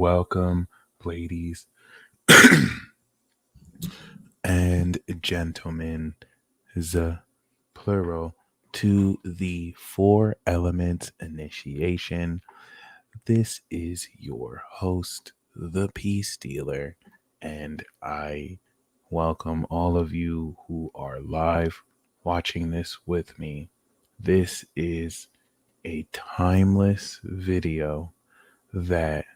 welcome, ladies and gentlemen, the plural, to the Four Elements Initiation. This is your host, the Peace Dealer, and I welcome all of you who are live watching this with me. This is a timeless video that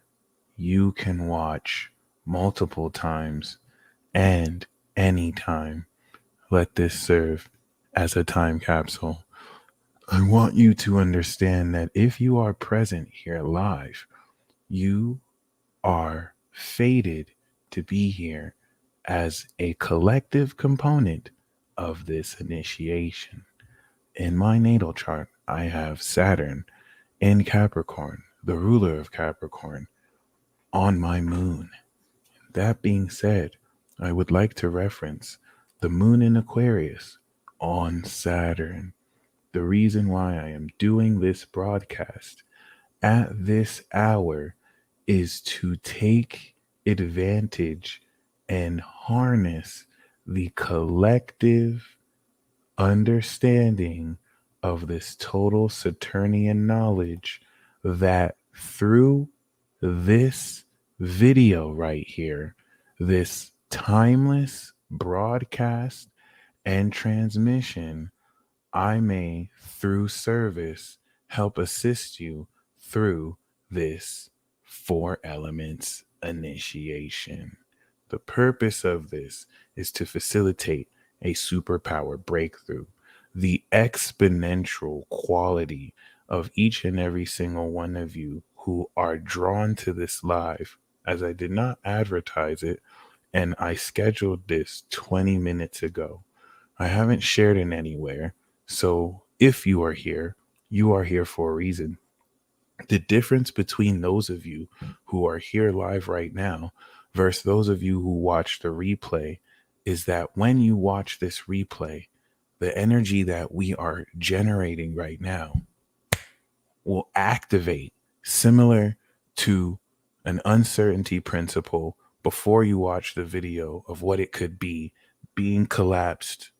you can watch multiple times and anytime. Let this serve as a time capsule. I want you to understand that if you are present here live, you are fated to be here as a collective component of this initiation. In my natal chart, I have Saturn in Capricorn, the ruler of Capricorn, on my moon. That being said, I would like to reference the moon in Aquarius on Saturn. The reason why I am doing this broadcast at this hour is to take advantage and harness the collective understanding of this total Saturnian knowledge that through this video right here, this timeless broadcast and transmission, I may, through service, help assist you through this Four Elements initiation. The purpose of this is to facilitate a superpower breakthrough. The exponential quality of each and every single one of you who are drawn to this live, as I did not advertise it, and I scheduled this 20 minutes ago. I haven't shared it anywhere. So if you are here for a reason. The difference between those of you who are here live right now versus those of you who watch the replay is that when you watch this replay, the energy that we are generating right now will activate similar to an uncertainty principle before you watch the video of what it could be being collapsed,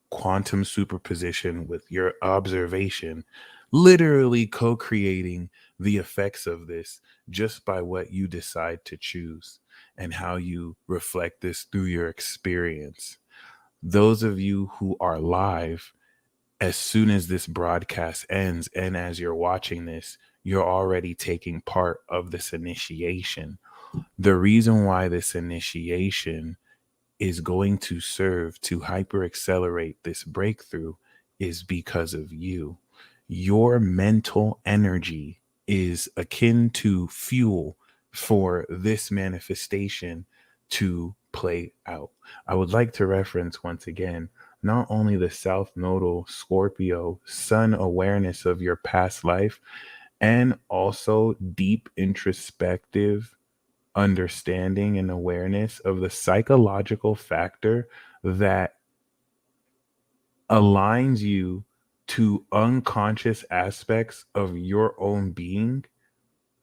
quantum superposition with your observation, literally co-creating the effects of this just by what you decide to choose and how you reflect this through your experience. Those of you who are live, as soon as this broadcast ends and as you're watching this, you're already taking part of this initiation. The reason why this initiation is going to serve to hyper accelerate this breakthrough is because of you. Your mental energy is akin to fuel for this manifestation to play out. I would like to reference once again not only the South Nodal Scorpio sun awareness of your past life, and also deep introspective understanding and awareness of the psychological factor that aligns you to unconscious aspects of your own being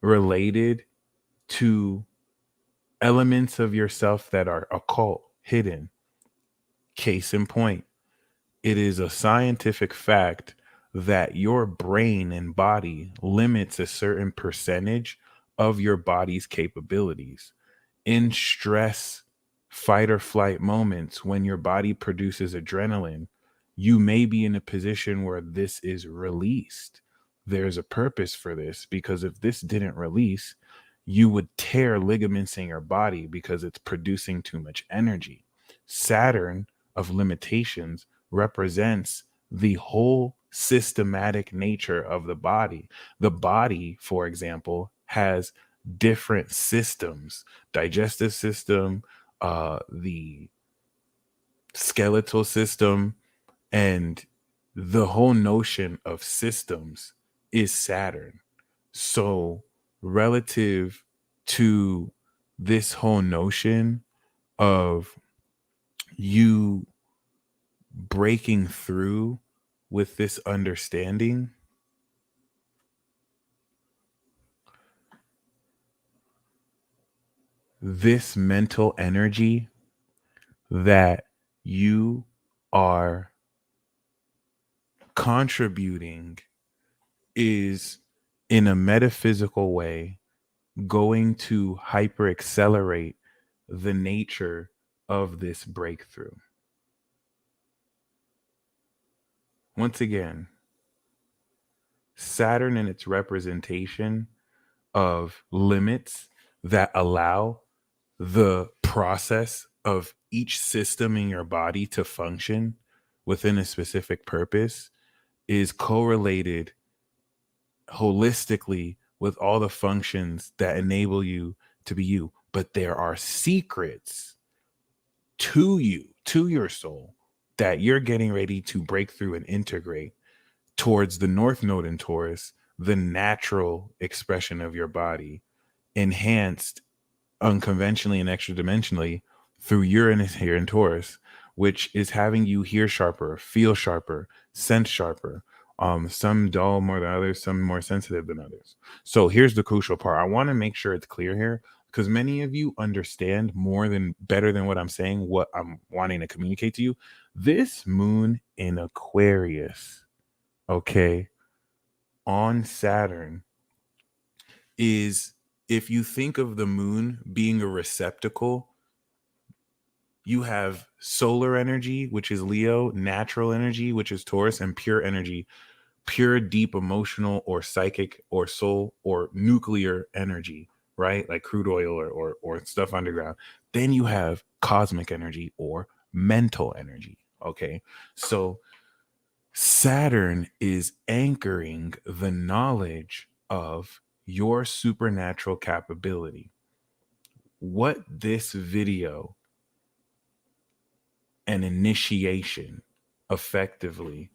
related to elements of yourself that are occult, hidden. Case in point, it is a scientific fact that your brain and body limits a certain percentage of your body's capabilities. In stress, fight or flight moments, when your body produces adrenaline, you may be in a position where this is released. There's a purpose for this, because if this didn't release, you would tear ligaments in your body because it's producing too much energy. Saturn of limitations represents the whole systematic nature of the body. The body, for example, has different systems: digestive system, the skeletal system, and the whole notion of systems is Saturn. So relative to this whole notion of you breaking through with this understanding, this mental energy that you are contributing is, in a metaphysical way, going to hyper accelerate the nature of this breakthrough. Once again, Saturn and its representation of limits that allow the process of each system in your body to function within a specific purpose is correlated holistically with all the functions that enable you to be you. But there are secrets to you, to your soul, that you're getting ready to break through and integrate towards the North Node in Taurus, the natural expression of your body, enhanced unconventionally and extra dimensionally through Uranus here in Taurus, which is having you hear sharper, feel sharper, sense sharper. Some dull more than others, some more sensitive than others. So here's the crucial part. I want to make sure it's clear here, because many of you understand better than what I'm saying, what I'm wanting to communicate to you. This moon in Aquarius, okay, on Saturn, is, if you think of the moon being a receptacle, you have solar energy, which is Leo, natural energy, which is Taurus, and pure energy, pure, deep, emotional, or psychic, or soul, or nuclear energy, right? Like crude oil or stuff underground. Then you have cosmic energy or mental energy. Okay. So Saturn is anchoring the knowledge of your supernatural capability. What this video and initiation effectively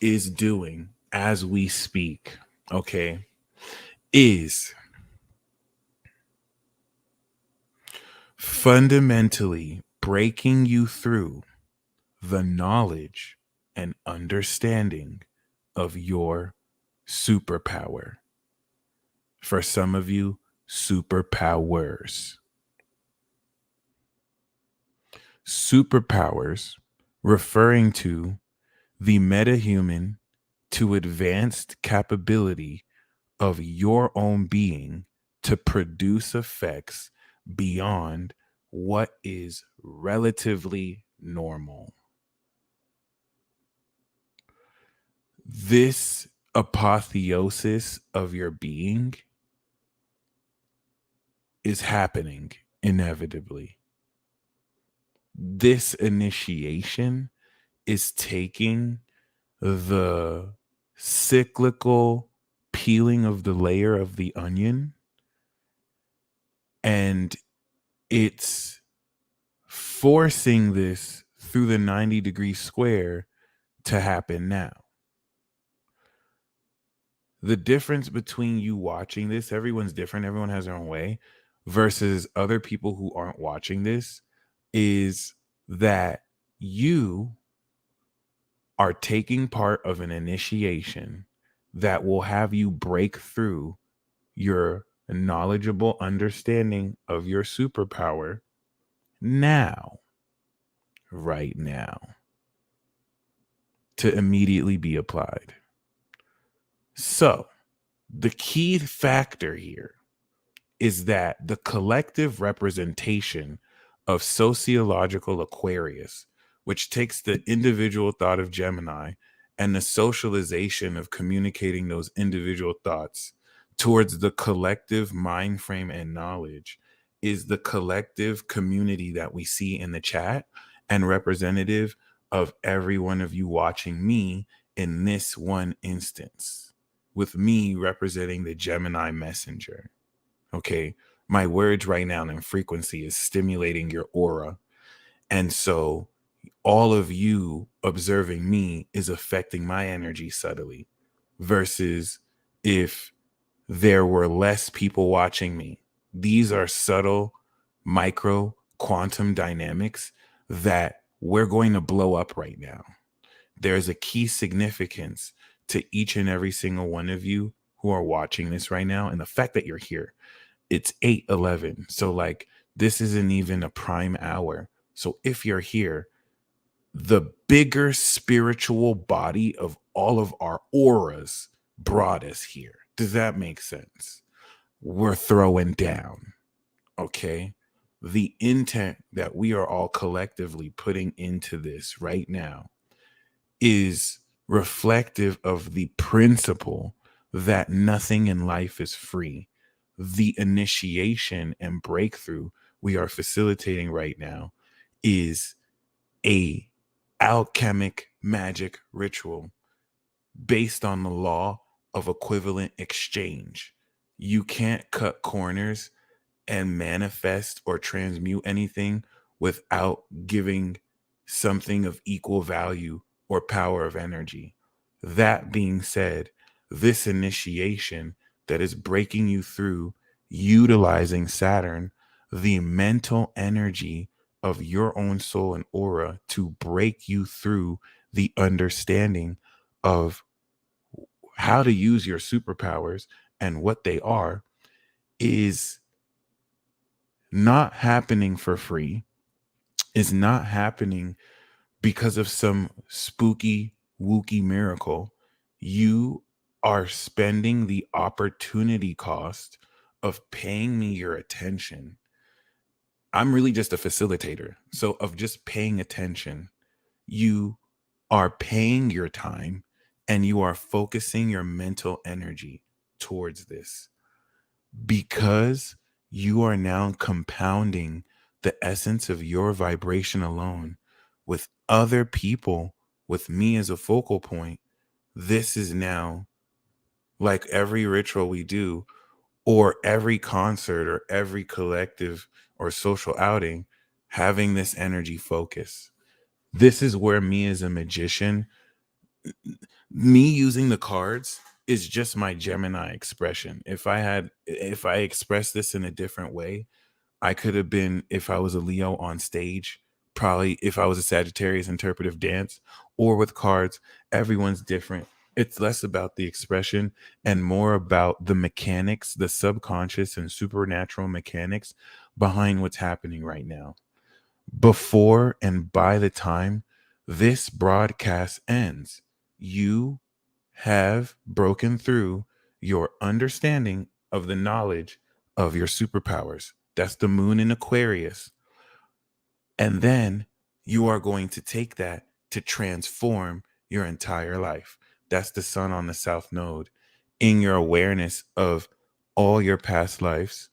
is doing as we speak, okay, is fundamentally breaking you through the knowledge and understanding of your superpower. For some of you, superpowers. Superpowers referring to the metahuman to advanced capability of your own being to produce effects beyond what is relatively normal. This apotheosis of your being is happening inevitably. This initiation is taking the cyclical peeling of the layer of the onion, and it's forcing this through the 90-degree square to happen now. The difference between you watching this, everyone's different, everyone has their own way, versus other people who aren't watching this, is that you are taking part of an initiation that will have you break through your knowledgeable understanding of your superpower now, right now, to immediately be applied. So, the key factor here is that the collective representation of sociological Aquarius, which takes the individual thought of Gemini and the socialization of communicating those individual thoughts towards the collective mind frame and knowledge, is the collective community that we see in the chat and representative of every one of you watching me in this one instance, with me representing the Gemini messenger. Okay, my words right now and frequency is stimulating your aura. And so all of you observing me is affecting my energy subtly, versus if there were less people watching me. These are subtle micro quantum dynamics that we're going to blow up right now. There's a key significance to each and every single one of you who are watching this right now, and the fact that you're here. It's 8:11. So like This isn't even a prime hour. So if you're here, the bigger spiritual body of all of our auras brought us here. Does that make sense? We're throwing down, okay? The intent that we are all collectively putting into this right now is reflective of the principle that nothing in life is free. The initiation and breakthrough we are facilitating right now is a alchemic magic ritual based on the law of equivalent exchange. You can't cut corners and manifest or transmute anything without giving something of equal value or power of energy. That being said, this initiation that is breaking you through utilizing Saturn, the mental energy of your own soul and aura to break you through the understanding of how to use your superpowers and what they are is not happening for free, is not happening because of some spooky, wooky miracle. You are spending the opportunity cost of paying me your attention. I'm really just a facilitator. So, of just paying attention, you are paying your time and you are focusing your mental energy towards this, because you are now compounding the essence of your vibration alone with other people, with me as a focal point. This is now like every ritual we do, or every concert, or every collective or social outing, having this energy focus. This is where me as a magician, me using the cards is just my Gemini expression. If I expressed this in a different way, I could have been, if I was a Leo on stage, probably if I was a Sagittarius, interpretive dance, or with cards. Everyone's different. It's less about the expression and more about the mechanics, the subconscious and supernatural mechanics behind what's happening right now. Before and by the time this broadcast ends, you have broken through your understanding of the knowledge of your superpowers. That's the moon in Aquarius. And then you are going to take that to transform your entire life. That's the sun on the south node. In your awareness of all your past lives,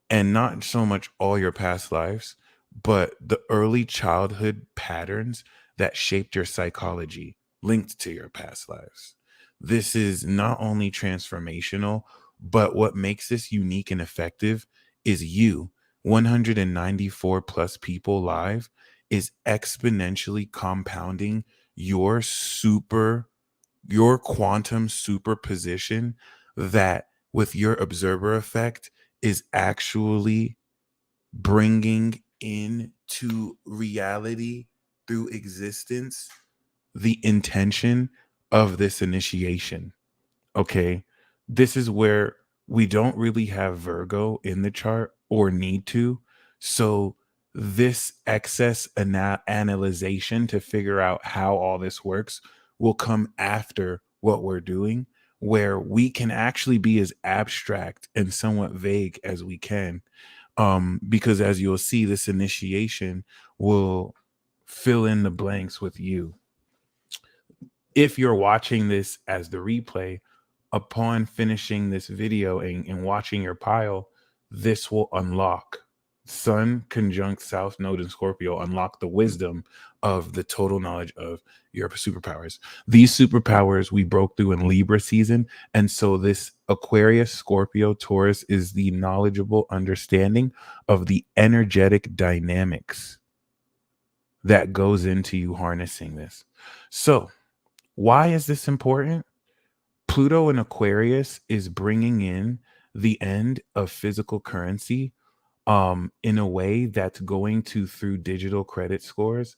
and not so much all your past lives, but the early childhood patterns that shaped your psychology linked to your past lives. This is not only transformational, but what makes this unique and effective is you, 194 plus people live, is exponentially compounding your your quantum superposition that, with your observer effect, is actually bringing into reality through existence the intention of this initiation. Okay. This is where we don't really have Virgo in the chart or need to. So, this excess analyzation to figure out how all this works will come after what we're doing, where we can actually be as abstract and somewhat vague as we can. Because as you'll see, this initiation will fill in the blanks with you. If you're watching this as the replay, upon finishing this video and watching your pile, this will unlock Sun conjunct South Node in Scorpio, unlock the wisdom of the total knowledge of your superpowers. These superpowers we broke through in Libra season. And so this Aquarius, Scorpio, Taurus is the knowledgeable understanding of the energetic dynamics that goes into you harnessing this. So, why is this important? Pluto in Aquarius is bringing in the end of physical currency in a way that's going to, through digital credit scores,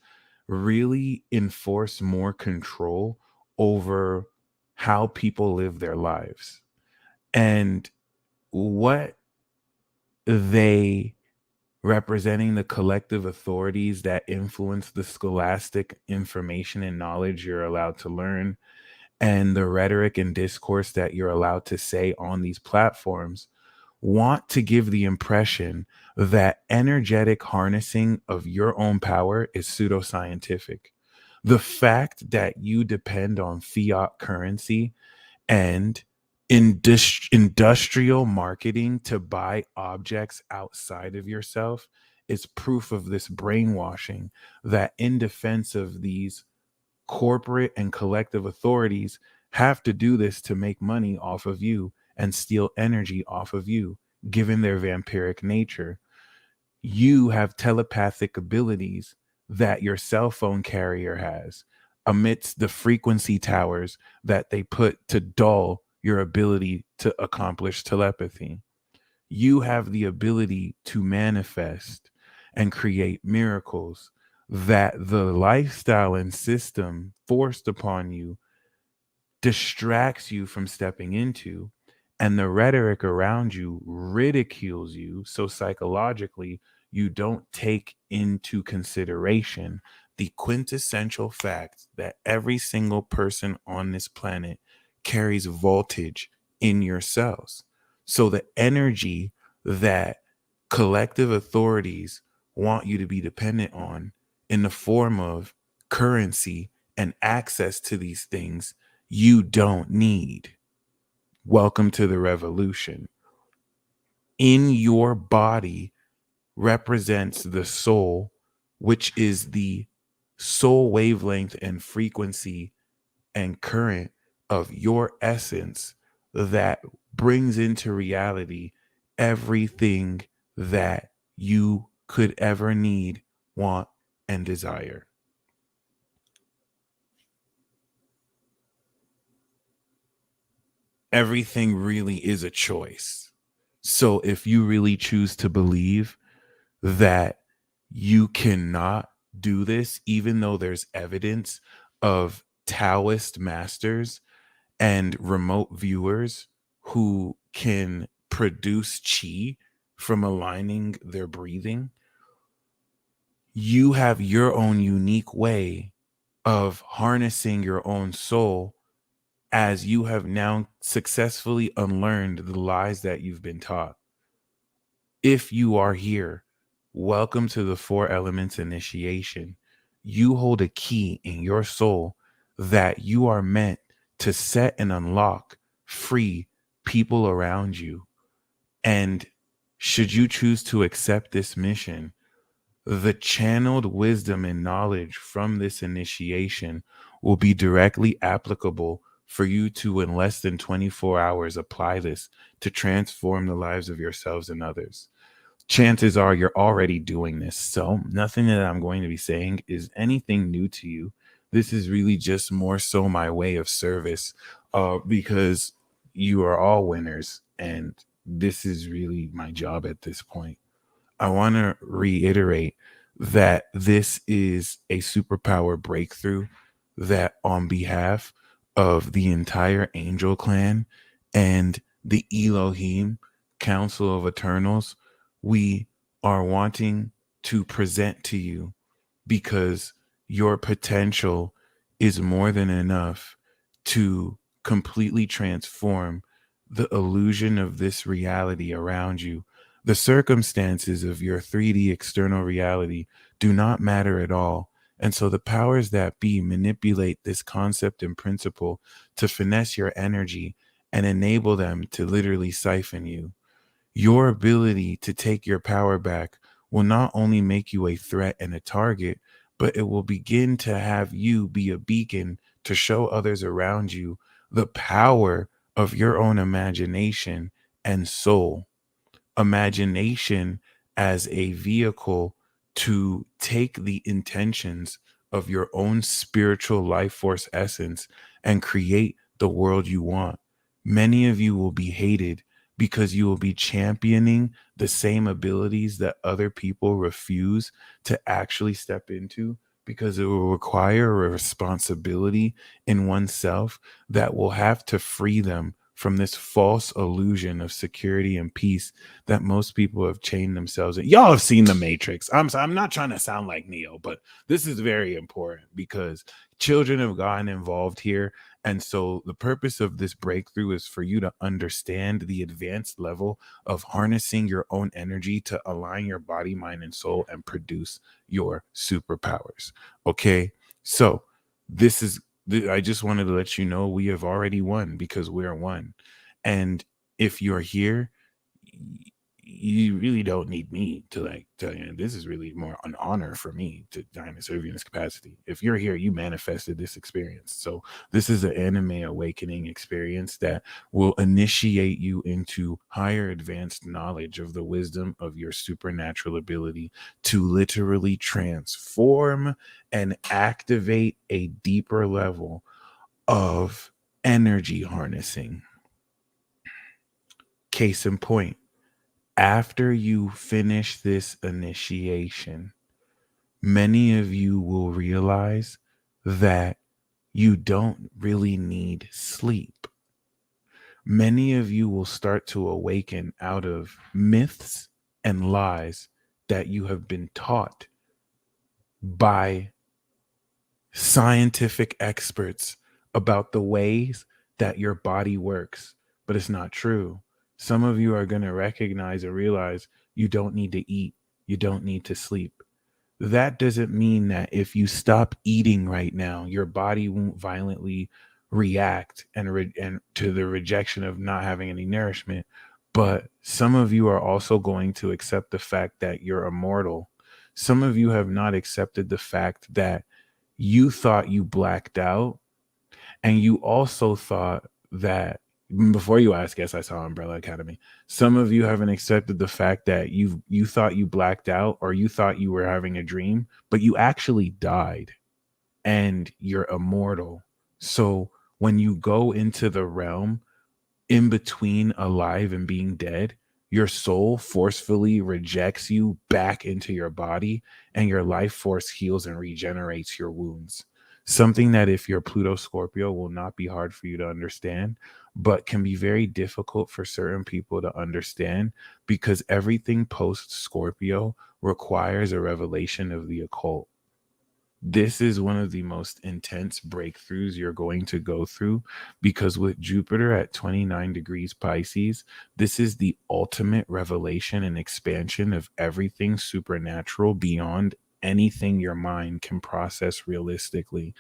really enforce more control over how people live their lives and what they representing the collective authorities that influence the scholastic information and knowledge you're allowed to learn, and the rhetoric and discourse that you're allowed to say on these platforms, want to give the impression that energetic harnessing of your own power is pseudoscientific. The fact that you depend on fiat currency and industrial marketing to buy objects outside of yourself is proof of this brainwashing, that in defense of these corporate and collective authorities have to do this to make money off of you and steal energy off of you, given their vampiric nature. You have telepathic abilities that your cell phone carrier has amidst the frequency towers that they put to dull your ability to accomplish telepathy. You have the ability to manifest and create miracles that the lifestyle and system forced upon you distracts you from stepping into, and the rhetoric around you ridicules you. So psychologically, you don't take into consideration the quintessential fact that every single person on this planet carries voltage in your cells. So the energy that collective authorities want you to be dependent on in the form of currency and access to these things you don't need. Welcome to the revolution. In your body represents the soul, which is the soul wavelength and frequency and current of your essence that brings into reality everything that you could ever need, want, and desire. Everything really is a choice. So if you really choose to believe that you cannot do this, even though there's evidence of Taoist masters and remote viewers who can produce chi from aligning their breathing, you have your own unique way of harnessing your own soul as you have now successfully unlearned the lies that you've been taught. If you are here, welcome to the Four Elements Initiation. You hold a key in your soul that you are meant to set and unlock free people around you. And should you choose to accept this mission, the channeled wisdom and knowledge from this initiation will be directly applicable for you to, in less than 24 hours, apply this to transform the lives of yourselves and others. Chances are you're already doing this. So nothing that I'm going to be saying is anything new to you. This is really just more so my way of service, because you are all winners. And this is really my job at this point. I want to reiterate that this is a superpower breakthrough that, on behalf of the entire Angel Clan and the Elohim Council of Eternals, we are wanting to present to you, because your potential is more than enough to completely transform the illusion of this reality around you. The circumstances of your 3D external reality do not matter at all. And so the powers that be manipulate this concept and principle to finesse your energy and enable them to literally siphon you. Your ability to take your power back will not only make you a threat and a target, but it will begin to have you be a beacon to show others around you the power of your own imagination and soul. Imagination as a vehicle to take the intentions of your own spiritual life force essence and create the world you want. Many of you will be hated because you will be championing the same abilities that other people refuse to actually step into, because it will require a responsibility in oneself that will have to free them from this false illusion of security and peace that most people have chained themselves in. Y'all have seen The Matrix. I'm not trying to sound like Neo, but this is very important because children have gotten involved here. And so the purpose of this breakthrough is for you to understand the advanced level of harnessing your own energy to align your body, mind, and soul and produce your superpowers. Okay. So this is, I just wanted to let you know we have already won because we're one. And if you're here, you really don't need me to like tell you. This is really more an honor for me to kind of serve you in this capacity. If you're here, you manifested this experience. So this is an anime awakening experience that will initiate you into higher advanced knowledge of the wisdom of your supernatural ability to literally transform and activate a deeper level of energy harnessing. Case in point, after you finish this initiation, many of you will realize that you don't really need sleep. Many of you will start to awaken out of myths and lies that you have been taught by scientific experts about the ways that your body works, but it's not true. Some of you are going to recognize or realize you don't need to eat, you don't need to sleep. That doesn't mean that if you stop eating right now, your body won't violently react and to the rejection of not having any nourishment. But some of you are also going to accept the fact that you're immortal. Some of you have not accepted the fact that you thought you blacked out, and you also thought that before you ask, yes, I saw Umbrella Academy. Some of you haven't accepted the fact that you thought you blacked out or you thought you were having a dream, but you actually died and you're immortal. So when you go into the realm in between alive and being dead, your soul forcefully rejects you back into your body, and your life force heals and regenerates your wounds. Something that, if you're Pluto Scorpio, will not be hard for you to understand, but can be very difficult for certain people to understand because everything post Scorpio requires a revelation of the occult. This is one of the most intense breakthroughs you're going to go through because with Jupiter at 29 degrees Pisces, this is the ultimate revelation and expansion of everything supernatural beyond anything your mind can process realistically.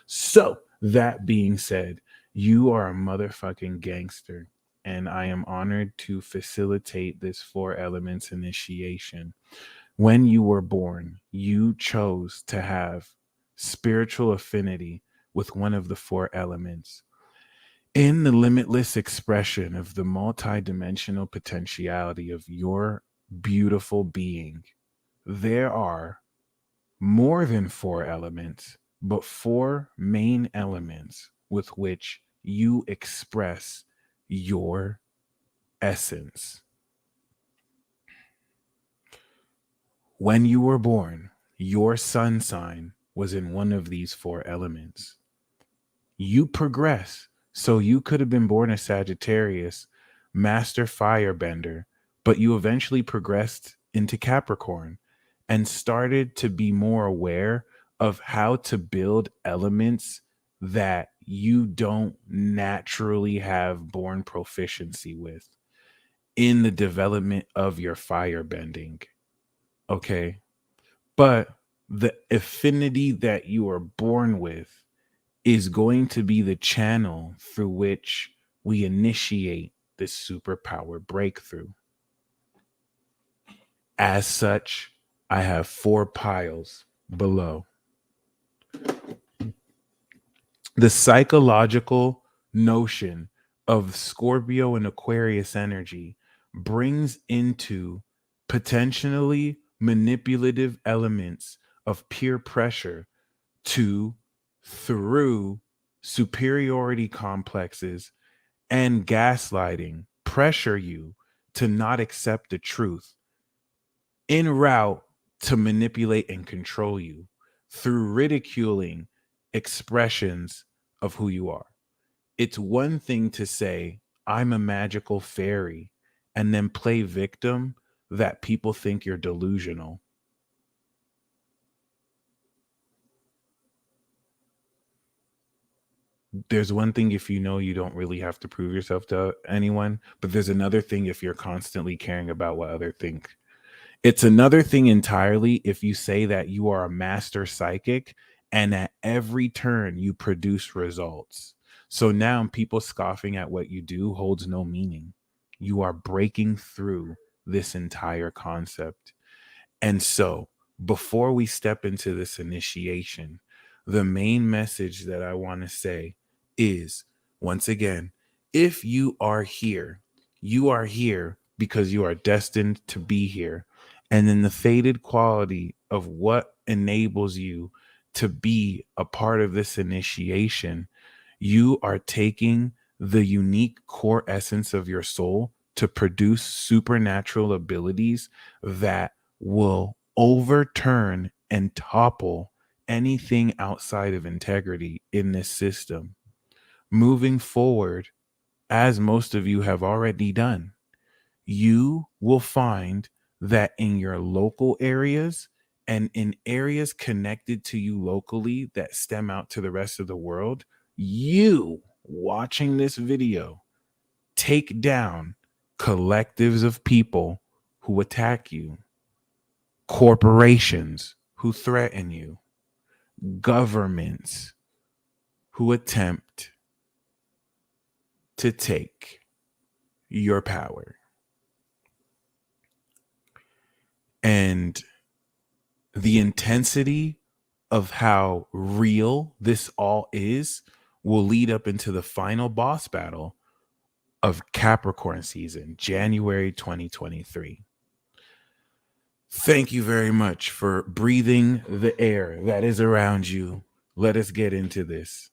So, that being said, you are a motherfucking gangster, and I am honored to facilitate this four elements initiation. When you were born, you chose to have spiritual affinity with one of the four elements. In the limitless expression of the multidimensional potentiality of your beautiful being, there are more than four elements, but four main elements with which you express your essence. When you were born, your sun sign was in one of these four elements. You progress. So you could have been born a Sagittarius, master firebender, but you eventually progressed into Capricorn and started to be more aware of how to build elements that you don't naturally have born proficiency with in the development of your firebending. Okay. But the affinity that you are born with is going to be the channel through which we initiate this superpower breakthrough. As such, I have four piles below. The psychological notion of Scorpio and Aquarius energy brings into potentially manipulative elements of peer pressure to, through superiority complexes and gaslighting, pressure you to not accept the truth en route to manipulate and control you through ridiculing expressions of who you are. It's one thing to say, I'm a magical fairy, and then play victim that people think you're delusional. There's one thing if you know you don't really have to prove yourself to anyone, but there's another thing if you're constantly caring about what others think. It's another thing entirely if you say that you are a master psychic and at every turn you produce results. So now people scoffing at what you do holds no meaning. You are breaking through this entire concept. And so, before we step into this initiation, the main message that I want to say is once again, if you are here because you are destined to be here. And then the faded quality of what enables you to be a part of this initiation, you are taking the unique core essence of your soul to produce supernatural abilities that will overturn and topple anything outside of integrity in this system. Moving forward, as most of you have already done, you will find that in your local areas and in areas connected to you locally that stem out to the rest of the world, you watching this video take down collectives of people who attack you, corporations who threaten you, governments who attempt to take your power. And the intensity of how real this all is will lead up into the final boss battle of Capricorn season, January 2023. Thank you very much for breathing the air that is around you. Let us get into this.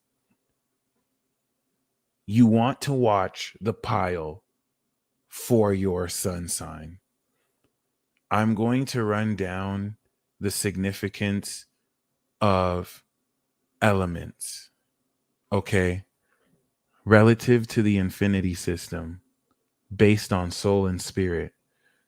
You want to watch the pile for your sun sign. I'm going to run down the significance of elements, okay? Relative to the infinity system, based on soul and spirit.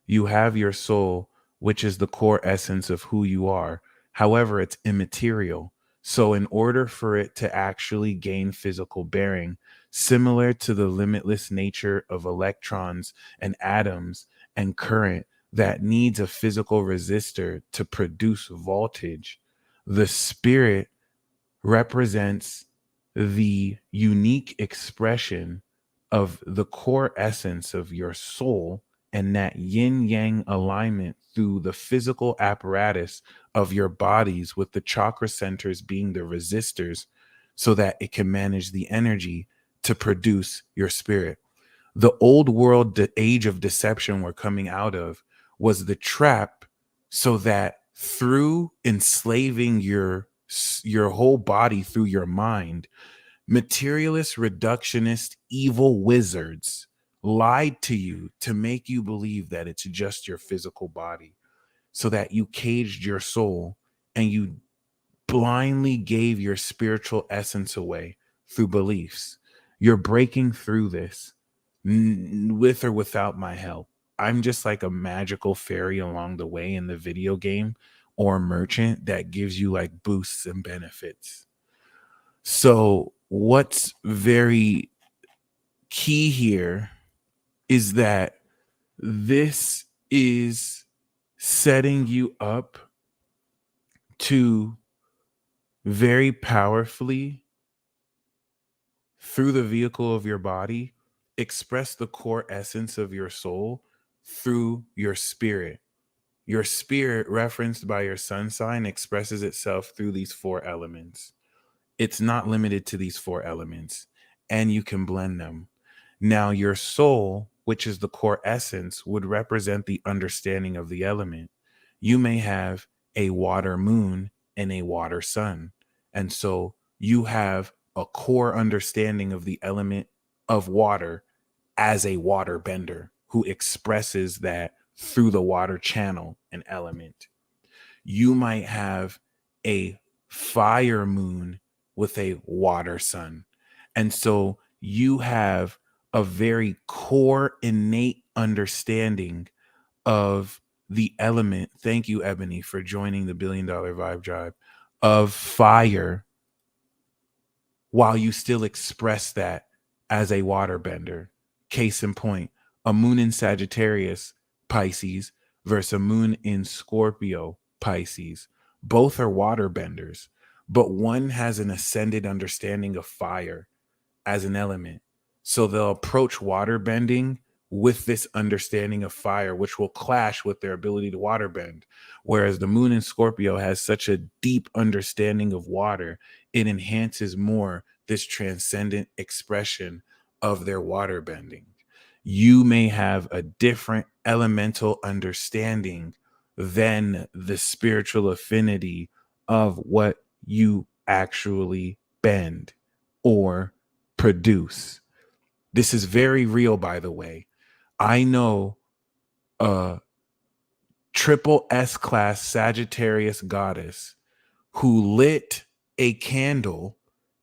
You have your soul, which is the core essence of who you are. However, it's immaterial. So, in order for it to actually gain physical bearing, similar to the limitless nature of electrons and atoms and current that needs a physical resistor to produce voltage, the spirit represents the unique expression of the core essence of your soul and that yin yang alignment through the physical apparatus of your bodies, with the chakra centers being the resistors so that it can manage the energy to produce your spirit. The old world, the age of deception we're coming out of, was the trap so that through enslaving your whole body through your mind, materialist, reductionist, evil wizards lied to you to make you believe that it's just your physical body, so that you caged your soul and you blindly gave your spiritual essence away through beliefs. You're breaking through this with or without my help. I'm just like a magical fairy along the way in the video game or merchant that gives you like boosts and benefits. So, what's very key here is that this is setting you up to very powerfully, through the vehicle of your body, express the core essence of your soul through your spirit. Your spirit, referenced by your sun sign, expresses itself through these four elements. It's not limited to these four elements, and you can blend them. Now, your soul, which is the core essence, would represent the understanding of the element. You may have a water moon and a water sun. And so you have a core understanding of the element of water as a water bender who expresses that through the water channel and element. You might have a fire moon with a water sun. And so you have a very core, innate understanding of the element. Thank you, Ebony, for joining the $1 billion Vibe Drive, of fire, while you still express that as a waterbender. Case in point, a moon in Sagittarius, Pisces, versus a moon in Scorpio, Pisces. Both are waterbenders, but one has an ascended understanding of fire as an element. So they'll approach water bending with this understanding of fire, which will clash with their ability to water bend. Whereas the moon in Scorpio has such a deep understanding of water, it enhances more this transcendent expression of their water bending. You may have a different elemental understanding than the spiritual affinity of what you actually bend or produce. This is very real, by the way. I know a triple S class Sagittarius goddess who lit a candle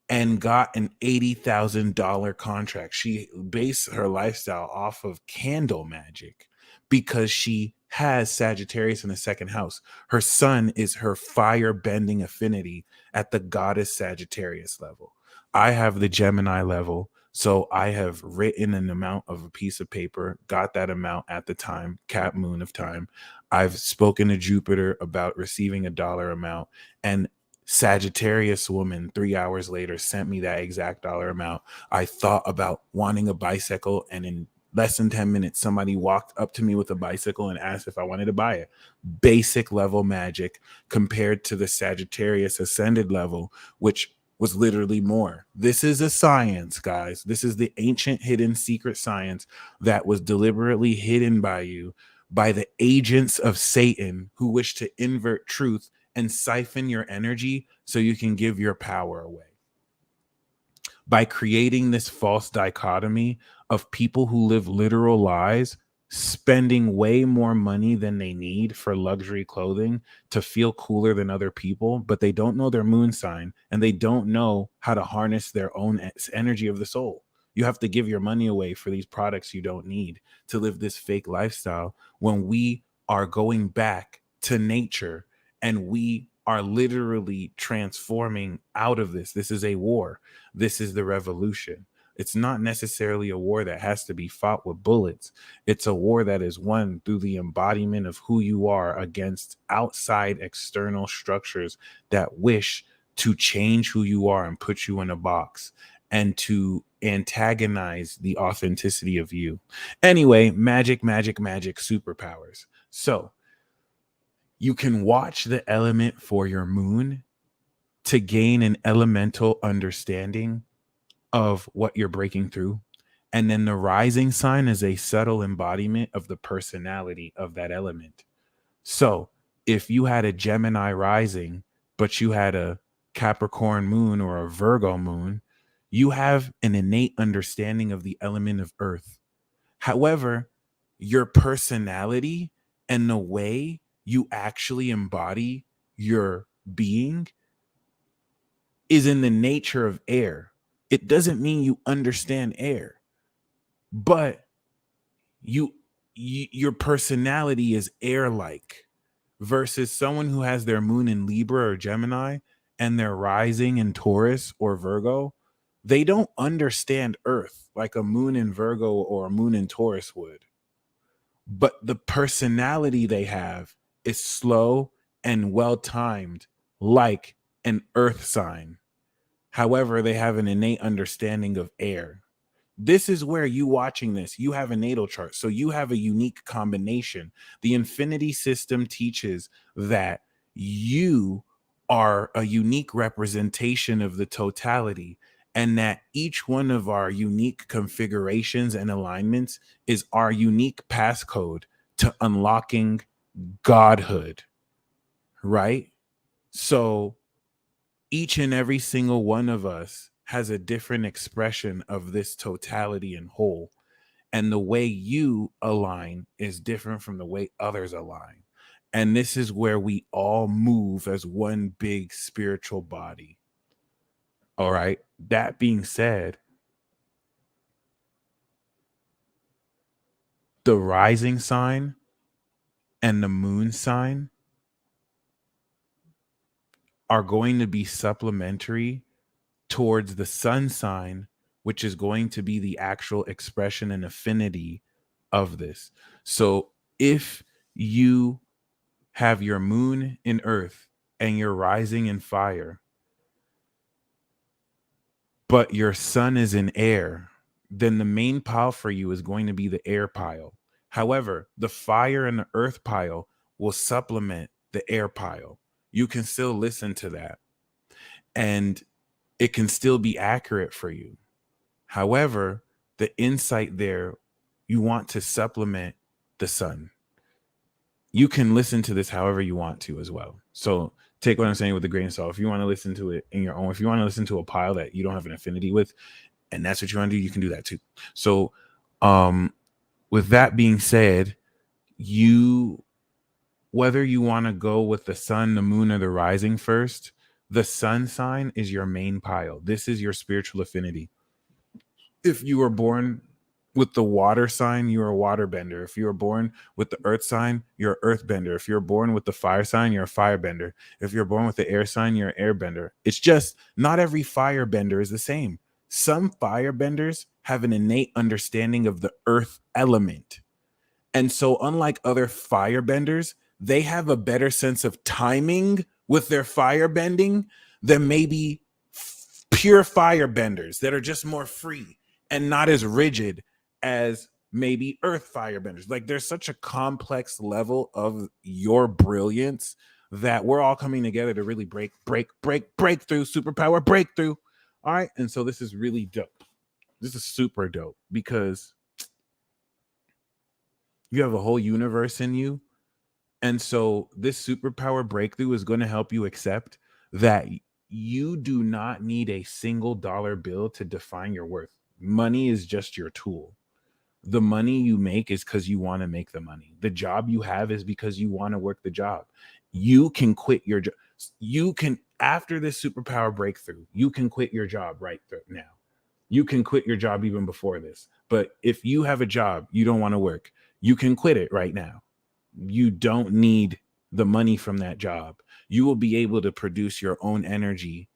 and got an $80,000 contract. She based her lifestyle off of candle magic because she has Sagittarius in the second house. Her sun is her fire bending affinity at the goddess Sagittarius level. I have the Gemini level. So I have written an amount of a piece of paper, got that amount at the time, cap moon of time. I've spoken to Jupiter about receiving a dollar amount, and Sagittarius woman 3 hours later sent me that exact dollar amount. I thought about wanting a bicycle, and in less than 10 minutes, somebody walked up to me with a bicycle and asked if I wanted to buy it. Basic level magic compared to the Sagittarius ascended level, which was literally more. This is a science, guys. This is the ancient hidden secret science that was deliberately hidden by you, by the agents of Satan who wish to invert truth and siphon your energy so you can give your power away. By creating this false dichotomy of people who live literal lies, spending way more money than they need for luxury clothing to feel cooler than other people, but they don't know their moon sign and they don't know how to harness their own energy of the soul. You have to give your money away for these products you don't need to live this fake lifestyle, when we are going back to nature and we are literally transforming out of this. This is a war. This is the revolution. It's not necessarily a war that has to be fought with bullets. It's a war that is won through the embodiment of who you are against outside external structures that wish to change who you are and put you in a box and to antagonize the authenticity of you. Anyway, magic, magic, magic, superpowers. So you can watch the element for your moon to gain an elemental understanding of what you're breaking through. And then the rising sign is a subtle embodiment of the personality of that element. So if you had a Gemini rising, but you had a Capricorn moon or a Virgo moon, you have an innate understanding of the element of earth. However, your personality and the way you actually embody your being is in the nature of air. It doesn't mean you understand air, but your personality is air-like, versus someone who has their moon in Libra or Gemini and their rising in Taurus or Virgo. They don't understand earth like a moon in Virgo or a moon in Taurus would. But the personality they have is slow and well timed, like an earth sign. However, they have an innate understanding of air. This is where you watching this, you have a natal chart. So you have a unique combination. The infinity system teaches that you are a unique representation of the totality, and that each one of our unique configurations and alignments is our unique passcode to unlocking godhood, right? So each and every single one of us has a different expression of this totality and whole. And the way you align is different from the way others align. And this is where we all move as one big spiritual body. All right. That being said, The rising sign and the moon sign are going to be supplementary towards the sun sign, which is going to be the actual expression and affinity of this. So if you have your moon in earth and your rising in fire, but your sun is in air, then the main pile for you is going to be the air pile. However, the fire and the earth pile will supplement the air pile. You can still listen to that and it can still be accurate for you. However, the insight there, you want to supplement the sun. You can listen to this however you want to as well. So take what I'm saying with a grain of salt. If you want to listen to it in your own, if you want to listen to a pile that you don't have an affinity with, and that's what you want to do, you can do that too. So with that being said, whether you want to go with the sun, the moon, or the rising first, the sun sign is your main pile. This is your spiritual affinity. If you were born with the water sign, you're a water bender. If you were born with the earth sign, you're an earth bender. If you're born with the fire sign, you're a fire bender. If you're born with the air sign, you're an air bender. It's just not every fire bender is the same. Some fire benders have an innate understanding of the earth element. And so, unlike other firebenders, they have a better sense of timing with their firebending than maybe pure firebenders that are just more free and not as rigid as maybe earth firebenders. Like, there's such a complex level of your brilliance that we're all coming together to really breakthrough, superpower breakthrough. All right. And so this is really dope. This is super dope because you have a whole universe in you. And so this superpower breakthrough is going to help you accept that you do not need a single dollar bill to define your worth. Money is just your tool. The money you make is because you want to make the money. The job you have is because you want to work the job. You can quit your job. You can, after this superpower breakthrough, you can quit your job right now. You can quit your job even before this. But if you have a job you don't want to work, you can quit it right now. You don't need the money from that job. You will be able to produce your own energy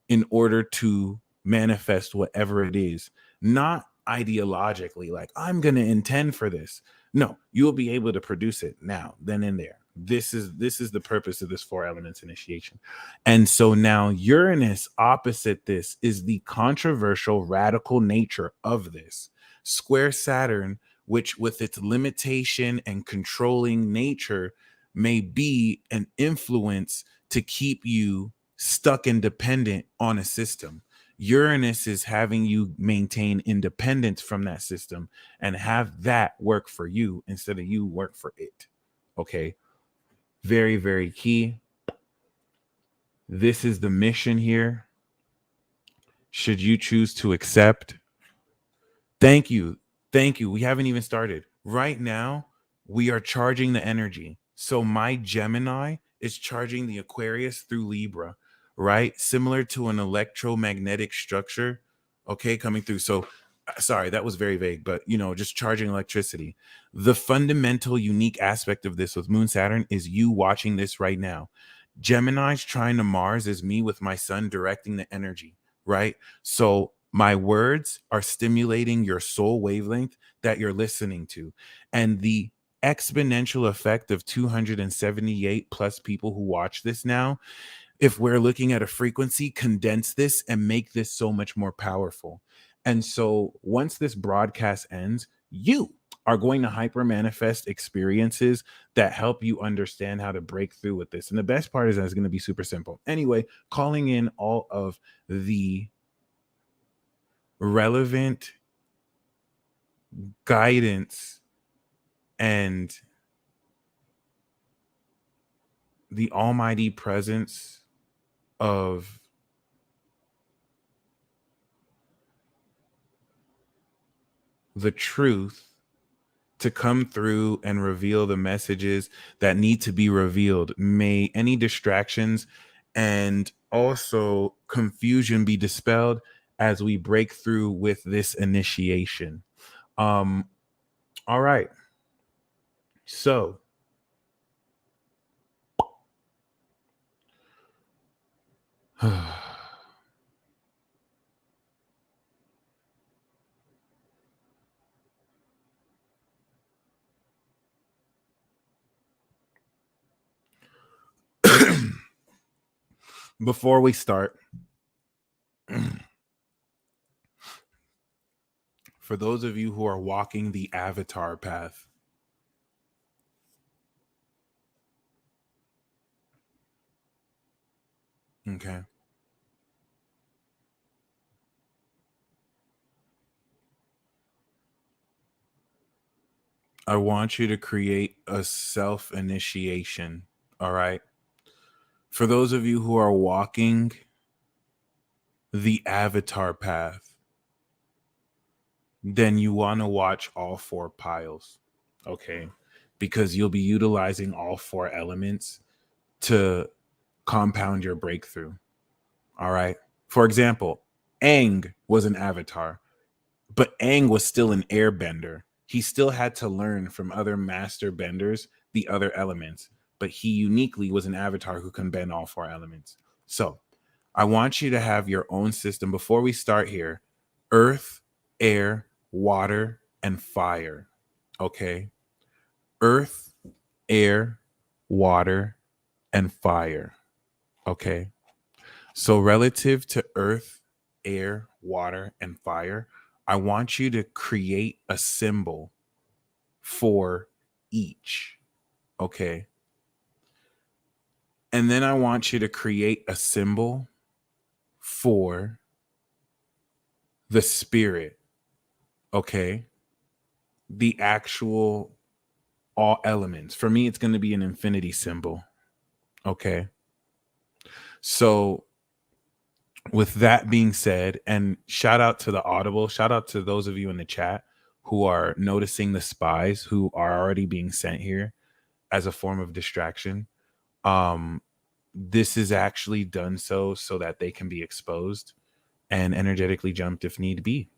in order to manifest whatever it is, not ideologically, like I'm going to intend for this. No, you will be able to produce it now, then and there. This is the purpose of this 4 elements initiation. And so now Uranus opposite this is the controversial radical nature of this. Square Saturn, which with its limitation and controlling nature may be an influence to keep you stuck and dependent on a system. Uranus is having you maintain independence from that system and have that work for you instead of you work for it. Okay. Very, very key. This is the mission here. Should you choose to accept? Thank you. Thank you. We haven't even started. Right now, we are charging the energy. So my Gemini is charging the Aquarius through Libra, right? Similar to an electromagnetic structure, okay, coming through. So, sorry, that was very vague, but just charging electricity. The fundamental unique aspect of this with Moon Saturn is you watching this right now. Gemini's trying to Mars is me with my sun directing the energy, right? So my words are stimulating your soul wavelength that you're listening to. And the exponential effect of 278 plus people who watch this now, if we're looking at a frequency, condense this and make this so much more powerful. And so once this broadcast ends, you are going to hyper manifest experiences that help you understand how to break through with this. And the best part is that it's going to be super simple. Anyway, calling in all of the relevant guidance and the almighty presence of the truth to come through and reveal the messages that need to be revealed. May any distractions and also confusion be dispelled as we break through with this initiation. All right. So, before we start, for those of you who are walking the avatar path, okay, I want you to create a self initiation. All right. For those of you who are walking the avatar path, then you want to watch all four piles. Okay. Because you'll be utilizing all four elements to compound your breakthrough. All right. For example, Aang was an avatar, but Aang was still an airbender. He still had to learn from other master benders the other elements, but he uniquely was an avatar who can bend all four elements. So I want you to have your own system before we start here: earth, air, water, and fire. Okay. Earth, air, water, and fire. Okay. So, relative to earth, air, water, and fire, I want you to create a symbol for each. Okay. And then I want you to create a symbol for the spirit. Okay. The actual all elements. For me, it's going to be an infinity symbol. Okay. So, with that being said, and shout out to the Audible, shout out to those of you in the chat who are noticing the spies who are already being sent here as a form of distraction. Um, this is actually done so that they can be exposed and energetically jumped if need be.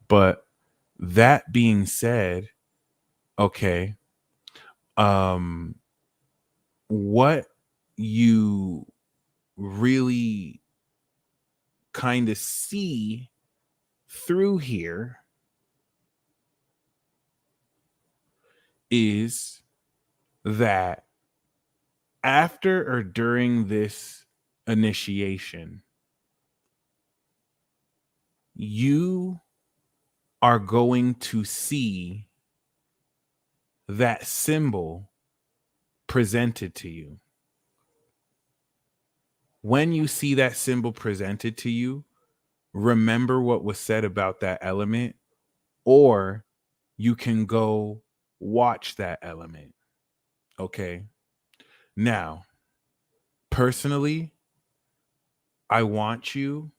But that being said, okay, what you really kind of see through here is that after or during this initiation, you are going to see that symbol presented to you. When you see that symbol presented to you, remember what was said about that element, or you can go watch that element. Okay. Now, personally, I want you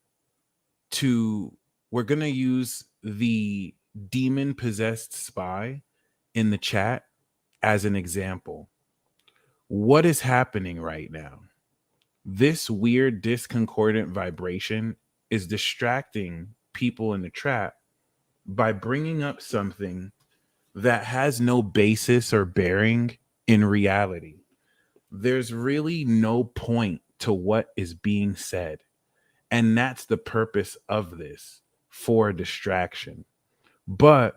to, we're going to use the demon possessed spy in the chat as an example. What is happening right now? This weird discordant vibration is distracting people in the trap by bringing up something that has no basis or bearing in reality. There's really no point to what is being said. And that's the purpose of this, for distraction. But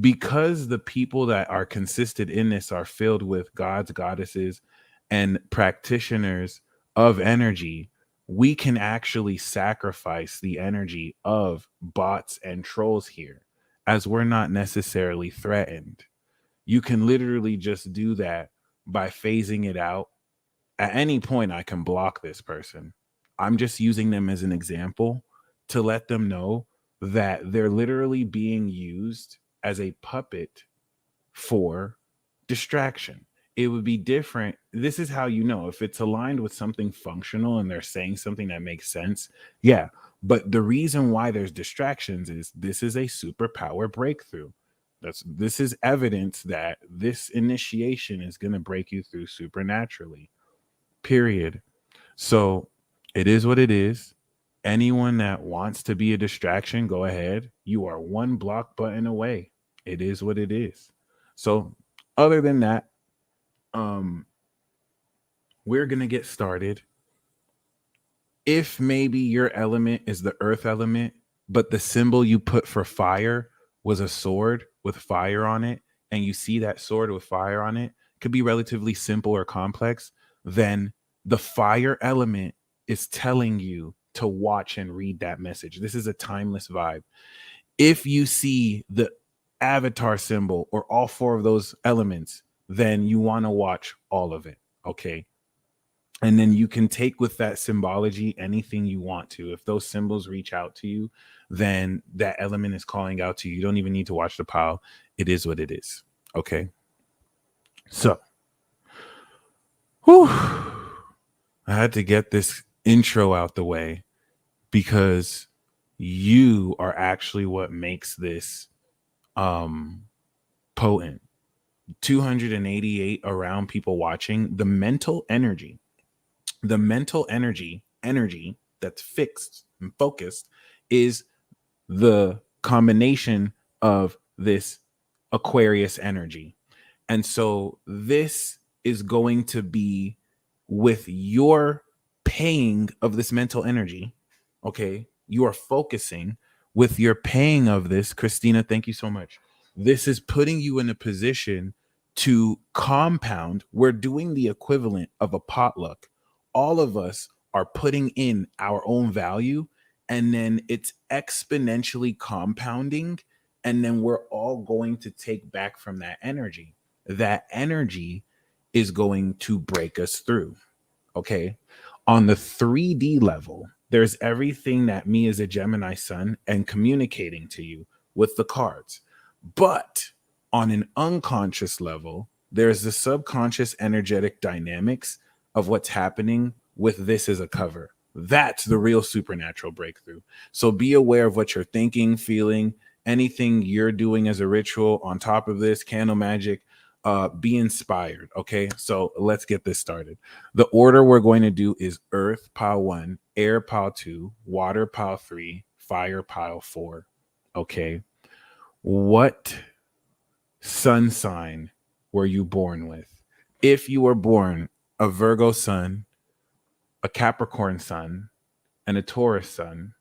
because the people that are consistent in this are filled with gods, goddesses, and practitioners of energy, we can actually sacrifice the energy of bots and trolls here, as we're not necessarily threatened. You can literally just do that by phasing it out. At any point, I can block this person. I'm just using them as an example to let them know that they're literally being used as a puppet for distraction. It would be different. This is how you know if it's aligned with something functional and they're saying something that makes sense. Yeah. But the reason why there's distractions is this is a superpower breakthrough. This is evidence that this initiation is going to break you through supernaturally. Period. So it is what it is. Anyone that wants to be a distraction, go ahead. You are one block button away. It is what it is. So, other than that, Um, we're gonna get started. If maybe your element is the earth element, but the symbol you put for fire was a sword with fire on it, and you see that sword with fire on it, could be relatively simple or complex, then the fire element is telling you to watch and read that message. This is a timeless vibe. If you see the avatar symbol or all four of those elements, then you want to watch all of it. Okay. And then you can take with that symbology anything you want to. If those symbols reach out to you, then that element is calling out to you. You don't even need to watch the pile. It is what it is. Okay. So, whew, I had to get this intro out the way because you are actually what makes this potent. 288 around people watching. The mental energy that's fixed and focused is the combination of this Aquarius energy. And so this is going to be with your paying of this mental energy. Okay. You are focusing with your paying of this. Christina, thank you so much. This is putting you in a position to compound. We're doing the equivalent of a potluck. All of us are putting in our own value, and then it's exponentially compounding. And then we're all going to take back from that energy. That energy is going to break us through. Okay. On the 3D level, there's everything that me as a Gemini sun and communicating to you with the cards. But on an unconscious level, there's the subconscious energetic dynamics of what's happening with this as a cover. That's the real supernatural breakthrough. So be aware of what you're thinking, feeling, anything you're doing as a ritual on top of this, candle magic. Be inspired. Okay, so let's get this started. The order we're going to do is earth pile 1, air pile 2, water pile 3, fire pile 4. Okay, what sun sign were you born with? If you were born a Virgo sun, a Capricorn sun, and a Taurus sun,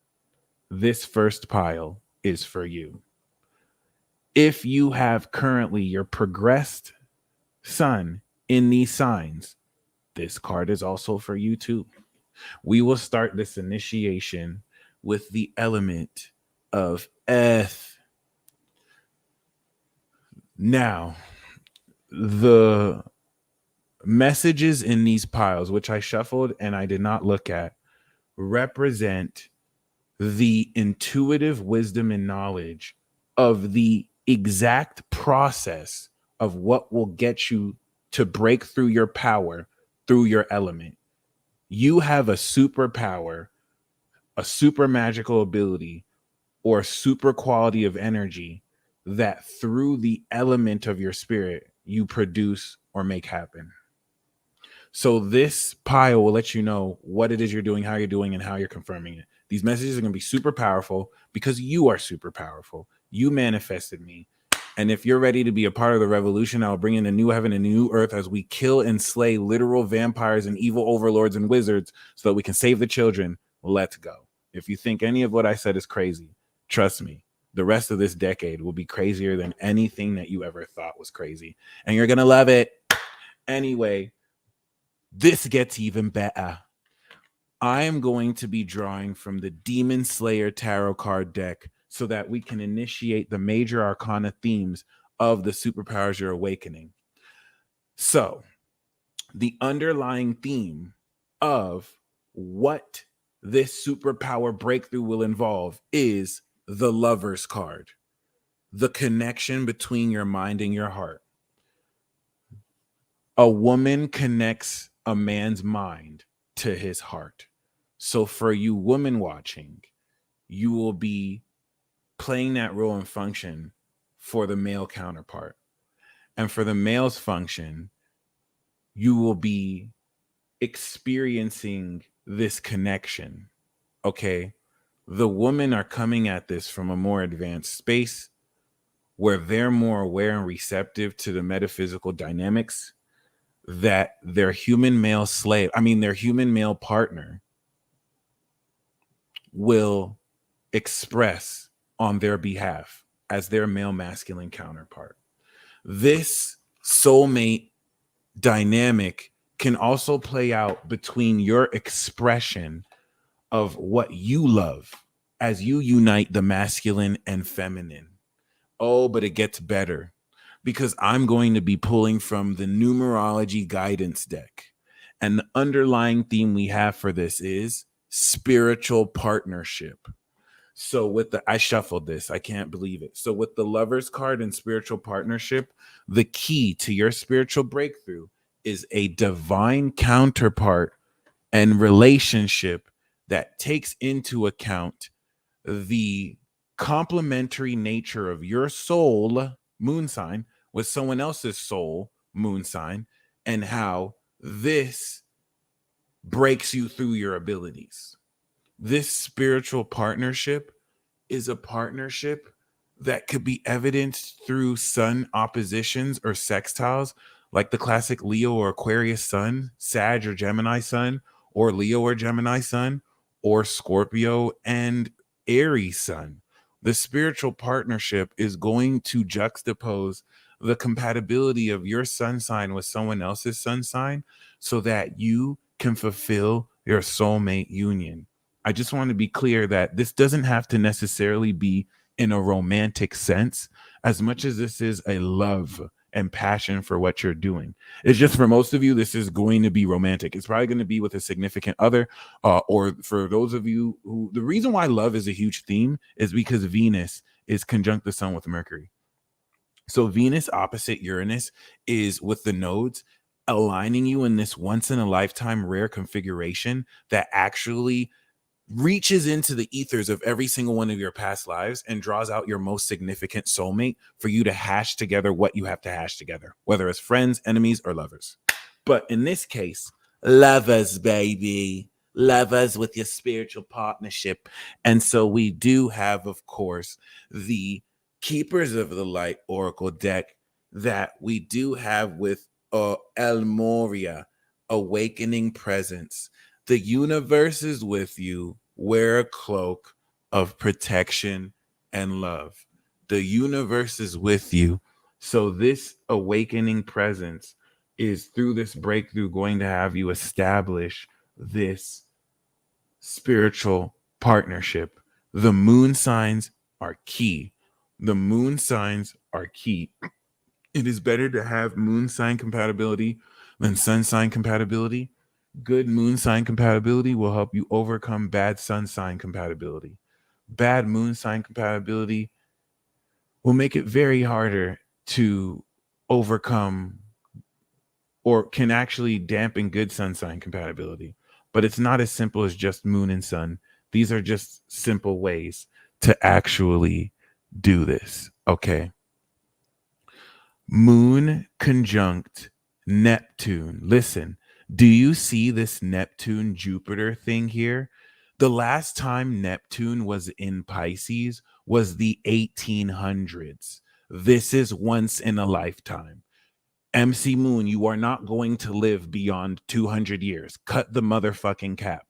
this first pile is for you. If you have currently your progressed sun in these signs, this card is also for you too. We will start this initiation with the element of earth. Now, the messages in these piles, which I shuffled and I did not look at, represent the intuitive wisdom and knowledge of the exact process of what will get you to break through your power through your element. You have a superpower, a super magical ability, or a super quality of energy that through the element of your spirit, you produce or make happen. So this pile will let you know what it is you're doing, how you're doing, and how you're confirming it. These messages are going to be super powerful because you are super powerful. You manifested me. And if you're ready to be a part of the revolution, I'll bring in a new heaven and a new earth as we kill and slay literal vampires and evil overlords and wizards so that we can save the children. Let's go. If you think any of what I said is crazy, trust me, the rest of this decade will be crazier than anything that you ever thought was crazy. And you're going to love it. Anyway, this gets even better. I am going to be drawing from the Demon Slayer Tarot card deck so that we can initiate the major arcana themes of the superpowers you're awakening. So, the underlying theme of what this superpower breakthrough will involve is the Lover's card, the connection between your mind and your heart. A woman connects a man's mind to his heart. So for you women watching, you will be playing that role and function for the male counterpart. And for the male's function, you will be experiencing this connection. Okay. The women are coming at this from a more advanced space where they're more aware and receptive to the metaphysical dynamics. that their their human male partner will express on their behalf as their male masculine counterpart. This soulmate dynamic can also play out between your expression of what you love as you unite the masculine and feminine. Oh, but it gets better because I'm going to be pulling from the numerology guidance deck. And the underlying theme we have for this is spiritual partnership. So I shuffled this. I can't believe it. So with the Lovers card and spiritual partnership, the key to your spiritual breakthrough is a divine counterpart and relationship that takes into account the complementary nature of your soul moon sign with someone else's soul moon sign and how this breaks you through your abilities. This spiritual partnership is a partnership that could be evidenced through sun oppositions or sextiles, like the classic Leo or Aquarius sun, Sag or Gemini sun, or Leo or Gemini sun, or Scorpio and Aries sun. The spiritual partnership is going to juxtapose the compatibility of your sun sign with someone else's sun sign so that you can fulfill your soulmate union. I just want to be clear that this doesn't have to necessarily be in a romantic sense as much as this is a love and passion for what you're doing. It's just for most of you, this is going to be romantic. It's probably going to be with a significant other, or for those of you who, the reason why love is a huge theme is because Venus is conjunct the sun with Mercury. So Venus opposite Uranus is with the nodes aligning you in this once in a lifetime rare configuration that actually reaches into the ethers of every single one of your past lives and draws out your most significant soulmate for you to hash together what you have to hash together, whether it's friends, enemies, or lovers. But in this case, lovers, baby, lovers with your spiritual partnership. And so we do have, of course, the Keepers of the Light Oracle deck that we do have with El Moria, Awakening Presence. The universe is with you. Wear a cloak of protection and love. The universe is with you. So this awakening presence is through this breakthrough going to have you establish this spiritual partnership. The moon signs are key. The moon signs are key. It is better to have moon sign compatibility than sun sign compatibility. Good moon sign compatibility will help you overcome bad sun sign compatibility. Bad moon sign compatibility will make it very harder to overcome or can actually dampen good sun sign compatibility. But it's not as simple as just moon and sun. These are just simple ways to actually do this. Okay. Moon conjunct Neptune. Listen, do you see this Neptune Jupiter thing here? The last time Neptune was in Pisces was the 1800s. This is once in a lifetime. MC Moon, you are not going to live beyond 200 years. Cut the motherfucking cap.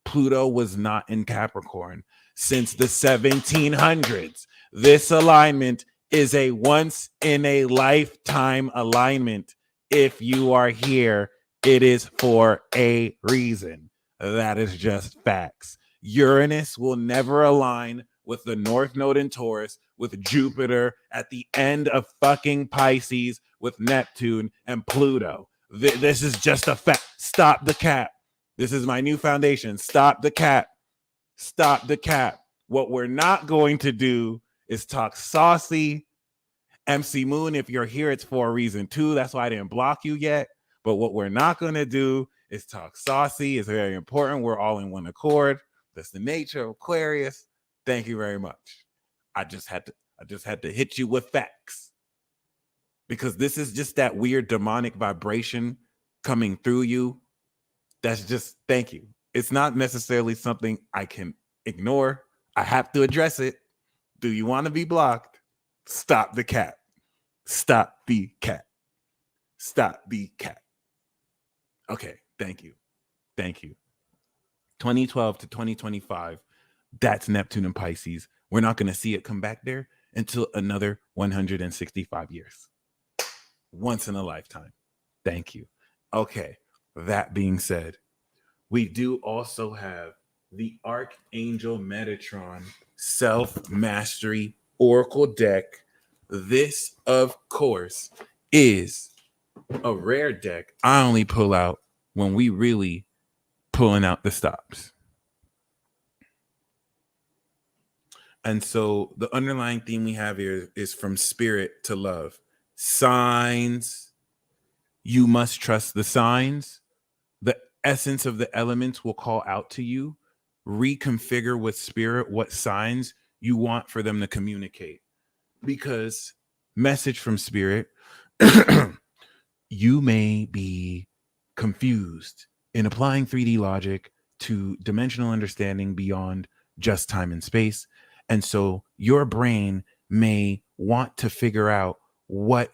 Pluto was not in Capricorn since the 1700s. This alignment is a once in a lifetime alignment. If you are here, it is for a reason. That is just facts. Uranus will never align with the North Node in Taurus, with Jupiter at the end of fucking Pisces, with Neptune and Pluto. This is just a fact. Stop the cap. This is my new foundation. Stop the cap. Stop the cap. What we're not going to do is talk saucy. MC Moon, if you're here, it's for a reason too. That's why I didn't block you yet. But what we're not going to do is talk saucy. It's very important. We're all in one accord. That's the nature of Aquarius. Thank you very much. I just had to hit you with facts. Because this is just that weird demonic vibration coming through you. That's just, thank you. It's not necessarily something I can ignore. I have to address it. Do you want to be blocked? Stop the cap. Stop the cap. Stop the cap. Okay, thank you. Thank you. 2012 to 2025, that's Neptune and Pisces. We're not going to see it come back there until another 165 years. Once in a lifetime. Thank you. Okay, that being said, we do also have the Archangel Metatron Self Mastery Oracle deck. This, of course, is a rare deck I only pull out when we really pulling out the stops. And so the underlying theme we have here is from spirit to love. Signs, you must trust the signs. The essence of the elements will call out to you. Reconfigure with spirit what signs you want for them to communicate. Because, message from spirit, you may be confused in applying 3D logic to dimensional understanding beyond just time and space. And so your brain may want to figure out what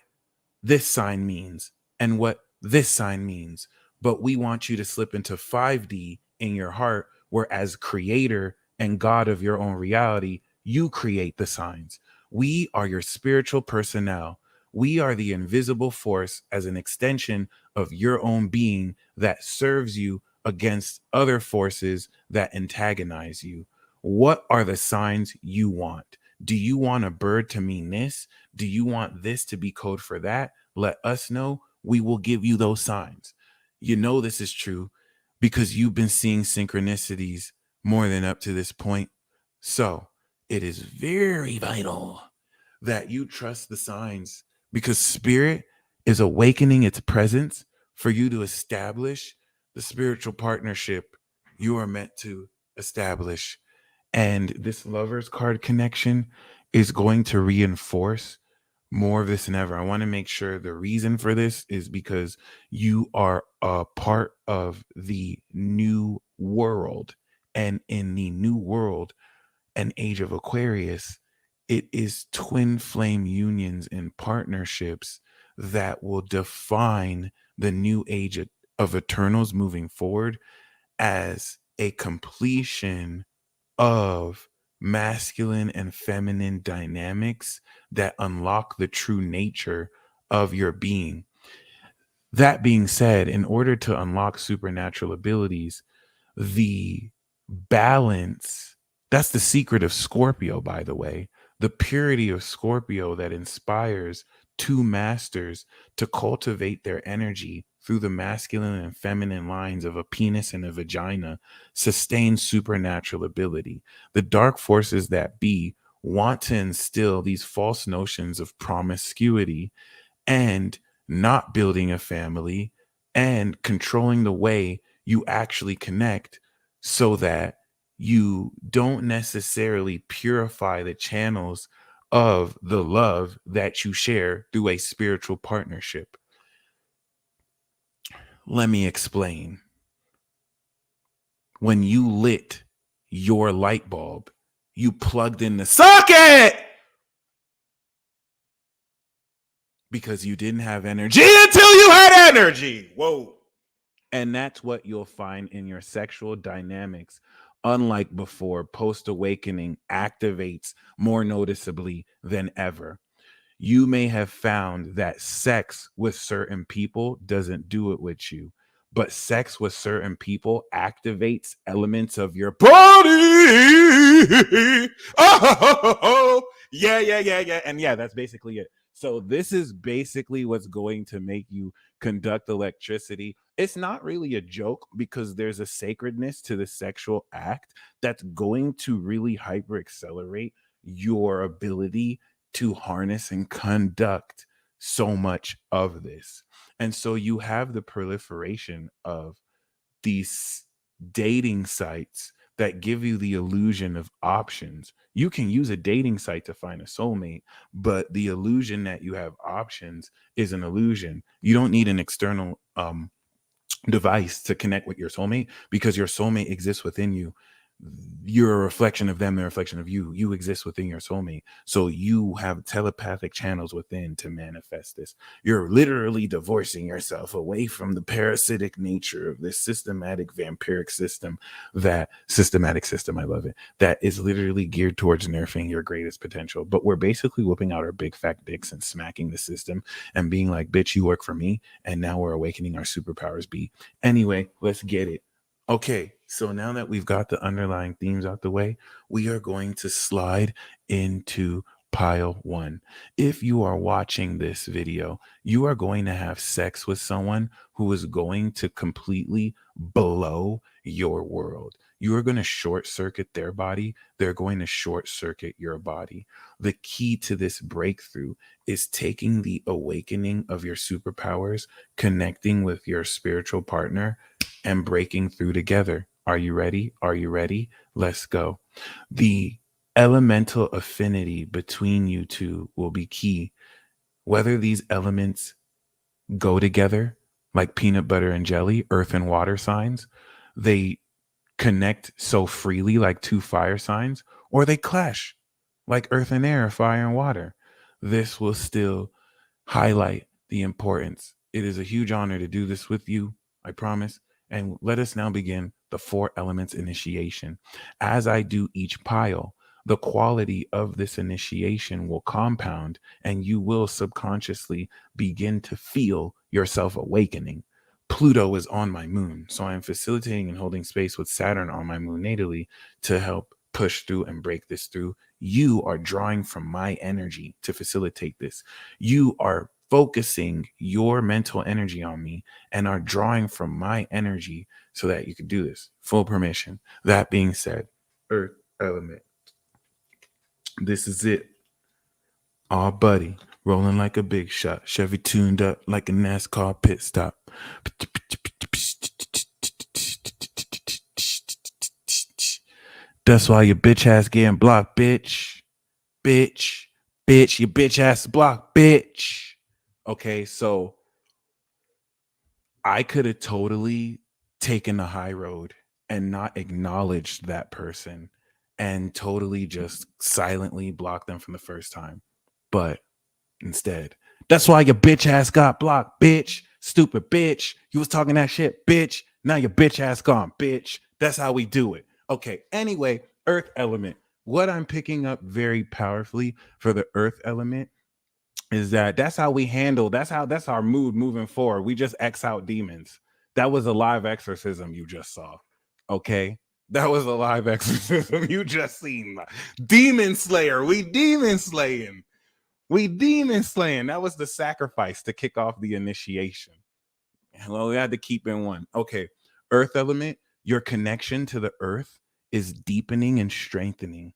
this sign means and what this sign means. But we want you to slip into 5D in your heart, where as creator and God of your own reality, you create the signs. We are your spiritual personnel. We are the invisible force as an extension of your own being that serves you against other forces that antagonize you. What are the signs you want? Do you want a bird to mean this? Do you want this to be code for that? Let us know. We will give you those signs. You know this is true because you've been seeing synchronicities more than up to this point. So it is very vital that you trust the signs, because spirit is awakening its presence for you to establish the spiritual partnership you are meant to establish. And this lover's card connection is going to reinforce more of this than ever. I want to make sure the reason for this is because you are a part of the new world. And in the new world, an age of Aquarius, it is twin flame unions and partnerships that will define the new age of Eternals moving forward as a completion of masculine and feminine dynamics that unlock the true nature of your being. That being said, in order to unlock supernatural abilities, the balance, that's the secret of Scorpio, by the way. The purity of Scorpio that inspires two masters to cultivate their energy through the masculine and feminine lines of a penis and a vagina sustains supernatural ability. The dark forces that be want to instill these false notions of promiscuity and not building a family and controlling the way you actually connect, so that you don't necessarily purify the channels of the love that you share through a spiritual partnership. Let me explain. When you lit your light bulb, you plugged in the socket because you didn't have energy until you had energy. Whoa. And that's what you'll find in your sexual dynamics. Unlike before, post awakening activates more noticeably than ever. You may have found that sex with certain people doesn't do it with you, but sex with certain people activates elements of your body. Oh, yeah. And yeah, that's basically it. So this is basically what's going to make you conduct electricity. It's not really a joke, because there's a sacredness to the sexual act that's going to really hyper accelerate your ability to harness and conduct so much of this. And so you have the proliferation of these dating sites that give you the illusion of options. You can use a dating site to find a soulmate, but the illusion that you have options is an illusion. You don't need an external device to connect with your soulmate, because your soulmate exists within you. you're a reflection of them, they're a reflection of you. You exist within your soulmate. So you have telepathic channels within to manifest this. You're literally divorcing yourself away from the parasitic nature of this systematic vampiric system, that systematic system, I love it, that is literally geared towards nerfing your greatest potential. But we're basically whipping out our big fat dicks and smacking the system and being like, bitch, you work for me. And now we're awakening our superpowers, B. Anyway, let's get it. Okay, so now that we've got the underlying themes out the way, we are going to slide into pile one. If you are watching this video, you are going to have sex with someone who is going to completely blow your world. You are going to short circuit their body. They're going to short circuit your body. The key to this breakthrough is taking the awakening of your superpowers, connecting with your spiritual partner, and breaking through together. Are you ready? Are you ready? Let's go. The elemental affinity between you two will be key. Whether these elements go together like peanut butter and jelly, earth and water signs, they connect so freely like two fire signs, or they clash like earth and air, fire and water. This will still highlight the importance. It is a huge honor to do this with you, I promise. And let us now begin the four elements initiation. As I do each pile, the quality of this initiation will compound, and you will subconsciously begin to feel yourself awakening. Pluto is on my moon, so I am facilitating and holding space with Saturn on my moon natally to help push through and break this through. You are drawing from my energy to facilitate this. You are focusing your mental energy on me and are drawing from my energy so that you can do this. Full permission. That being said, earth element. This is it. Aw, buddy. Rolling like a big shot. Chevy tuned up like a NASCAR pit stop. That's why your bitch ass getting blocked, bitch. Bitch. Bitch. Your bitch ass blocked, bitch. Okay, so I could have totally taken the high road and not acknowledged that person and totally just silently blocked them from the first time. But instead, that's why your bitch ass got blocked, bitch. Stupid bitch. You was talking that shit, bitch. Now your bitch ass gone, bitch. That's how we do it. Okay. Anyway, earth element. What I'm picking up very powerfully for the earth element is that that's how we handle, that's our mood moving forward. We just X out demons. That was a live exorcism you just saw. Okay. That was a live exorcism you just seen. Demon slayer. We demon slaying. We demon slaying. That was the sacrifice to kick off the initiation. Well, we had to keep in one. Okay. Earth element, your connection to the earth is deepening and strengthening.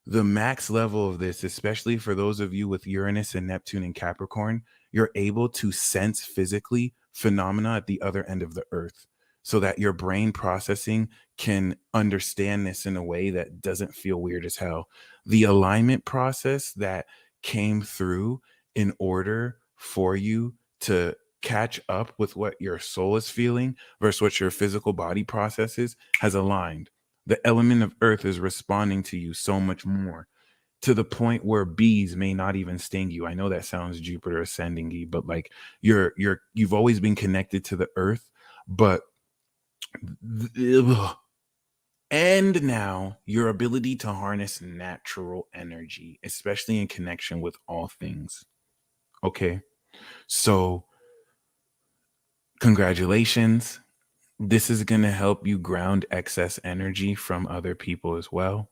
The max level of this, especially for those of you with Uranus and Neptune and Capricorn, you're able to sense physically phenomena at the other end of the earth so that your brain processing can understand this in a way that doesn't feel weird as hell. The alignment process that came through in order for you to catch up with what your soul is feeling versus what your physical body processes has aligned. The element of earth is responding to you so much more, to the point where bees may not even sting you. I know that sounds Jupiter ascending-y, but like you've always been connected to the earth, but and now your ability to harness natural energy, especially in connection with all things. Okay. So congratulations. This is going to help you ground excess energy from other people as well.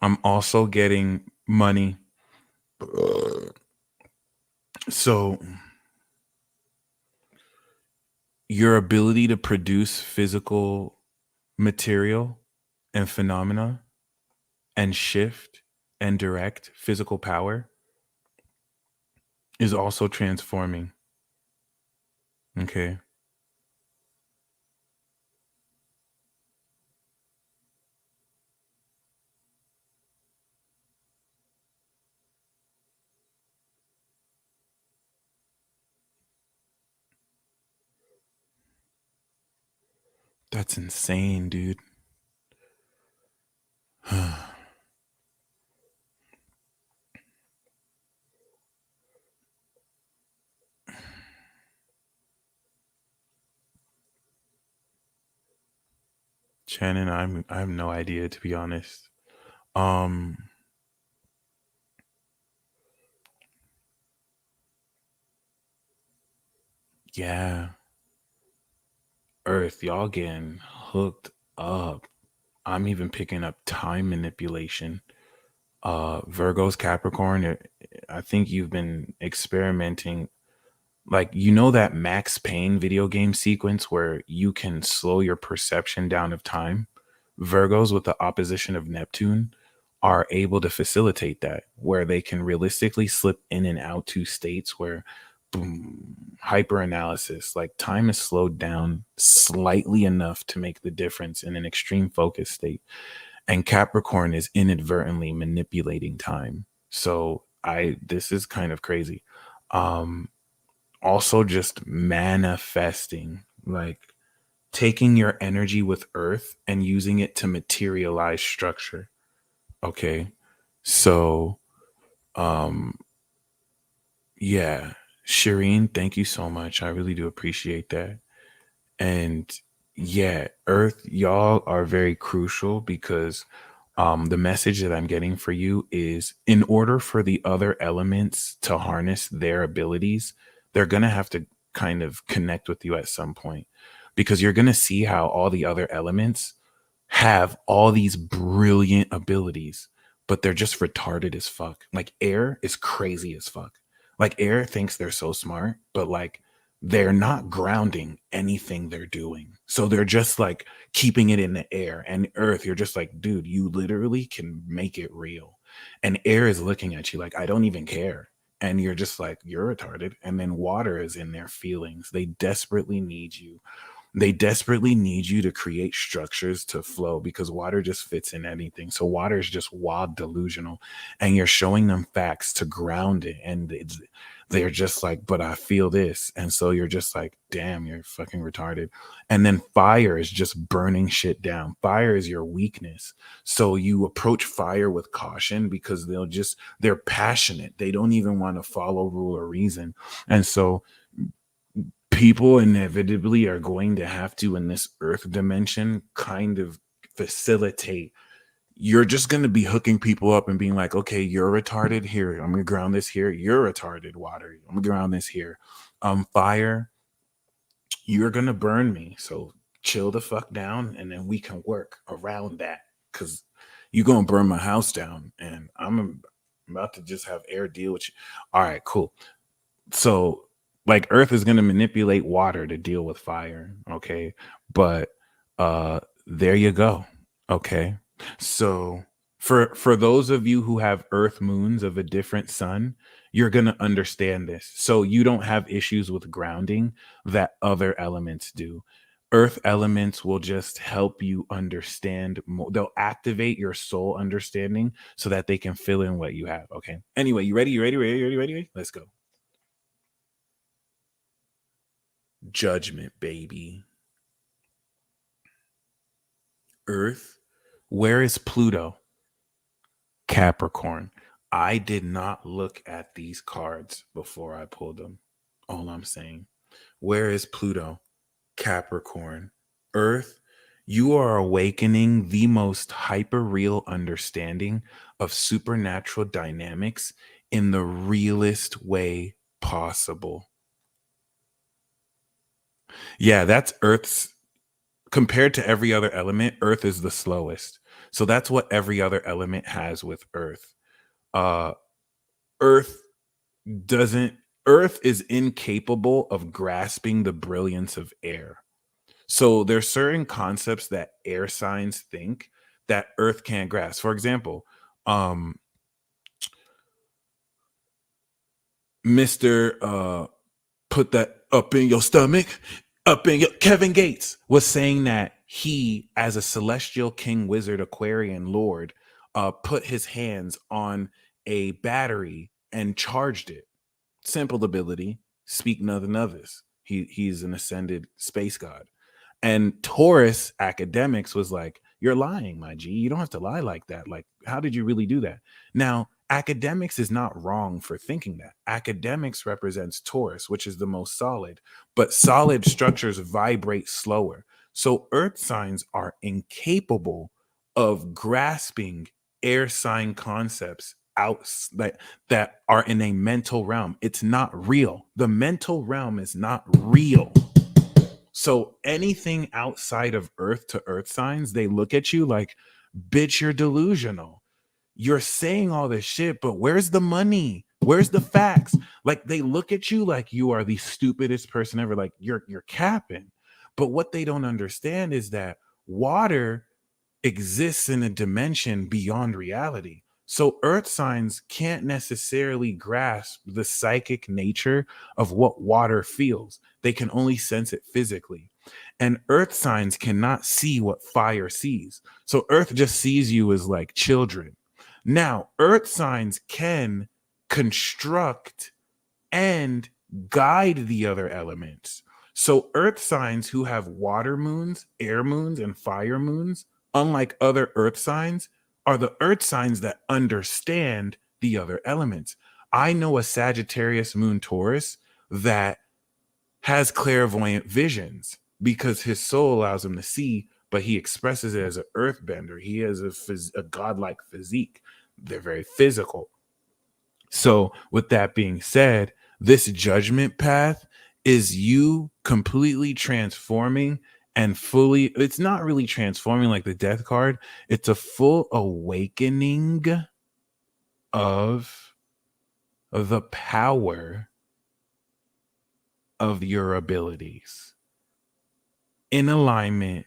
I'm also getting money. So your ability to produce physical material and phenomena and shift and direct physical power is also transforming. Okay. That's insane, dude. Shannon, I have no idea, to be honest. Um yeah, Earth, y'all getting hooked up. I'm even picking up time manipulation. Virgo's Capricorn, I think you've been experimenting, like, you know, that Max Payne video game sequence where you can slow your perception down of time. Virgos with the opposition of Neptune are able to facilitate that, where they can realistically slip in and out to states where, boom, hyper analysis, like time is slowed down slightly enough to make the difference in an extreme focus state. And Capricorn is inadvertently manipulating time. So this is kind of crazy. Um, Also just manifesting, like taking your energy with earth and using it to materialize structure. Okay. So, um, yeah, Shireen, thank you so much. I really do appreciate that. And yeah, earth, y'all are very crucial because the message that I'm getting for you is, in order for the other elements to harness their abilities, they're going to have to kind of connect with you at some point, because you're going to see how all the other elements have all these brilliant abilities, but they're just retarded as fuck. Like air is crazy as fuck. Like air thinks they're so smart, but like they're not grounding anything they're doing. So they're just like keeping it in the air. And earth, you're just like, dude, you literally can make it real. And air is looking at you like, I don't even care. And you're just like, you're retarded. And then water is in their feelings. They desperately need you. They desperately need you to create structures to flow, because water just fits in anything. So water is just wild delusional, and you're showing them facts to ground it. And they're just like, but I feel this. And so you're just like, damn, you're fucking retarded. And then fire is just burning shit down. Fire is your weakness. So you approach fire with caution, because they're passionate. They don't even want to follow rule or reason. And so people inevitably are going to have to, in this earth dimension, kind of facilitate. You're just going to be hooking people up and being like, okay, you're retarded here, I'm gonna ground this here. You're retarded, water, I'm gonna ground this here. Fire, you're gonna burn me, so chill the fuck down, and then we can work around that, because you're gonna burn my house down, and I'm about to just have air deal with you. All right, cool. So like earth is going to manipulate water to deal with fire, okay? But there you go. Okay. So for those of you who have earth moons of a different sun, you're going to understand this. So you don't have issues with grounding that other elements do. Earth elements will just help you understand more. They'll activate your soul understanding so that they can fill in what you have. Okay. Anyway, you ready? You ready? Ready? Ready? Ready? Ready? Let's go. Judgment, baby. Earth. Where is Pluto? Capricorn. I did not look at these cards before I pulled them. All I'm saying. Where is Pluto? Capricorn. Earth. You are awakening the most hyper real understanding of supernatural dynamics in the realest way possible. Yeah, that's Earth's, compared to every other element, earth is the slowest. So that's what every other element has with earth. uh earth doesn't Earth is incapable of grasping the brilliance of air. So there's certain concepts that air signs think that earth can't grasp. For example, um Mr. Put that up in your stomach, up in your, Kevin Gates was saying that he, as a celestial king, wizard, Aquarian lord, put his hands on a battery and charged it. Simple ability, speak nothing others. He's an ascended space god. And Taurus academics was like, you're lying, my G. You don't have to lie like that. Like, how did you really do that? Now, academics is not wrong for thinking that. Academics represents Taurus, which is the most solid, but solid structures vibrate slower. So earth signs are incapable of grasping air sign concepts out that are in a mental realm. It's not real. The mental realm is not real. So anything outside of earth to earth signs, they look at you like, bitch, you're delusional. You're saying all this shit, but where's the money? Where's the facts? Like they look at you like you are the stupidest person ever. Like you're capping. But what they don't understand is that water exists in a dimension beyond reality. So earth signs can't necessarily grasp the psychic nature of what water feels. They can only sense it physically. And earth signs cannot see what fire sees. So earth just sees you as like children. Now, earth signs can construct and guide the other elements. So, earth signs who have water moons, air moons, and fire moons, unlike other earth signs, are the earth signs that understand the other elements. I know a Sagittarius moon Taurus that has clairvoyant visions because his soul allows him to see, but he expresses it as an earthbender. He has a godlike physique. They're very physical. So, with that being said, this judgment path is you completely transforming and fully, it's not really transforming like the death card, it's a full awakening of the power of your abilities in alignment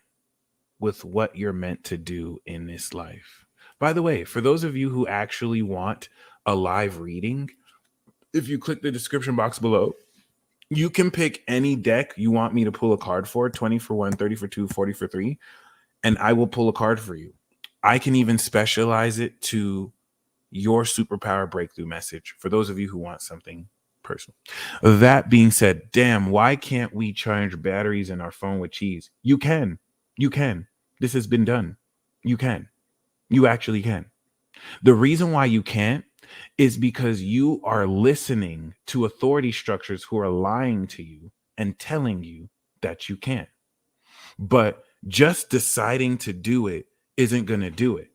with what you're meant to do in this life. By the way, for those of you who actually want a live reading, if you click the description box below, you can pick any deck you want me to pull a card for, 20 for 1, 30 for 2, 40 for 3, and I will pull a card for you. I can even specialize it to your superpower breakthrough message for those of you who want something personal. That being said, damn, why can't we charge batteries in our phone with cheese? You can. You can. This has been done. You can. You actually can. The reason why you can't is because you are listening to authority structures who are lying to you and telling you that you can't. But just deciding to do it isn't going to do it.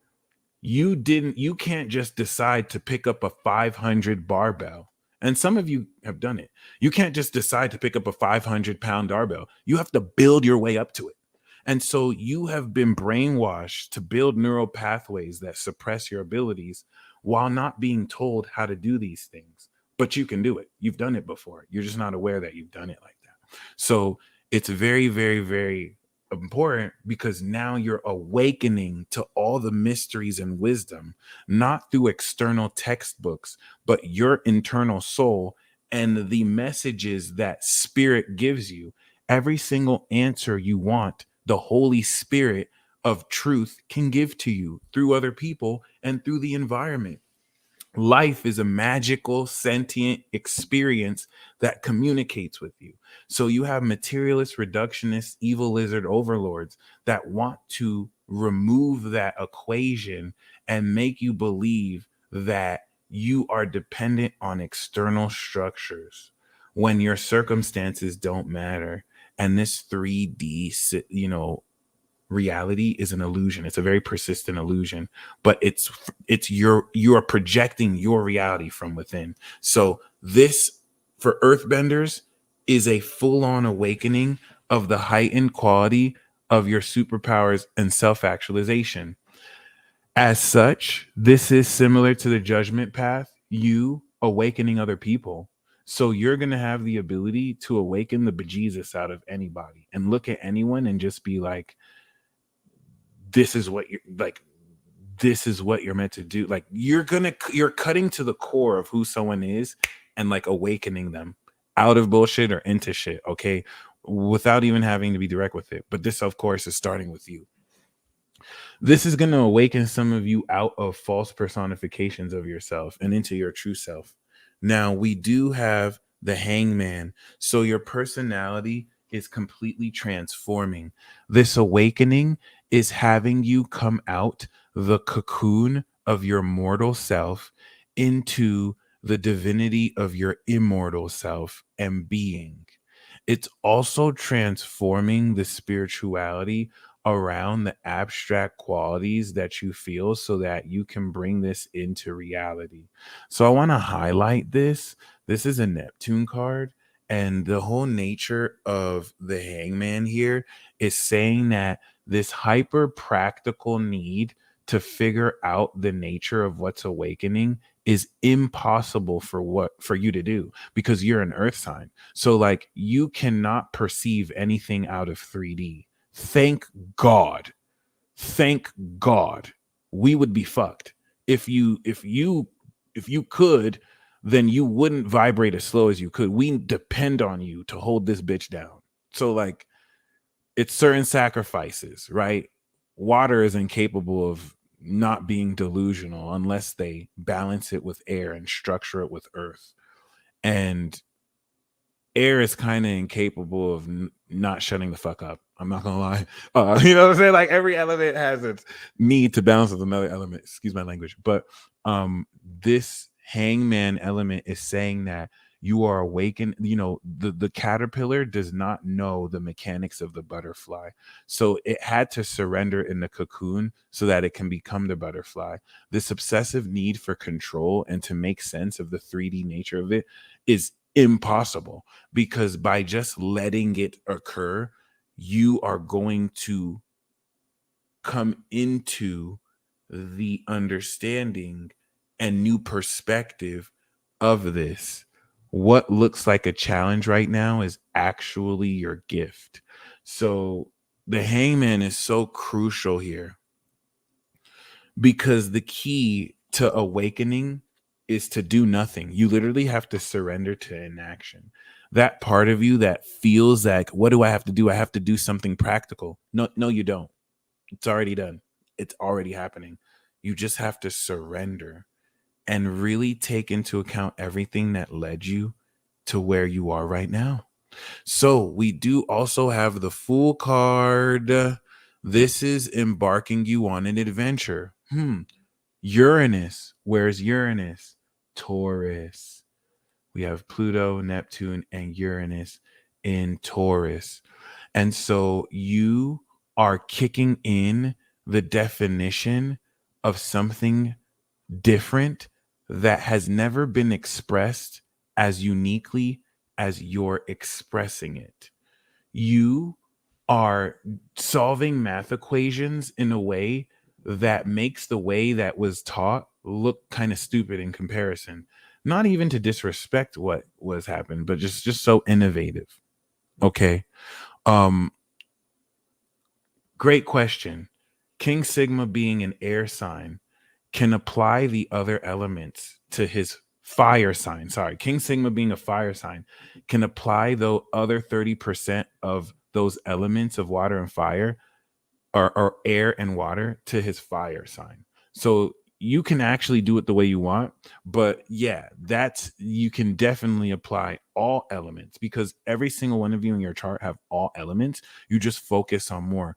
You can't just decide to pick up a 500 barbell. And some of you have done it. You can't just decide to pick up a 500-pound barbell. You have to build your way up to it. And so you have been brainwashed to build neural pathways that suppress your abilities while not being told how to do these things. But you can do it. You've done it before. You're just not aware that you've done it like that. So it's very, very, very important because now you're awakening to all the mysteries and wisdom, not through external textbooks, but your internal soul and the messages that spirit gives you. Every single answer you want, the Holy Spirit of truth can give to you through other people and through the environment. Life is a magical, sentient experience that communicates with you. So you have materialist, reductionist, evil lizard overlords that want to remove that equation and make you believe that you are dependent on external structures when your circumstances don't matter. And this 3D, reality is an illusion. It's a very persistent illusion, but you're projecting your reality from within. So this, for earthbenders, is a full-on awakening of the heightened quality of your superpowers and self-actualization. As such, this is similar to the judgment path, you awakening other people. So you're going to have the ability to awaken the bejesus out of anybody and look at anyone and just be like, this is what you're meant to do. Like you're cutting to the core of who someone is and like awakening them out of bullshit or into shit, okay, without even having to be direct with it. But this, of course, is starting with you. This is going to awaken some of you out of false personifications of yourself and into your true self. Now, we do have the hangman. So your personality is completely transforming. This awakening is having you come out the cocoon of your mortal self into the divinity of your immortal self and being. It's also transforming the spirituality around the abstract qualities that you feel so that you can bring this into reality. So I want to highlight this. This is a Neptune card. And the whole nature of the hangman here is saying that this hyper practical need to figure out the nature of what's awakening is impossible for you to do because you're an earth sign. So like you cannot perceive anything out of 3D. Thank God. Thank God. We would be fucked. If you could, then you wouldn't vibrate as slow as you could. We depend on you to hold this bitch down. So like it's certain sacrifices, right? Water is incapable of not being delusional unless they balance it with air and structure it with earth. And air is kind of incapable of not shutting the fuck up. I'm not gonna lie. You know what I'm saying? Like every element has its need to balance with another element. Excuse my language. But this hangman element is saying that you are awakened. You know, the caterpillar does not know the mechanics of the butterfly. So it had to surrender in the cocoon so that it can become the butterfly. This obsessive need for control and to make sense of the 3D nature of it is impossible, because by just letting it occur, you are going to come into the understanding and new perspective of this. What looks like a challenge right now is actually your gift. So the hangman is so crucial here because the key to awakening is to do nothing. You literally have to surrender to inaction. That part of you that feels like, what do I have to do? I have to do something practical. No, you don't. It's already done. It's already happening. You just have to surrender and really take into account everything that led you to where you are right now. So we do also have the Fool card. This is embarking you on an adventure. Uranus. Where's Uranus? Taurus. We have Pluto, Neptune, and Uranus in Taurus. And so you are kicking in the definition of something different that has never been expressed as uniquely as you're expressing it. You are solving math equations in a way that makes the way that was taught look kind of stupid in comparison. Not even to disrespect what was happened, but just so innovative. Okay. Um Great question. King Sigma being an air sign can apply the other elements to his fire sign. Sorry, King Sigma being a fire sign can apply the other 30% of those elements of water and fire, or air and water, to his fire sign. So you can actually do it the way you want, but yeah, you can definitely apply all elements because every single one of you in your chart have all elements. You just focus on more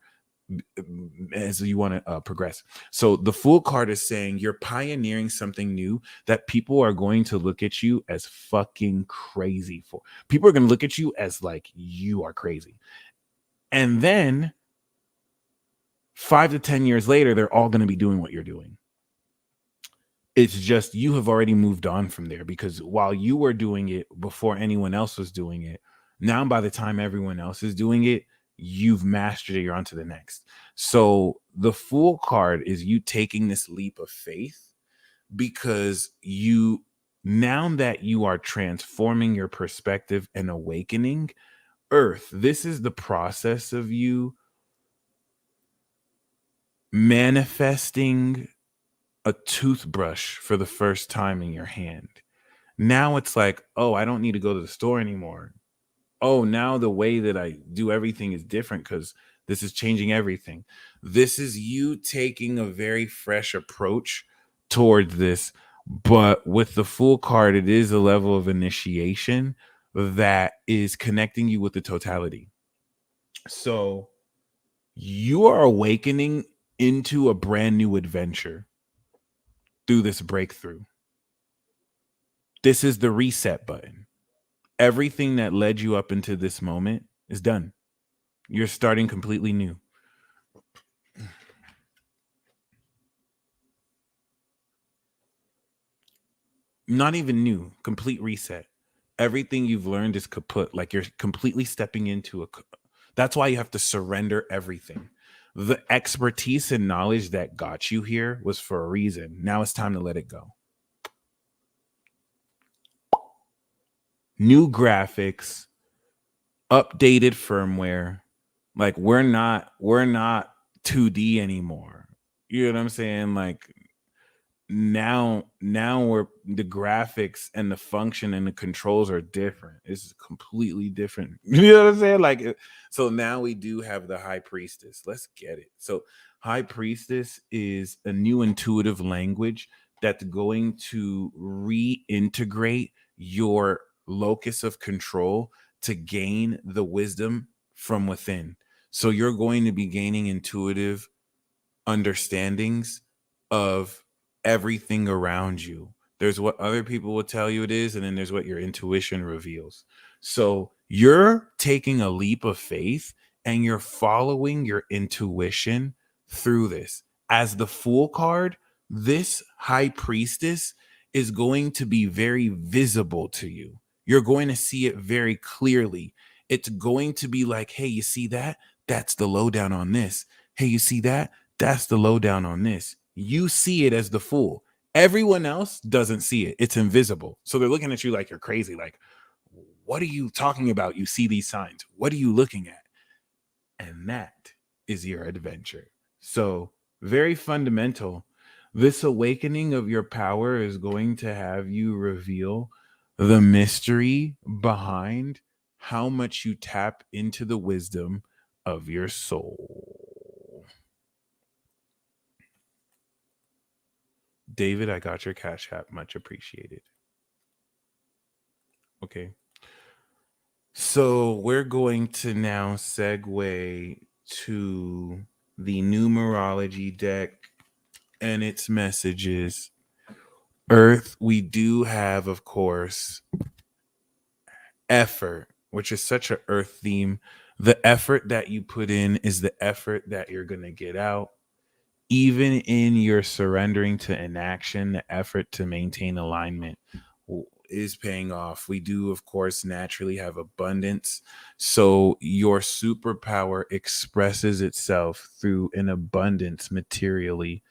as you want to progress. So the Fool card is saying you're pioneering something new that people are going to look at you as fucking crazy for. People are going to look at you as like you are crazy. And then 5 to 10 years later, they're all going to be doing what you're doing. It's just you have already moved on from there, because while you were doing it before anyone else was doing it, now by the time everyone else is doing it, you've mastered it. You're on to the next. So the Fool card is you taking this leap of faith because now that you are transforming your perspective and awakening Earth, this is the process of you manifesting a toothbrush for the first time in your hand. Now it's like, oh, I don't need to go to the store anymore. Oh, now the way that I do everything is different because this is changing everything. This is you taking a very fresh approach towards this. But with the Fool card, it is a level of initiation that is connecting you with the totality. So you are awakening into a brand new adventure through this breakthrough. This is the reset button. Everything that led you up into this moment is done. You're starting completely new. Not even new, complete reset. Everything you've learned is kaput. Like you're completely stepping into a. That's why you have to surrender everything. The expertise and knowledge that got you here was for a reason. Now it's time to let it go. New graphics, updated firmware. Like we're not 2D anymore. You know what I'm saying? Like now we're the graphics and the function and the controls are different. It's completely different. You know what I'm saying? Like so now we do have the high priestess. Let's get it. So high priestess is a new intuitive language that's going to reintegrate your locus of control to gain the wisdom from within. So you're going to be gaining intuitive understandings of everything around you. There's what other people will tell you it is, and then there's what your intuition reveals. So you're taking a leap of faith and you're following your intuition through this. As the Fool card, this high priestess is going to be very visible to you. You're going to see it very clearly. It's going to be like, hey, you see that? That's the lowdown on this. Hey, you see that? That's the lowdown on this. You see it as the Fool. Everyone else doesn't see it. It's invisible. So they're looking at you like you're crazy. Like, what are you talking about? You see these signs. What are you looking at? And that is your adventure. So, very fundamental. This awakening of your power is going to have you reveal the mystery behind how much you tap into the wisdom of your soul. David, I got your Cash App. Much appreciated. Okay. So we're going to now segue to the numerology deck and its messages. Earth, we do have, of course, effort, which is such an earth theme. The effort that you put in is the effort that you're going to get out. Even in your surrendering to inaction, the effort to maintain alignment is paying off. We do, of course, naturally have abundance. So your superpower expresses itself through an abundance materially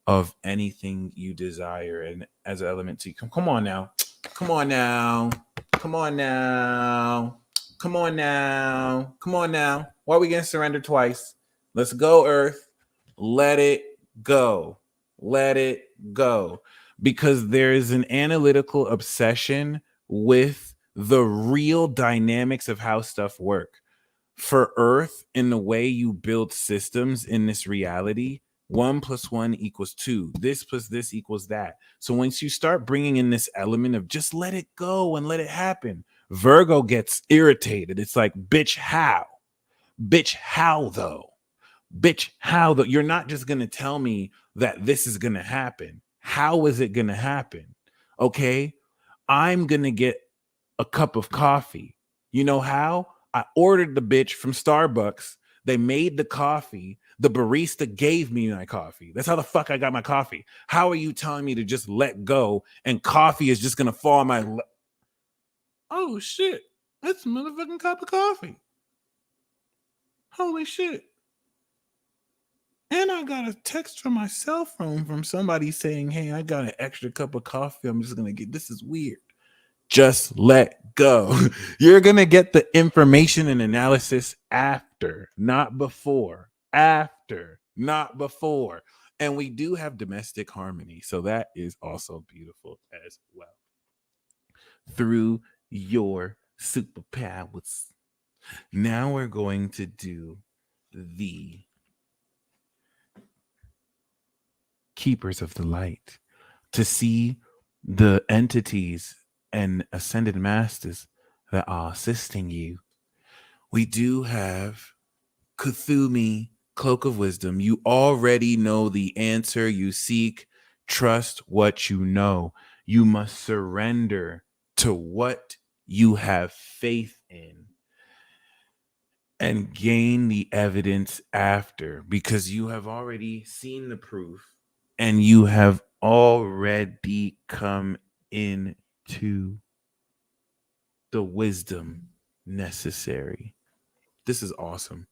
of anything you desire. And as an element to come on now, come on now, come on now, come on now, come on now. Why are we getting surrendered twice? Let's go, Earth. Let it go. Let it go. Because there is an analytical obsession with the real dynamics of how stuff work. For Earth, in the way you build systems in this reality, 1+1=2. This plus this equals that. So once you start bringing in this element of just let it go and let it happen, Virgo gets irritated. It's like, bitch, how? Bitch, how though? Bitch, how though? You're not just going to tell me that this is going to happen. How is it going to happen? Okay. I'm going to get a cup of coffee. You know how? I ordered the bitch from Starbucks. They made the coffee. The barista gave me my coffee. That's how the fuck I got my coffee. How are you telling me to just let go and coffee is just going to fall on my oh shit. That's a motherfucking cup of coffee. Holy shit. And I got a text from my cell phone from somebody saying, hey, I got an extra cup of coffee. I'm just going to get this is weird. Just let go. You're going to get the information and analysis after, not before. After, not before. And we do have domestic harmony. So that is also beautiful as well. Through your superpowers. Now we're going to do the keepers of the light to see the entities and ascended masters that are assisting you. We do have Cthulhu, cloak of wisdom. You already know the answer you seek. Trust what you know. You must surrender to what you have faith in and gain the evidence after, because you have already seen the proof and you have already come into the wisdom necessary. This is awesome.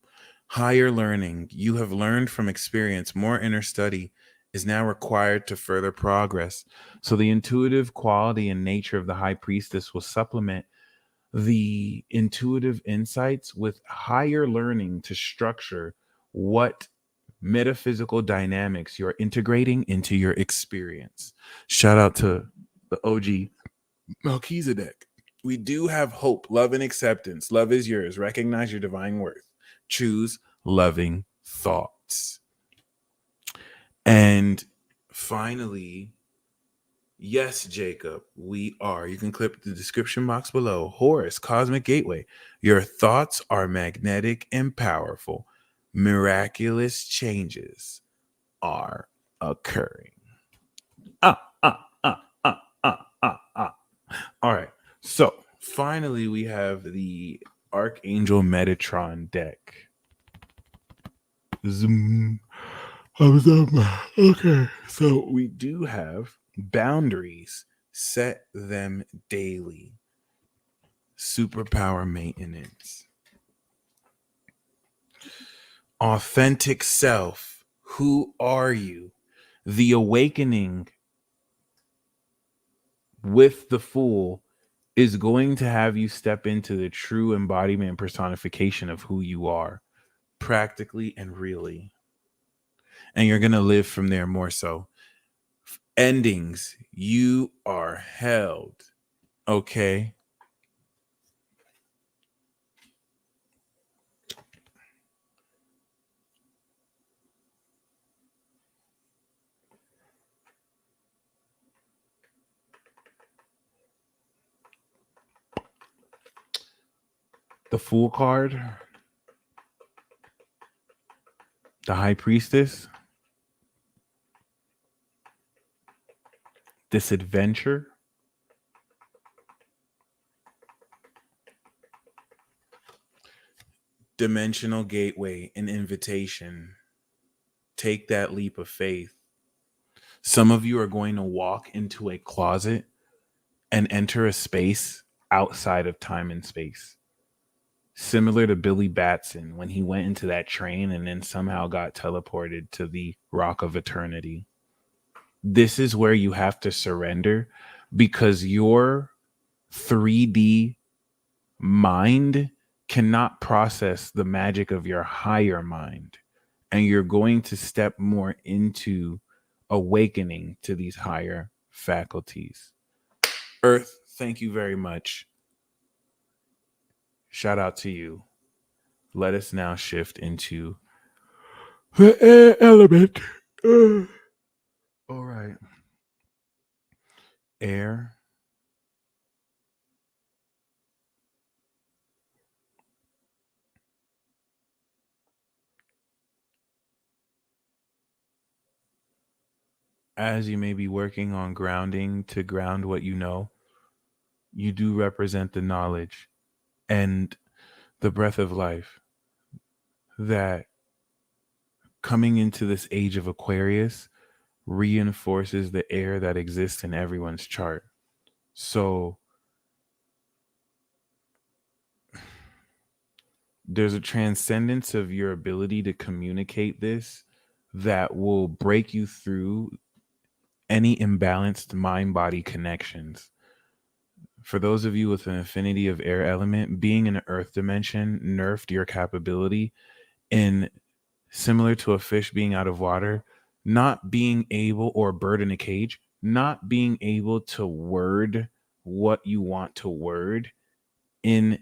Higher learning. You have learned from experience. More inner study is now required to further progress. So the intuitive quality and nature of the high priestess will supplement the intuitive insights with higher learning to structure what metaphysical dynamics you're integrating into your experience. Shout out to the OG Melchizedek. We do have hope, love, and acceptance. Love is yours. Recognize your divine worth. Choose loving thoughts. And finally, yes, Jacob, we are. You can click the description box below. Horus, Cosmic Gateway. Your thoughts are magnetic and powerful. Miraculous changes are occurring. Ah, ah, ah, ah, ah, ah, ah. All right. So finally, we have the Archangel Metatron deck. Zoom. Okay. So we do have boundaries. Set them daily. Superpower maintenance. Authentic self. Who are you? The awakening with the Fool is going to have you step into the true embodiment and personification of who you are, practically and really. And you're going to live from there more so. Endings, you are held. Okay. The Fool card, the High Priestess, this adventure, dimensional gateway, an invitation. Take that leap of faith. Some of you are going to walk into a closet and enter a space outside of time and space. Similar to Billy Batson when he went into that train and then somehow got teleported to the Rock of Eternity. This is where you have to surrender, because your 3D mind cannot process the magic of your higher mind. And you're going to step more into awakening to these higher faculties. Earth, thank you very much. Shout out to you. Let us now shift into the air element. All right. Air. As you may be working on grounding to ground what you know, you do represent the knowledge and the breath of life that coming into this age of Aquarius reinforces the air that exists in everyone's chart. So there's a transcendence of your ability to communicate this that will break you through any imbalanced mind-body connections. For those of you with an affinity of air element, being in an earth dimension nerfed your capability in, similar to a fish being out of water, not being able, or a bird in a cage, not being able to word what you want to word in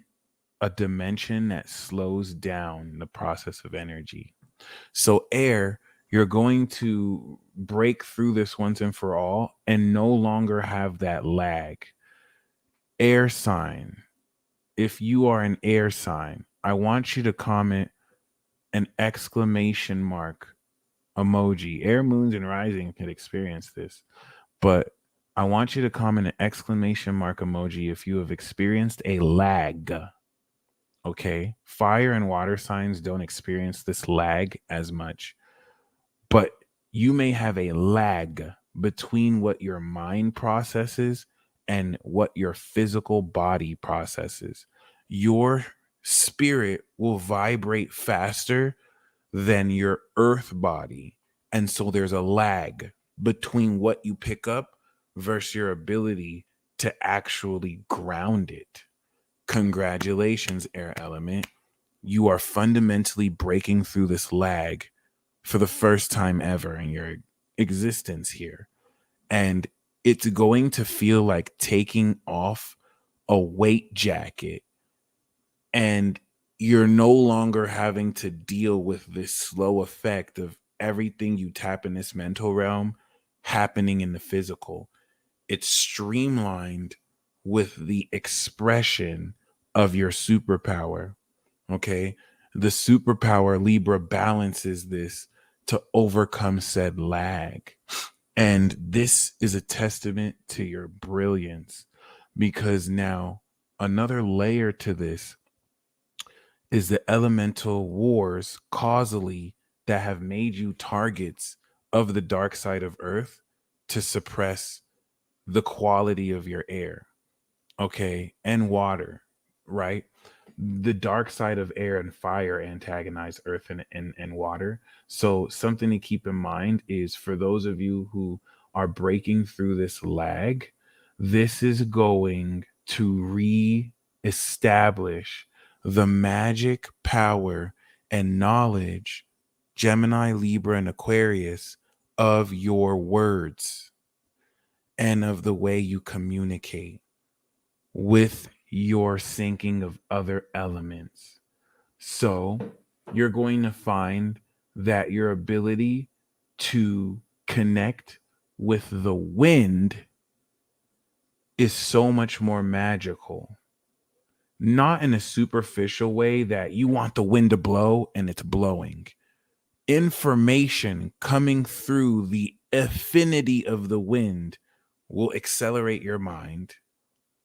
a dimension that slows down the process of energy. So air, you're going to break through this once and for all and no longer have that lag. Air sign. If you are an air sign, I want you to comment an exclamation mark emoji. Air, moons, and rising could experience this, but I want you to comment an exclamation mark emoji if you have experienced a lag. Okay. Fire and water signs don't experience this lag as much, but you may have a lag between what your mind processes and what your physical body processes. Your spirit will vibrate faster than your earth body. And so there's a lag between what you pick up versus your ability to actually ground it. Congratulations, air element. You are fundamentally breaking through this lag for the first time ever in your existence here. And it's going to feel like taking off a weight jacket, and you're no longer having to deal with this slow effect of everything you tap in this mental realm happening in the physical. It's streamlined with the expression of your superpower. Okay. The superpower Libra balances this to overcome said lag. And this is a testament to your brilliance, because now another layer to this is the elemental wars causally that have made you targets of the dark side of Earth to suppress the quality of your air, okay, and water, right? The dark side of air and fire antagonize earth and water. So something to keep in mind is, for those of you who are breaking through this lag, this is going to re-establish the magic, power, and knowledge, Gemini, Libra, and Aquarius, of your words and of the way you communicate with your syncing of other elements. So you're going to find that your ability to connect with the wind is so much more magical. Not in a superficial way that you want the wind to blow and it's blowing. Information coming through the affinity of the wind will accelerate your mind,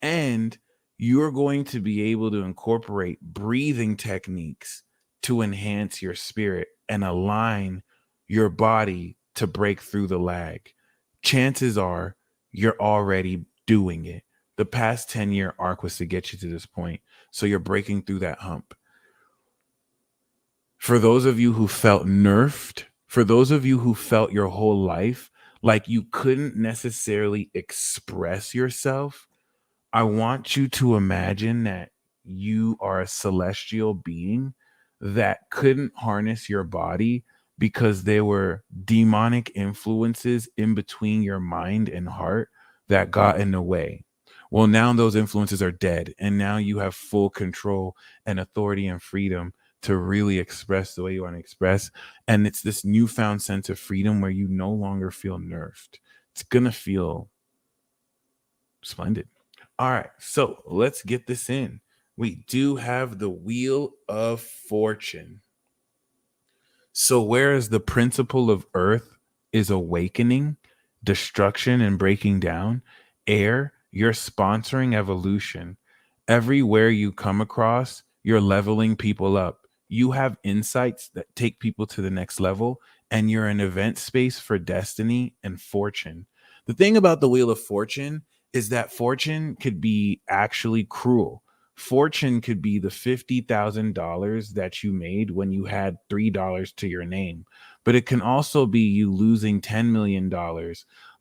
and you're going to be able to incorporate breathing techniques to enhance your spirit and align your body to break through the lag. Chances are you're already doing it. The past 10-year arc was to get you to this point. So you're breaking through that hump. For those of you who felt nerfed, for those of you who felt your whole life like you couldn't necessarily express yourself, I want you to imagine that you are a celestial being that couldn't harness your body because there were demonic influences in between your mind and heart that got in the way. Well, now those influences are dead, and now you have full control and authority and freedom to really express the way you want to express. And it's this newfound sense of freedom where you no longer feel nerfed. It's going to feel splendid. All right, so let's get this in. We do have the Wheel of Fortune. So, whereas the principle of earth is awakening, destruction, and breaking down, air, you're sponsoring evolution. Everywhere you come across, you're leveling people up. You have insights that take people to the next level, and you're an event space for destiny and fortune. The thing about the Wheel of Fortune is that fortune could be actually cruel. Fortune could be the $50,000 that you made when you had $3 to your name, but it can also be you losing $10 million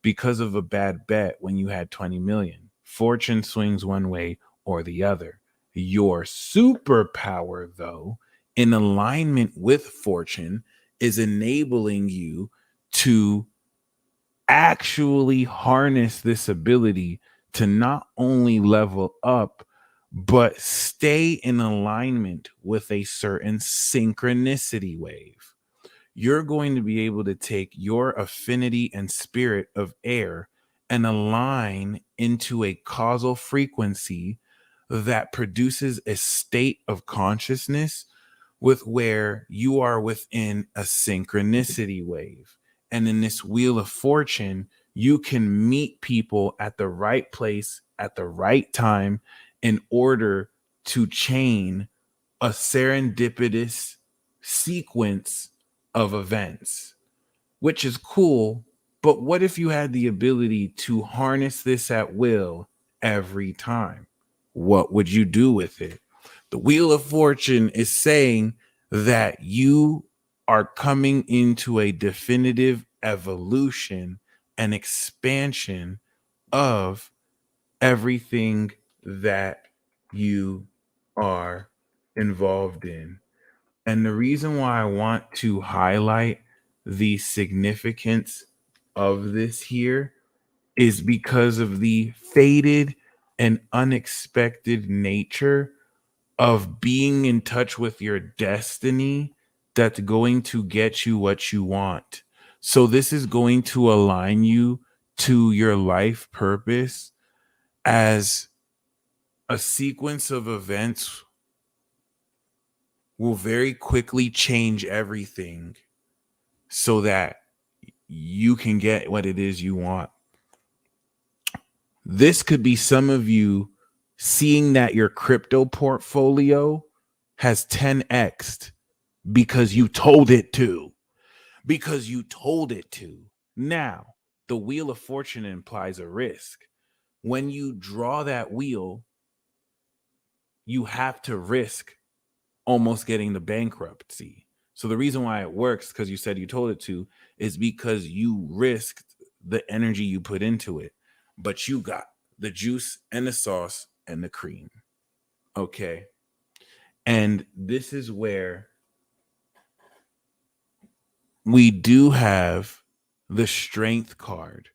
because of a bad bet when you had 20 million. Fortune swings one way or the other. Your superpower, though, in alignment with fortune, is enabling you to actually harness this ability to not only level up, but stay in alignment with a certain synchronicity wave. You're going to be able to take your affinity and spirit of air and align into a causal frequency that produces a state of consciousness with where you are within a synchronicity wave. And in this wheel of fortune, you can meet people at the right place at the right time in order to chain a serendipitous sequence of events, which is cool. But what if you had the ability to harness this at will every time? What would you do with it? The Wheel of Fortune is saying that you are coming into a definitive evolution and expansion of everything that you are involved in. And the reason why I want to highlight the significance of this here is because of the fated and unexpected nature of being in touch with your destiny that's going to get you what you want. So, this is going to align you to your life purpose as a sequence of events will very quickly change everything so that you can get what it is you want. This could be some of you seeing that your crypto portfolio has 10x'd because you told it to. Because you told it to. Now, the Wheel of Fortune implies a risk. When you draw that wheel, you have to risk almost getting the bankruptcy. So the reason why it works, because you said you told it to, is because you risked the energy you put into it. But you got the juice and the sauce and the cream. Okay. And this is where we do have the strength card.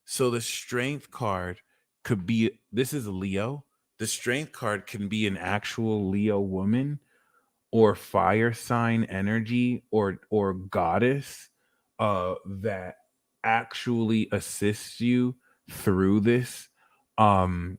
So the strength card could be, this is Leo. The strength card can be an actual Leo woman or fire sign energy or goddess that actually assists you through this um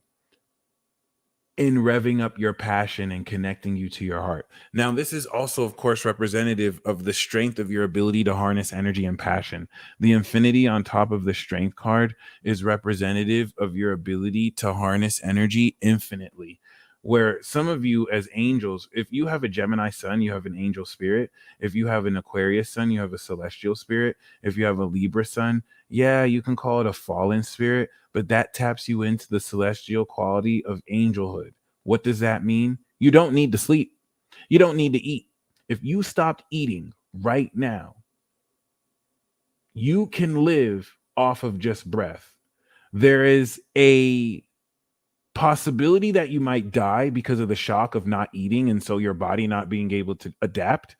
in revving up your passion and connecting you to your heart. Now, this is also, of course, representative of the strength of your ability to harness energy and passion. The infinity on top of the strength card is representative of your ability to harness energy infinitely. Where some of you, as angels, if you have a Gemini sun, you have an angel spirit. If you have an Aquarius sun, you have a celestial spirit. If you have a Libra sun, yeah, you can call it a fallen spirit, but that taps you into the celestial quality of angelhood. What does that mean? You don't need to sleep. You don't need to eat. If you stopped eating right now, you can live off of just breath. There is a possibility that you might die because of the shock of not eating and so your body not being able to adapt.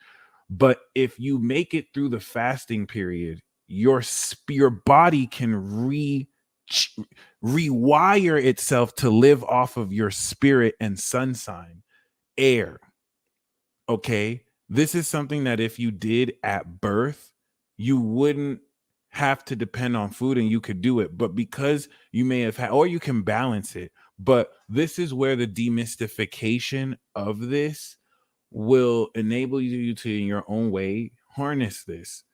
But if you make it through the fasting period, your body can rewire itself to live off of your spirit and sun sign, air. Okay. This is something that if you did at birth, you wouldn't have to depend on food and you could do it. But because you may have had, or you can balance it. But this is where the demystification of this will enable you to, in your own way, harness this.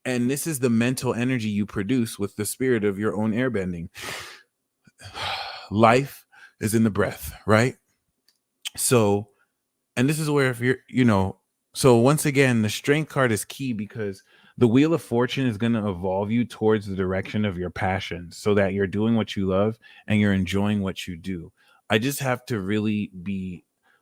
And this is the mental energy you produce with the spirit of your own airbending. Life is in the breath, right? So, and this is where if you're, so once again, the strength card is key because the Wheel of Fortune is going to evolve you towards the direction of your passions so that you're doing what you love and you're enjoying what you do. I just have to really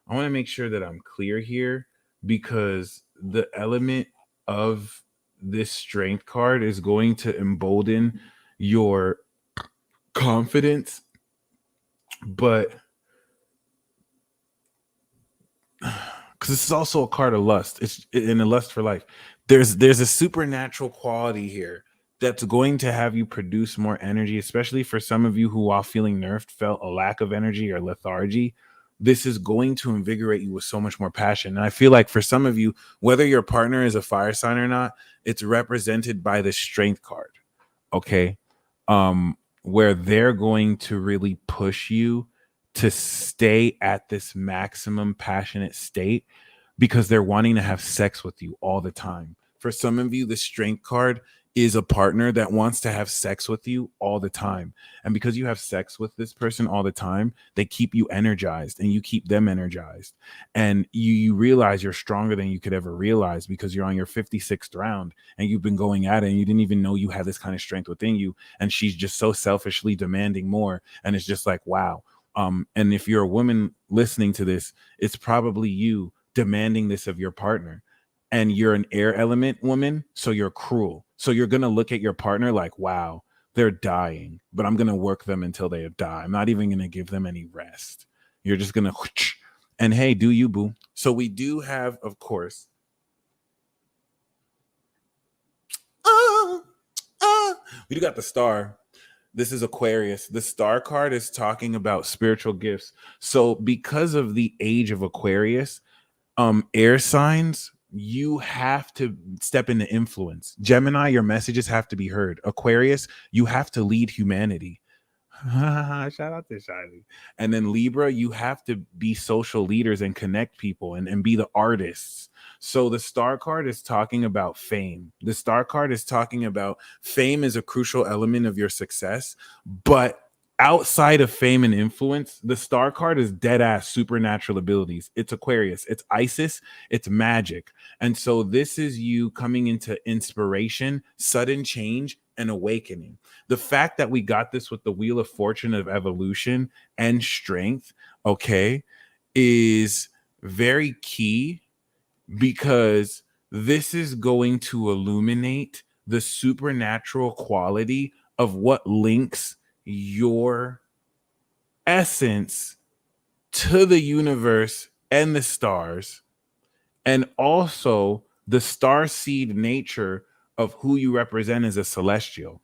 I want to make sure that I'm clear here because the element of this strength card is going to embolden your confidence, but because this is also a card of lust. It's in a lust for life. There's a supernatural quality here that's going to have you produce more energy, especially for some of you who, while feeling nerfed, felt a lack of energy or lethargy. This is going to invigorate you with so much more passion. And I feel like for some of you, whether your partner is a fire sign or not, it's represented by the strength card. Okay. Where they're going to really push you to stay at this maximum passionate state because they're wanting to have sex with you all the time. For some of you, the strength card is a partner that wants to have sex with you all the time. And because you have sex with this person all the time, they keep you energized and you keep them energized. And you realize you're stronger than you could ever realize because you're on your 56th round and you've been going at it and you didn't even know you had this kind of strength within you. And she's just so selfishly demanding more. And it's just like, wow. And if you're a woman listening to this, it's probably you demanding this of your partner. And you're an air element woman, so you're cruel. So you're going to look at your partner like, wow, they're dying, but I'm going to work them until they die. I'm not even going to give them any rest. You're just going to, and hey, do you, boo. So we do have, of course, we do got the star. This is Aquarius. The star card is talking about spiritual gifts. So because of the age of Aquarius, air signs, you have to step into influence. Gemini, your messages have to be heard. Aquarius, you have to lead humanity. Shout out to Shiley. And then Libra, you have to be social leaders and connect people and be the artists. So the star card is talking about fame. The star card is talking about fame is a crucial element of your success, but outside of fame and influence, the star card is dead ass supernatural abilities. It's Aquarius, it's Isis, it's magic. And so this is you coming into inspiration, sudden change, and awakening. The fact that we got this with the Wheel of Fortune of evolution and strength, okay, is very key because this is going to illuminate the supernatural quality of what links your essence to the universe and the stars, and also the star seed nature of who you represent as a celestial.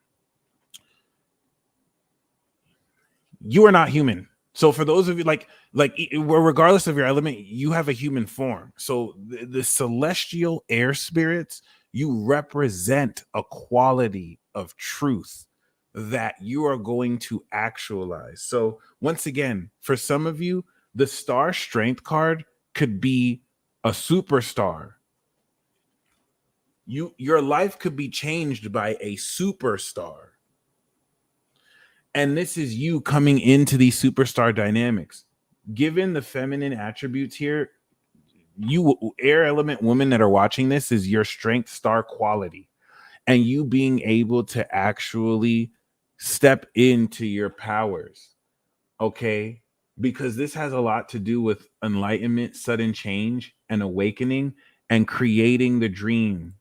You are not human. So for those of you like regardless of your element, you have a human form. So the celestial air spirits, you represent a quality of truth that you are going to actualize. So once again, for some of you, the star strength card could be a superstar. Your life could be changed by a superstar. And this is you coming into these superstar dynamics. Given the feminine attributes here, you air element women that are watching this is your strength star quality. And you being able to actually step into your powers. Okay? Because this has a lot to do with enlightenment, sudden change, and awakening, and creating the dream.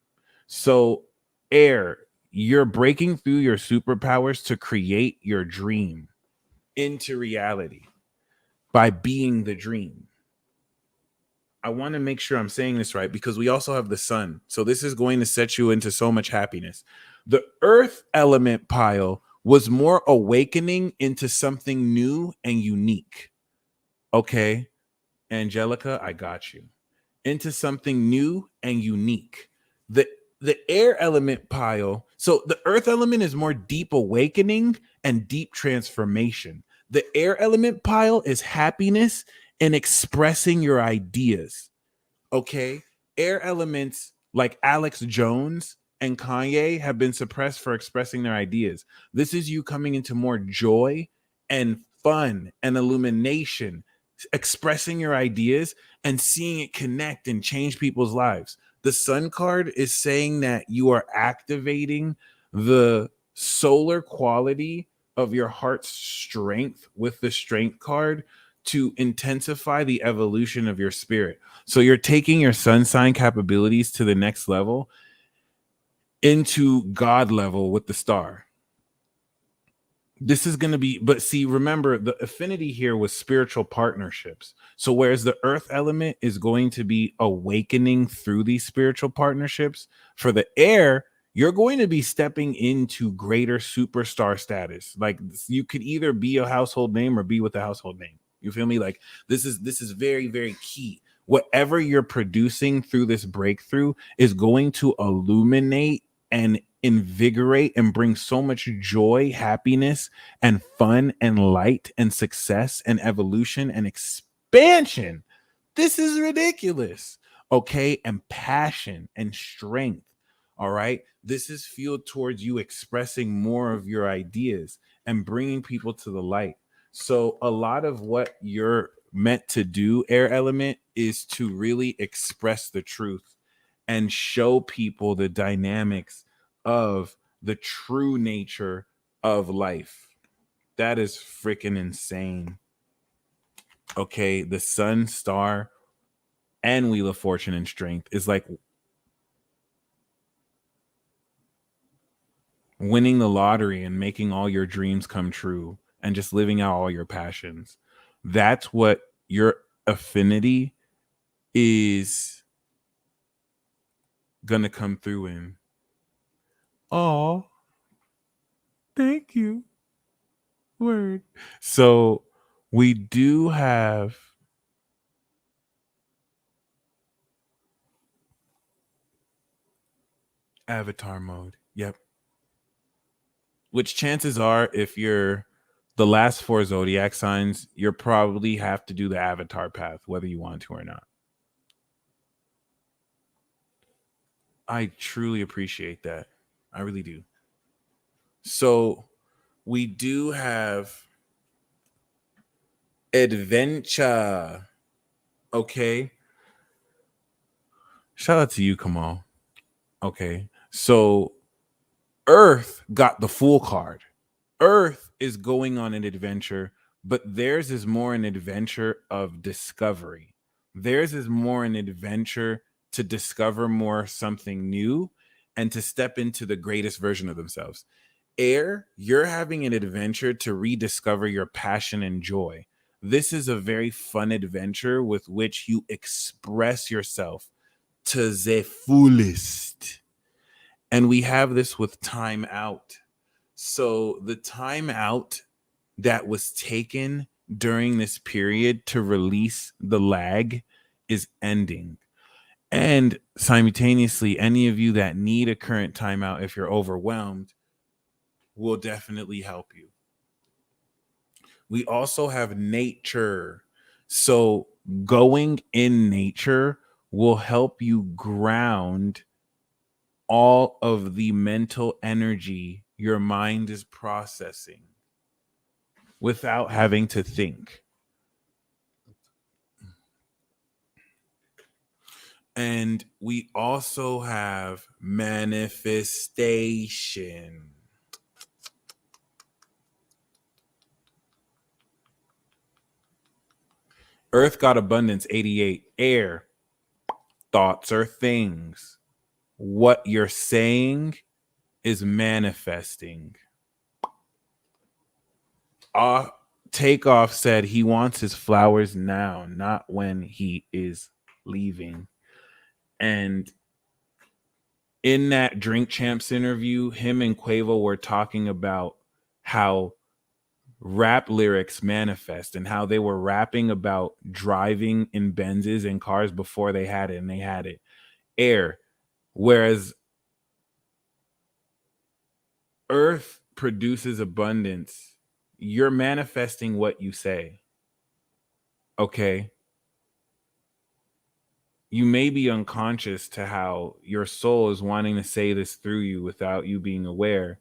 So, air, you're breaking through your superpowers to create your dream into reality by being the dream. I want to make sure I'm saying this right because we also have the sun. So this is going to set you into so much happiness. The earth element pile was more awakening into something new and unique. Okay, Angelica, I got you. Into something new and unique. The air element pile, so the earth element is more deep awakening and deep transformation. The air element pile is happiness and expressing your ideas. Okay, air elements like Alex Jones and Kanye have been suppressed for expressing their ideas. This is you coming into more joy and fun and illumination, expressing your ideas and seeing it connect and change people's lives. The sun card is saying that you are activating the solar quality of your heart's strength with the strength card to intensify the evolution of your spirit. So you're taking your sun sign capabilities to the next level into God level with the star. This is going to be, but see, remember the affinity here was spiritual partnerships. So whereas the earth element is going to be awakening through these spiritual partnerships, for the air, you're going to be stepping into greater superstar status. Like you could either be a household name or be with a household name. You feel me? Like this is very, very key. Whatever you're producing through this breakthrough is going to illuminate and invigorate and bring so much joy, happiness, and fun, and light, and success, and evolution, and expansion. This is ridiculous. okay, and passion and strength. All right. This is fueled towards you expressing more of your ideas and bringing people to the light. So, a lot of what you're meant to do, air element, is to really express the truth and show people the dynamics of the true nature of life. That is freaking insane. Okay. The sun, star, and Wheel of Fortune and Strength is like winning the lottery and making all your dreams come true and just living out all your passions. That's what your affinity is going to come through in. Oh, thank you. Word. So we do have avatar mode. Yep. Which chances are, if you're the last four zodiac signs, you'll probably have to do the avatar path, whether you want to or not. I truly appreciate that. I really do. So we do have adventure. Okay. Shout out to you, Kamal. Okay. So Earth got the full card. Earth is going on an adventure, but theirs is more an adventure of discovery. Theirs is more an adventure to discover more something new and to step into the greatest version of themselves. Air, you're having an adventure to rediscover your passion and joy. This is a very fun adventure with which you express yourself to the fullest. And we have this with time out. So the time out that was taken during this period to release the lag is ending. And simultaneously, any of you that need a current timeout, if you're overwhelmed, will definitely help you. We also have nature. So going in nature will help you ground all of the mental energy your mind is processing without having to think. And we also have manifestation. Earth got abundance, 88. Air, thoughts are things. What you're saying is manifesting. Takeoff said he wants his flowers now, not when he is leaving. And in that Drink Champs interview, him and Quavo were talking about how rap lyrics manifest and how they were rapping about driving in Benzes and cars before they had it, and they had it. Air. Whereas Earth produces abundance, you're manifesting what you say. Okay. You may be unconscious to how your soul is wanting to say this through you without you being aware.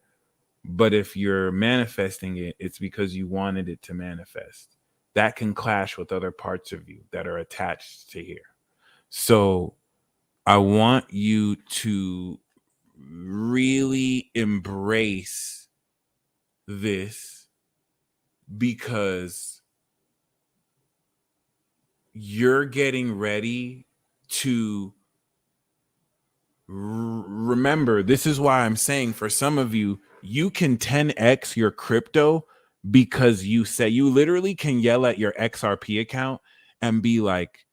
But if you're manifesting it, it's because you wanted it to manifest. That can clash with other parts of you that are attached to here. So I want you to really embrace this, because you're getting ready to remember. This is why I'm saying, for some of you, you can 10x your crypto, because you say, you literally can yell at your XRP account and be like,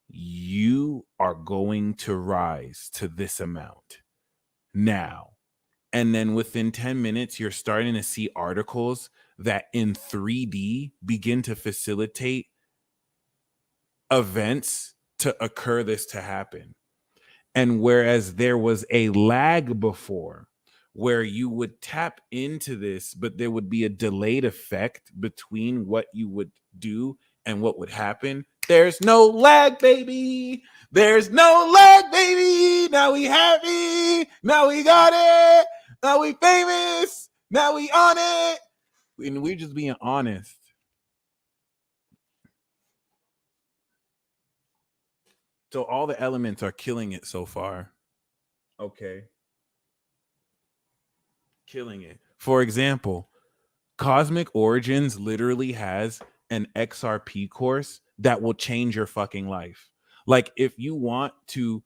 you are going to rise to this amount now. And then within 10 minutes, you're starting to see articles that in 3D begin to facilitate events to occur, this to happen. And whereas there was a lag before where you would tap into this, but there would be a delayed effect between what you would do and what would happen, There's no lag, baby. There's no lag, baby. Now we happy. Now we got it. Now we famous. Now we on it. And we're just being honest. So all the elements are killing it so far. Okay. Killing it. For example, Cosmic Origins literally has an XRP course that will change your fucking life. Like, if you want to,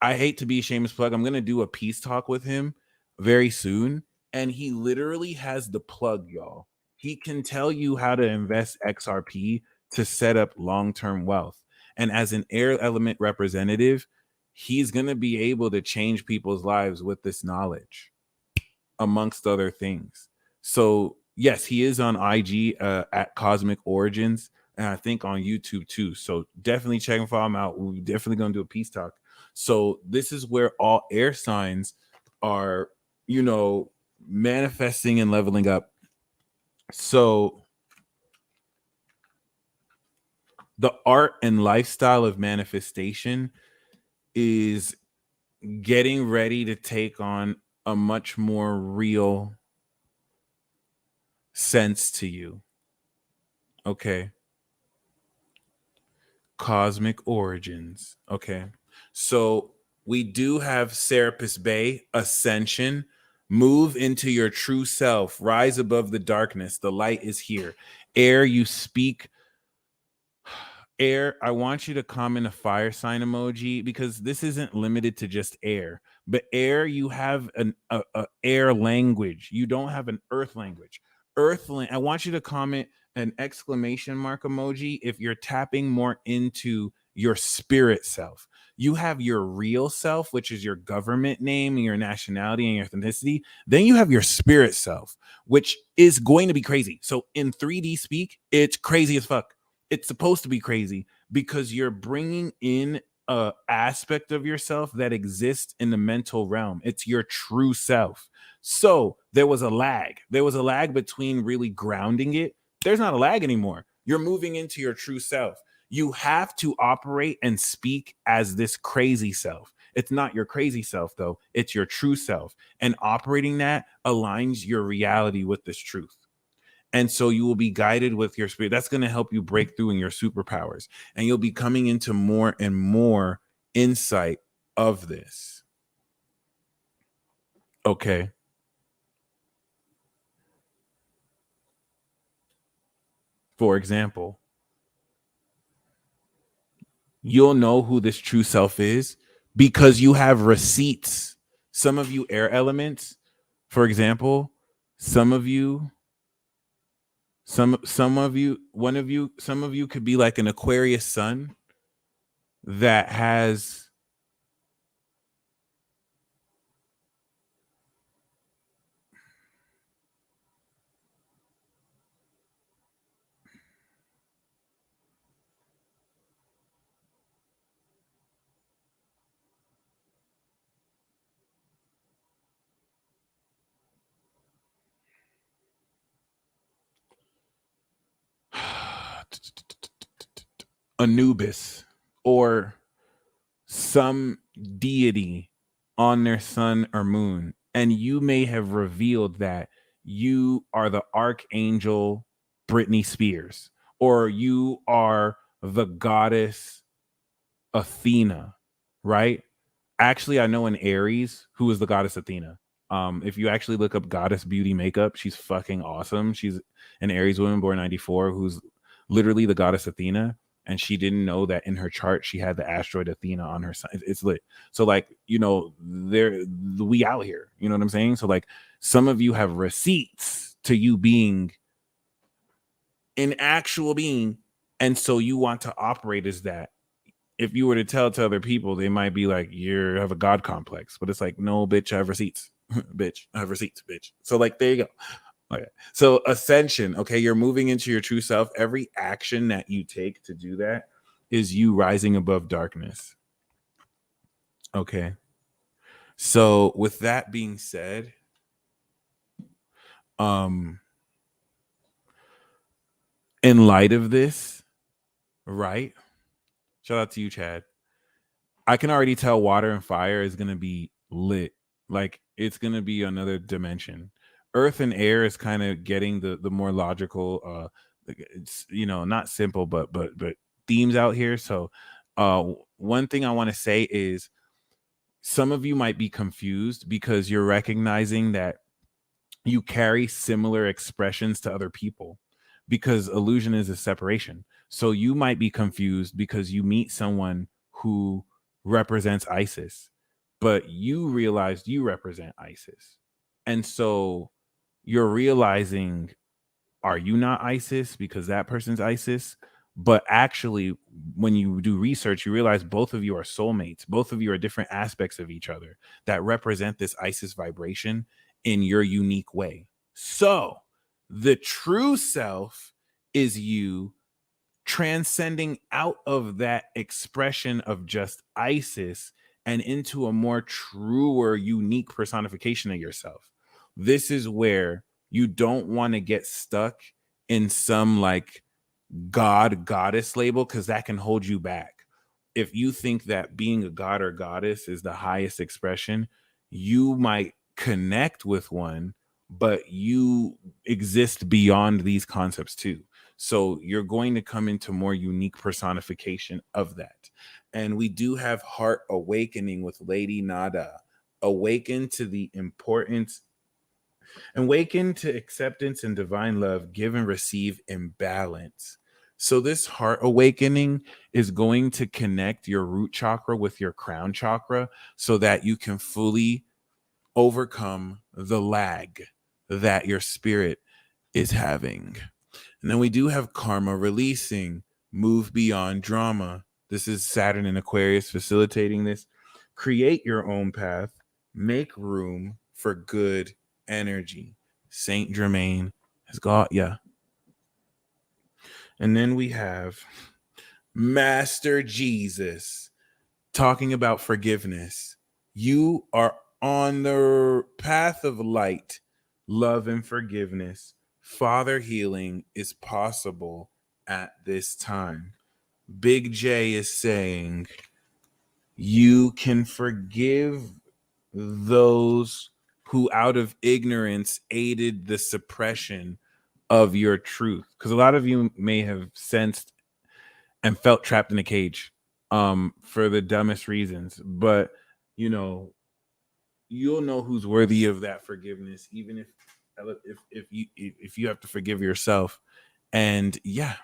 I hate to be a shameless plug, I'm going to do a peace talk with him very soon. And he literally has the plug, y'all. He can tell you how to invest XRP to set up long term wealth. And as an air element representative, he's going to be able to change people's lives with this knowledge, amongst other things. So yes, he is on IG at Cosmic Origins, and I think on YouTube too. So definitely check and follow him out. We're definitely gonna do a peace talk. So this is where all air signs are, manifesting and leveling up. So the art and lifestyle of manifestation is getting ready to take on a much more real sense to you. Okay. Cosmic Origins. Okay. So we do have Serapis Bay, Ascension, move into your true self, rise above the darkness. The light is here. Air, you speak. Air, I want you to comment a fire sign emoji, because this isn't limited to just air. But air, you have an air language. You don't have an earth language. I want you to comment an exclamation mark emoji if you're tapping more into your spirit self. You have your real self, which is your government name and your nationality and your ethnicity. Then you have your spirit self, which is going to be crazy. So in 3D speak, it's crazy as fuck. It's supposed to be crazy because you're bringing in a aspect of yourself that exists in the mental realm. It's your true self. So there was a lag. There was a lag between really grounding it. There's not a lag anymore. You're moving into your true self. You have to operate and speak as this crazy self. It's not your crazy self, though. It's your true self. And operating that aligns your reality with this truth. And so you will be guided with your spirit. That's going to help you break through in your superpowers. And you'll be coming into more and more insight of this. Okay. For example, you'll know who this true self is because you have receipts. Some of you air elements, for example, some of you could be like an Aquarius sun that has Anubis or some deity on their sun or moon, and you may have revealed that you are the archangel Britney Spears, or you are the goddess Athena, right? Actually, I know an Aries who is the goddess Athena. If you actually look up goddess beauty makeup, she's fucking awesome. She's an Aries woman born 94 who's literally the goddess Athena, and she didn't know that in her chart she had the asteroid Athena on her side. It's lit. So like, we out here. You know what I'm saying? So like, some of you have receipts to you being an actual being, and so you want to operate as that. If you were to tell to other people, they might be like, you have a God complex. But it's like, no, bitch, I have receipts. Bitch, I have receipts, bitch. So like, there you go. Okay. So ascension, okay, you're moving into your true self. Every action that you take to do that is you rising above darkness. Okay. So with that being said, in light of this, right? Shout out to you, Chad. I can already tell water and fire is going to be lit. Like it's going to be another dimension. Earth and air is kind of getting the more logical it's not simple but themes out here. So one thing I want to say is some of you might be confused because you're recognizing that you carry similar expressions to other people because illusion is a separation. So you might be confused because you meet someone who represents ISIS, but you realized you represent ISIS. And so you're realizing, are you not ISIS because that person's ISIS? But actually, when you do research, you realize both of you are soulmates. Both of you are different aspects of each other that represent this ISIS vibration in your unique way. So the true self is you transcending out of that expression of just ISIS and into a more truer, unique personification of yourself. This is where you don't want to get stuck in some like god goddess label because that can hold you back. If you think that being a god or goddess is the highest expression, you might connect with one, but you exist beyond these concepts too. So you're going to come into more unique personification of that. And we do have Heart Awakening with Lady Nada. Awaken to the importance, awaken to acceptance and divine love, give and receive in balance. So this heart awakening is going to connect your root chakra with your crown chakra so that you can fully overcome the lag that your spirit is having. And then we do have karma releasing, move beyond drama. This is Saturn in Aquarius facilitating this. Create your own path, make room for good energy. Saint Germain has got ya. And then we have Master Jesus talking about forgiveness. You are on the path of light, love, and forgiveness. Father healing is possible at this time. Big J is saying you can forgive those who out of ignorance aided the suppression of your truth, because a lot of you may have sensed and felt trapped in a cage for the dumbest reasons, but you know you'll know who's worthy of that forgiveness, even if you have to forgive yourself. And yeah,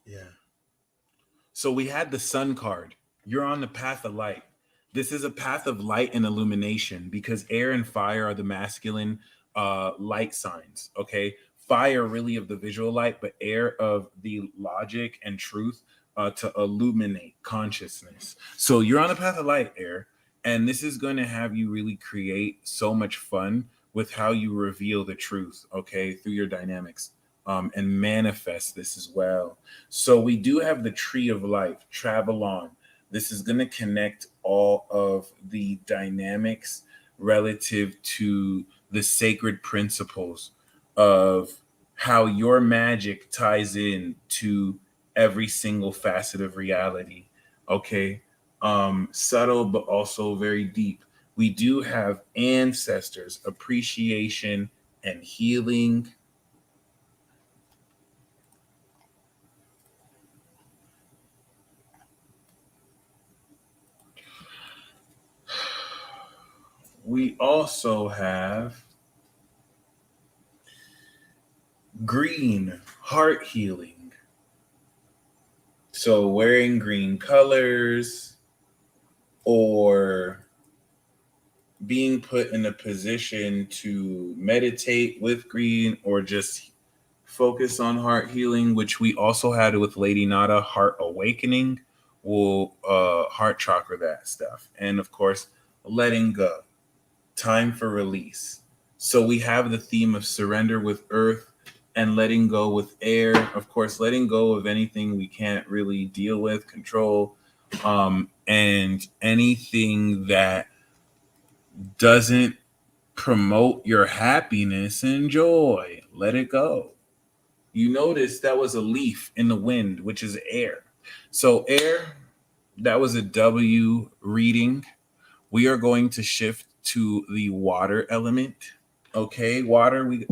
yeah. So we had the sun card. You're on the path of light. This is a path of light and illumination because air and fire are the masculine light signs. Okay. Fire really of the visual light, but air of the logic and truth to illuminate consciousness. So you're on the path of light, air. And this is going to have you really create so much fun with how you reveal the truth, okay, through your dynamics and manifest this as well. So we do have the tree of life, travel on. This is going to connect all of the dynamics relative to the sacred principles of how your magic ties in to every single facet of reality. Okay. Subtle, but also very deep. We do have ancestors, appreciation, and healing. We also have green, heart healing. So wearing green colors or being put in a position to meditate with green or just focus on heart healing, which we also had with Lady Nada, heart awakening, will heart chakra that stuff. And of course, letting go, time for release. So we have the theme of surrender with earth and letting go with air. Of course, letting go of anything we can't really deal with, control, and anything that doesn't promote your happiness and joy. Let it go. You notice that was a leaf in the wind, which is air. So, air, that was a W reading. We are going to shift to the water element. Okay, water, we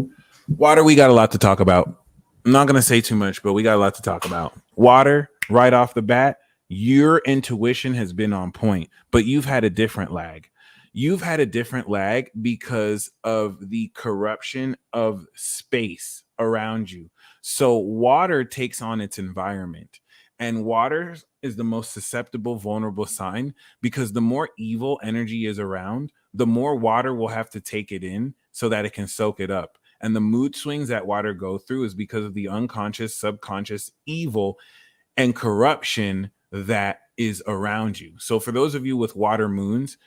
got a lot to talk about. I'm not gonna say too much, but we got a lot to talk about. Water, right off the bat, your intuition has been on point, but you've had a different lag. You've had a different lag because of the corruption of space around you. So water takes on its environment, and water is the most susceptible, vulnerable sign because the more evil energy is around, the more water will have to take it in so that it can soak it up. And the mood swings that water go through is because of the unconscious, subconscious evil and corruption that is around you. So for those of you with water moons,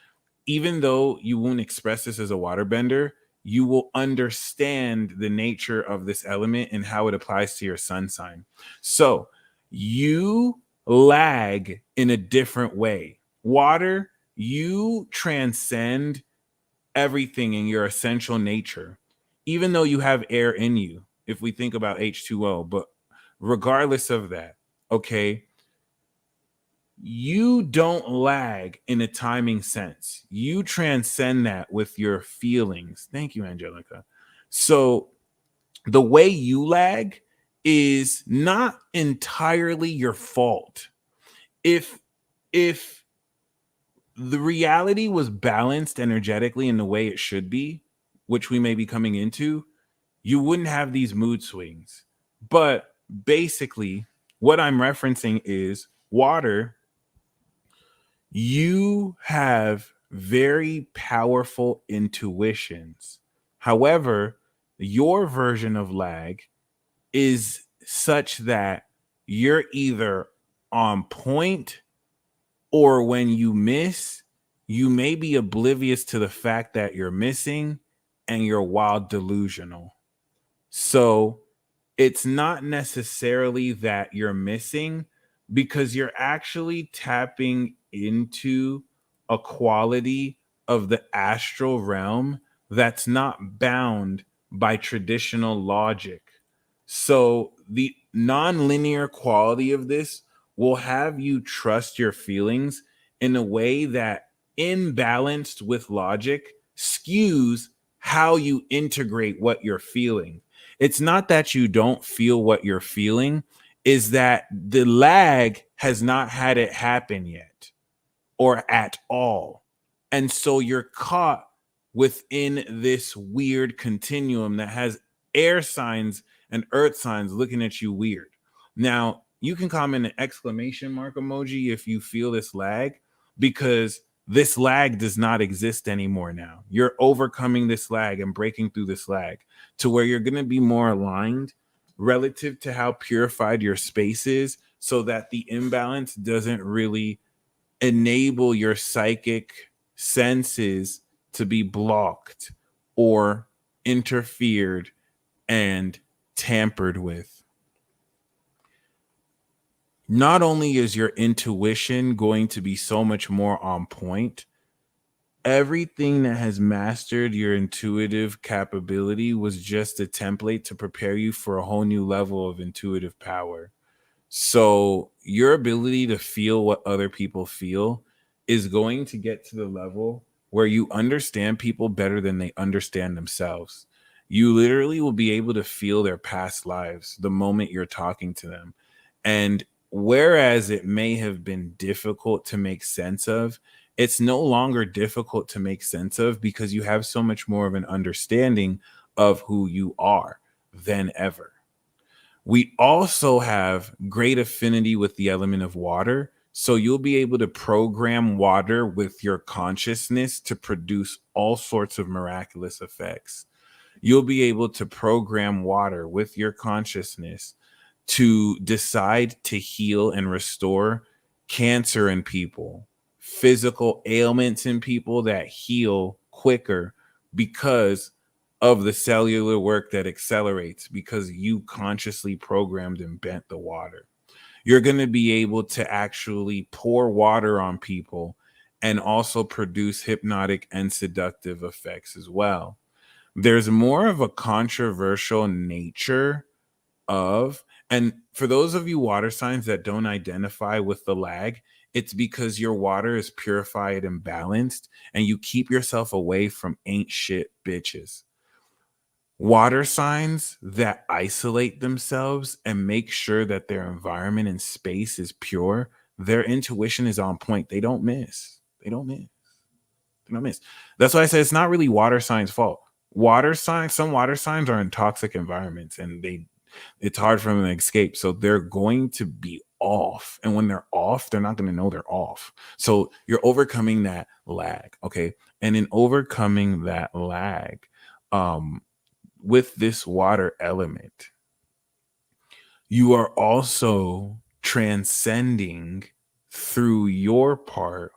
even though you won't express this as a waterbender, you will understand the nature of this element and how it applies to your sun sign. So you lag in a different way. Water, you transcend everything in your essential nature, even though you have air in you, if we think about H2O. But regardless of that, okay, you don't lag in a timing sense. You transcend that with your feelings. Thank you, Angelica. So the way you lag is not entirely your fault. If the reality was balanced energetically in the way it should be, which we may be coming into, you wouldn't have these mood swings. But basically, what I'm referencing is water. You have very powerful intuitions. However, your version of lag is such that you're either on point, or when you miss, you may be oblivious to the fact that you're missing and you're wild delusional. So it's not necessarily that you're missing because you're actually tapping into a quality of the astral realm that's not bound by traditional logic. So the nonlinear quality of this will have you trust your feelings in a way that, imbalanced with logic, skews how you integrate what you're feeling. It's not that you don't feel what you're feeling, is that the lag has not had it happen yet or at all. And so you're caught within this weird continuum that has air signs and earth signs looking at you weird. Now, you can comment an exclamation mark emoji if you feel this lag, because this lag does not exist anymore now. You're overcoming this lag and breaking through this lag to where you're going to be more aligned relative to how purified your space is, so that the imbalance doesn't really enable your psychic senses to be blocked or interfered and tampered with. Not only is your intuition going to be so much more on point, everything that has mastered your intuitive capability was just a template to prepare you for a whole new level of intuitive power. So your ability to feel what other people feel is going to get to the level where you understand people better than they understand themselves. You literally will be able to feel their past lives the moment you're talking to them. And whereas it may have been difficult to make sense of, it's no longer difficult to make sense of because you have so much more of an understanding of who you are than ever. We also have great affinity with the element of water. So you'll be able to program water with your consciousness to produce all sorts of miraculous effects. You'll be able to program water with your consciousness to decide to heal and restore cancer in people, physical ailments in people that heal quicker because of the cellular work that accelerates because you consciously programmed and bent the water. You're going to be able to actually pour water on people and also produce hypnotic and seductive effects as well. There's more of a controversial nature of, and for those of you water signs that don't identify with the lag, it's because your water is purified and balanced and you keep yourself away from ain't shit bitches. Water signs that isolate themselves and make sure that their environment and space is pure, their intuition is on point. They don't miss. They don't miss. They don't miss. That's why I say it's not really water signs' fault. Water signs, some water signs are in toxic environments and it's hard for them to escape. So they're going to be off. And when they're off, they're not going to know they're off. So you're overcoming that lag. Okay. And in overcoming that lag, with this water element, you are also transcending through your part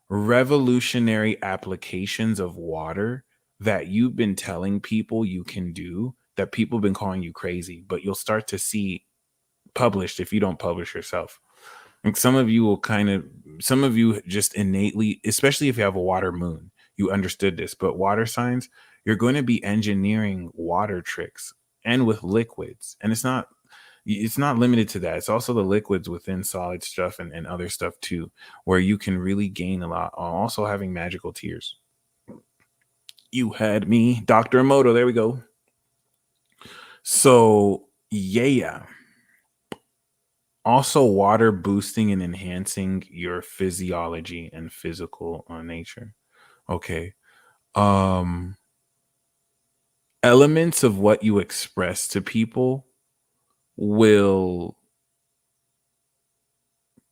revolutionary applications of water that you've been telling people you can do, that people have been calling you crazy, but you'll start to see published if you don't publish yourself. Like some of you just innately, especially if you have a water moon, you understood this. But water signs, you're going to be engineering water tricks and with liquids. And it's not limited to that. It's also the liquids within solid stuff and other stuff too, where you can really gain a lot. Also having magical tears. You had me, Dr. Emoto. There we go. So yeah. Also water boosting and enhancing your physiology and physical nature. Okay. Um Elements of what you express to people will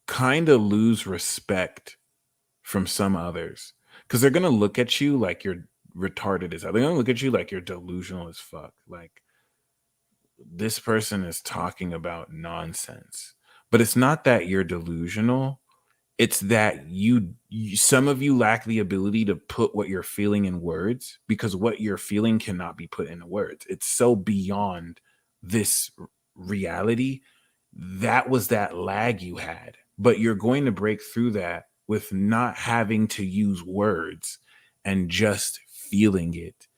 kind of lose respect from some others because they're gonna look at you like you're retarded as hell. They're gonna look at you like you're delusional as fuck. Like this person is talking about nonsense. But it's not that you're delusional. It's that some of you lack the ability to put what you're feeling in words because what you're feeling cannot be put into words. It's so beyond this reality. That was that lag you had, but you're going to break through that with not having to use words and just feeling it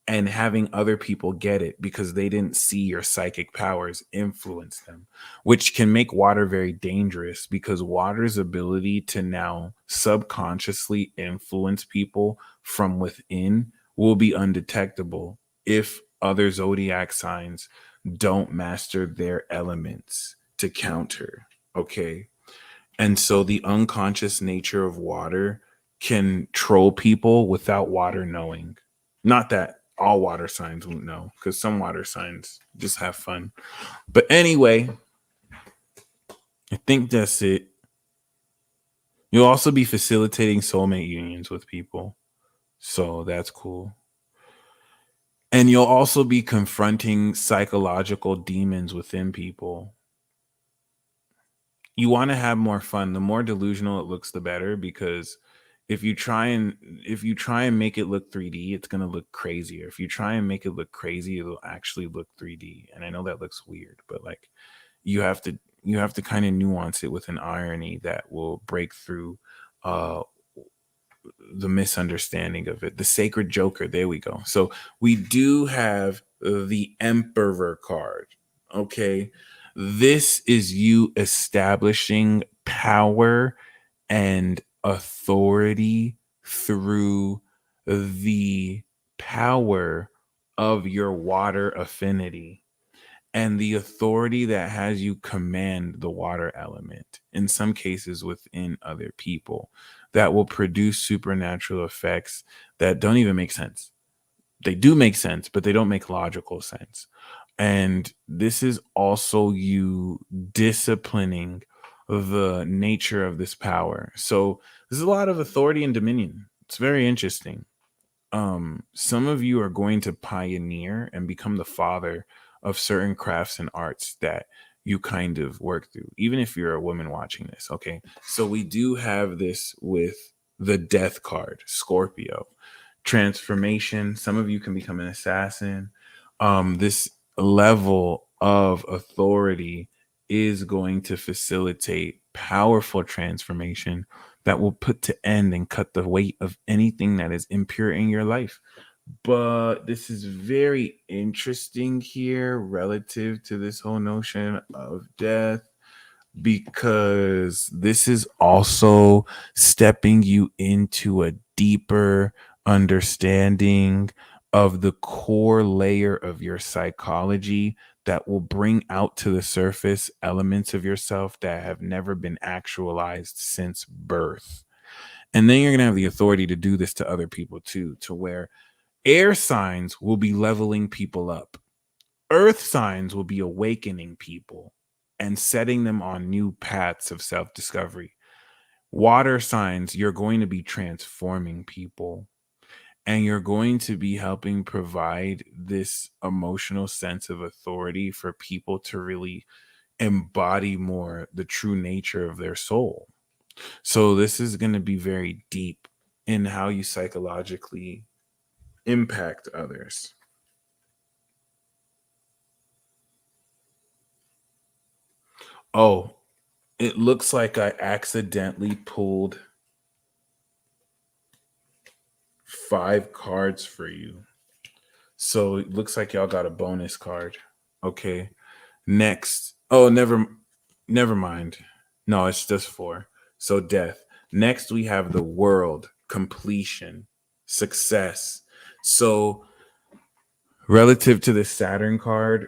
and having other people get it because they didn't see your psychic powers influence them, which can make water very dangerous because water's ability to now subconsciously influence people from within will be undetectable if other zodiac signs don't master their elements to counter. Okay. And so the unconscious nature of water can troll people without water knowing. Not that all water signs won't know, because some water signs just have fun. But anyway, I think that's it. You'll also be facilitating soulmate unions with people. So that's cool. And you'll also be confronting psychological demons within people. You want to have more fun. The more delusional it looks, the better, because if you try and make it look 3D, it's going to look crazier. If you try and make it look crazy, it'll actually look 3D. And I know that looks weird, but like you have to kind of nuance it with an irony that will break through uh the misunderstanding of it. The sacred joker, there we go. So we do have the emperor card. Okay, this is you establishing power and authority through the power of your water affinity and the authority that has you command the water element, in some cases within other people, that will produce supernatural effects that don't even make sense. They do make sense, but they don't make logical sense. And this is also you disciplining the nature of this power. So there's a lot of authority and dominion. It's very interesting. Some of you are going to pioneer and become the father of certain crafts and arts that you kind of work through, even if you're a woman watching this. Okay. So we do have this with the death card, Scorpio. transformation. Some of you can become an assassin. This level of authority is going to facilitate powerful transformation that will put to end and cut the weight of anything that is impure in your life. But this is very interesting here relative to this whole notion of death, because this is also stepping you into a deeper understanding of the core layer of your psychology that will bring out to the surface elements of yourself that have never been actualized since birth. And then you're going to have the authority to do this to other people too, to where air signs will be leveling people up. Earth signs will be awakening people and setting them on new paths of self discovery. Water signs, you're going to be transforming people, and you're going to be helping provide this emotional sense of authority for people to really embody more the true nature of their soul. So, this is going to be very deep in how you psychologically impact others. Oh, it looks like I accidentally pulled 5 cards for you. So it looks like y'all got a bonus card. Okay. Next. Oh, never mind. No, it's just 4. So death. Next we have the world, completion, success. So relative to the Saturn card,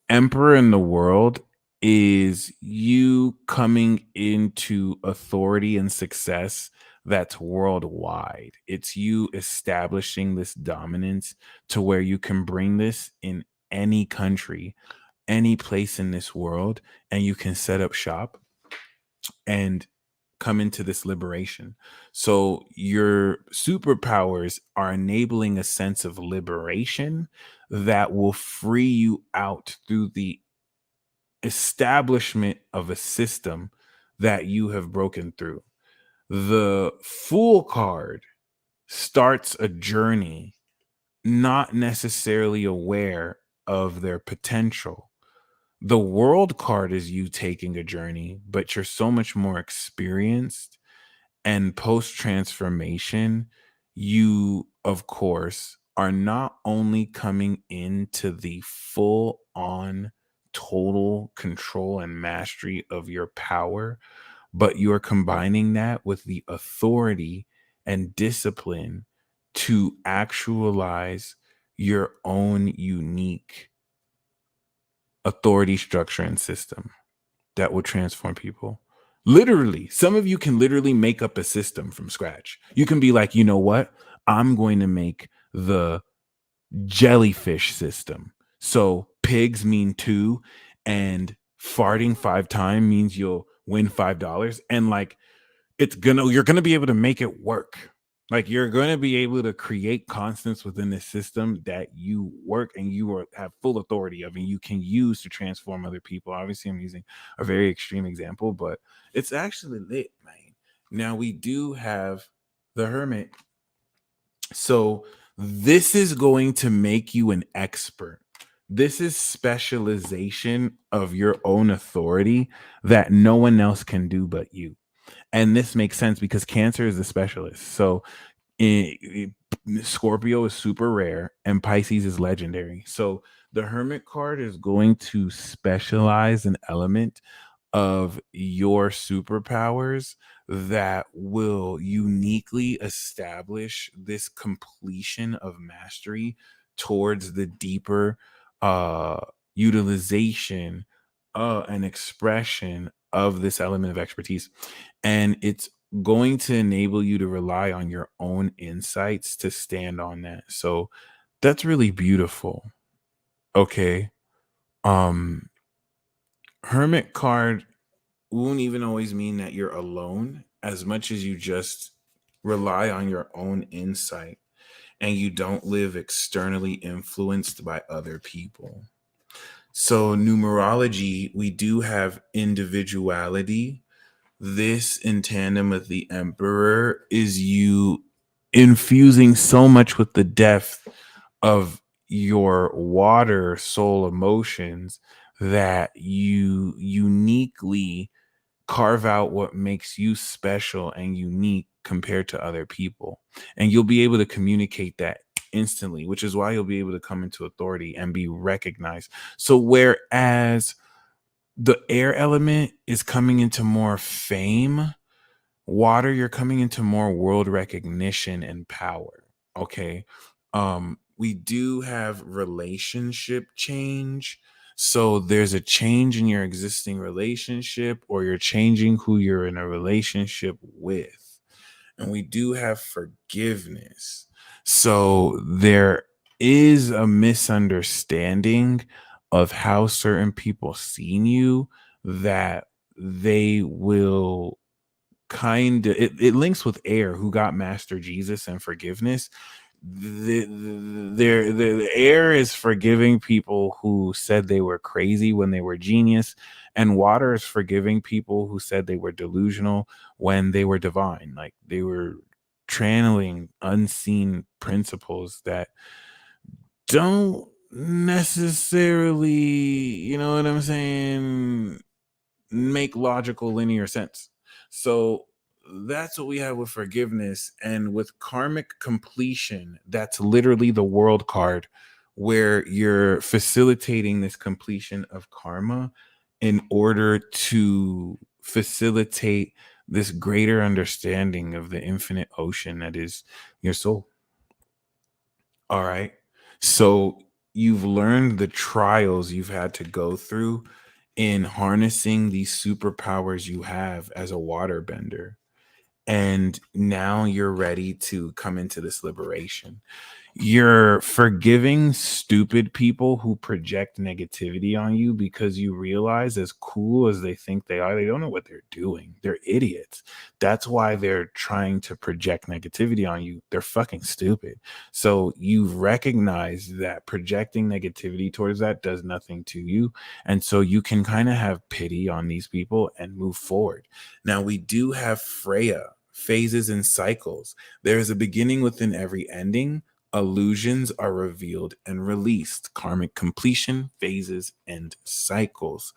Emperor in the world is you coming into authority and success that's worldwide. It's you establishing this dominance to where you can bring this in any country, any place in this world, and you can set up shop and come into this liberation. So your superpowers are enabling a sense of liberation that will free you out through the establishment of a system that you have broken through. The Fool card starts a journey not necessarily aware of their potential. The World card is you taking a journey, but you're so much more experienced, and post transformation, you, of course, are not only coming into the full on total control and mastery of your power, but you're combining that with the authority and discipline to actualize your own unique authority structure and system that will transform people. Literally, some of you can literally make up a system from scratch. You can be like, you know what? I'm going to make the jellyfish system. So pigs mean 2, and farting 5 times means you'll win $5. And like, you're gonna be able to make it work. Like, you're gonna be able to create constants within this system that you work and have full authority of, and you can use to transform other people. Obviously, I'm using a very extreme example, but it's actually lit, man. Now we do have the Hermit. So this is going to make you an expert. This is specialization of your own authority that no one else can do but you. And this makes sense because Cancer is a specialist. So Scorpio is super rare and Pisces is legendary. So the Hermit card is going to specialize an element of your superpowers that will uniquely establish this completion of mastery towards the deeper uh utilization and expression of this element of expertise. And it's going to enable you to rely on your own insights to stand on that. So that's really beautiful. Okay. um Hermit card won't even always mean that you're alone as much as you just rely on your own insight and you don't live externally influenced by other people. So, numerology, we do have individuality. This, in tandem with the Emperor, is you infusing so much with the depth of your water soul emotions that you uniquely carve out what makes you special and unique compared to other people. And you'll be able to communicate that instantly, which is why you'll be able to come into authority and be recognized. So, whereas the air element is coming into more fame, water, you're coming into more world recognition and power. Okay. We do have relationship change. So there's a change in your existing relationship, or you're changing who you're in a relationship with. And we do have forgiveness. So there is a misunderstanding of how certain people seen you, that they will kind of, it links with air, who got Master Jesus and forgiveness. The air is forgiving people who said they were crazy when they were genius, and water is forgiving people who said they were delusional when they were divine, like they were channeling unseen principles that don't necessarily, you know what I'm saying, make logical linear sense. So that's what we have with forgiveness. And with karmic completion, that's literally the world card, where you're facilitating this completion of karma in order to facilitate this greater understanding of the infinite ocean that is your soul. All right. So you've learned the trials you've had to go through in harnessing these superpowers you have as a waterbender. And now you're ready to come into this liberation. You're forgiving stupid people who project negativity on you, because you realize, as cool as they think they are, they don't know what they're doing. They're idiots. That's why they're trying to project negativity on you. They're fucking stupid. So you've recognized that projecting negativity towards that does nothing to you. And so you can kind of have pity on these people and move forward. Now, we do have Freya, phases and cycles. There is a beginning within every ending. Illusions are revealed and released. Karmic completion, phases, and cycles.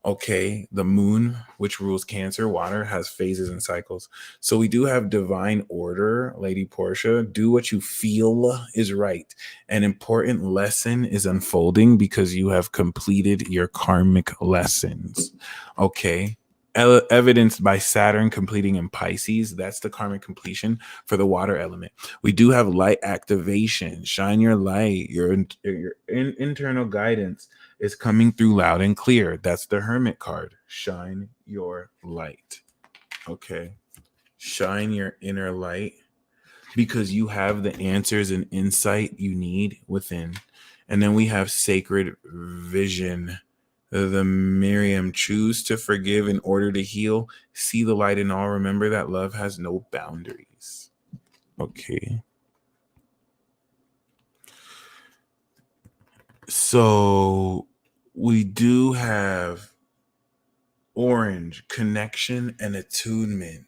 Okay, the moon, which rules Cancer, water, has phases and cycles. So we do have divine order, Lady Portia. Do what you feel is right. An important lesson is unfolding because you have completed your karmic lessons. Okay. Evidenced by Saturn completing in Pisces. That's the karmic completion for the water element. We do have light activation. Shine your light. Internal guidance is coming through loud and clear. That's the Hermit card. Shine your light. Okay. Shine your inner light, because you have the answers and insight you need within. And then we have sacred vision. The Miriam, choose to forgive in order to heal. See the light in all. Remember that love has no boundaries. Okay. So we do have orange, connection and attunement.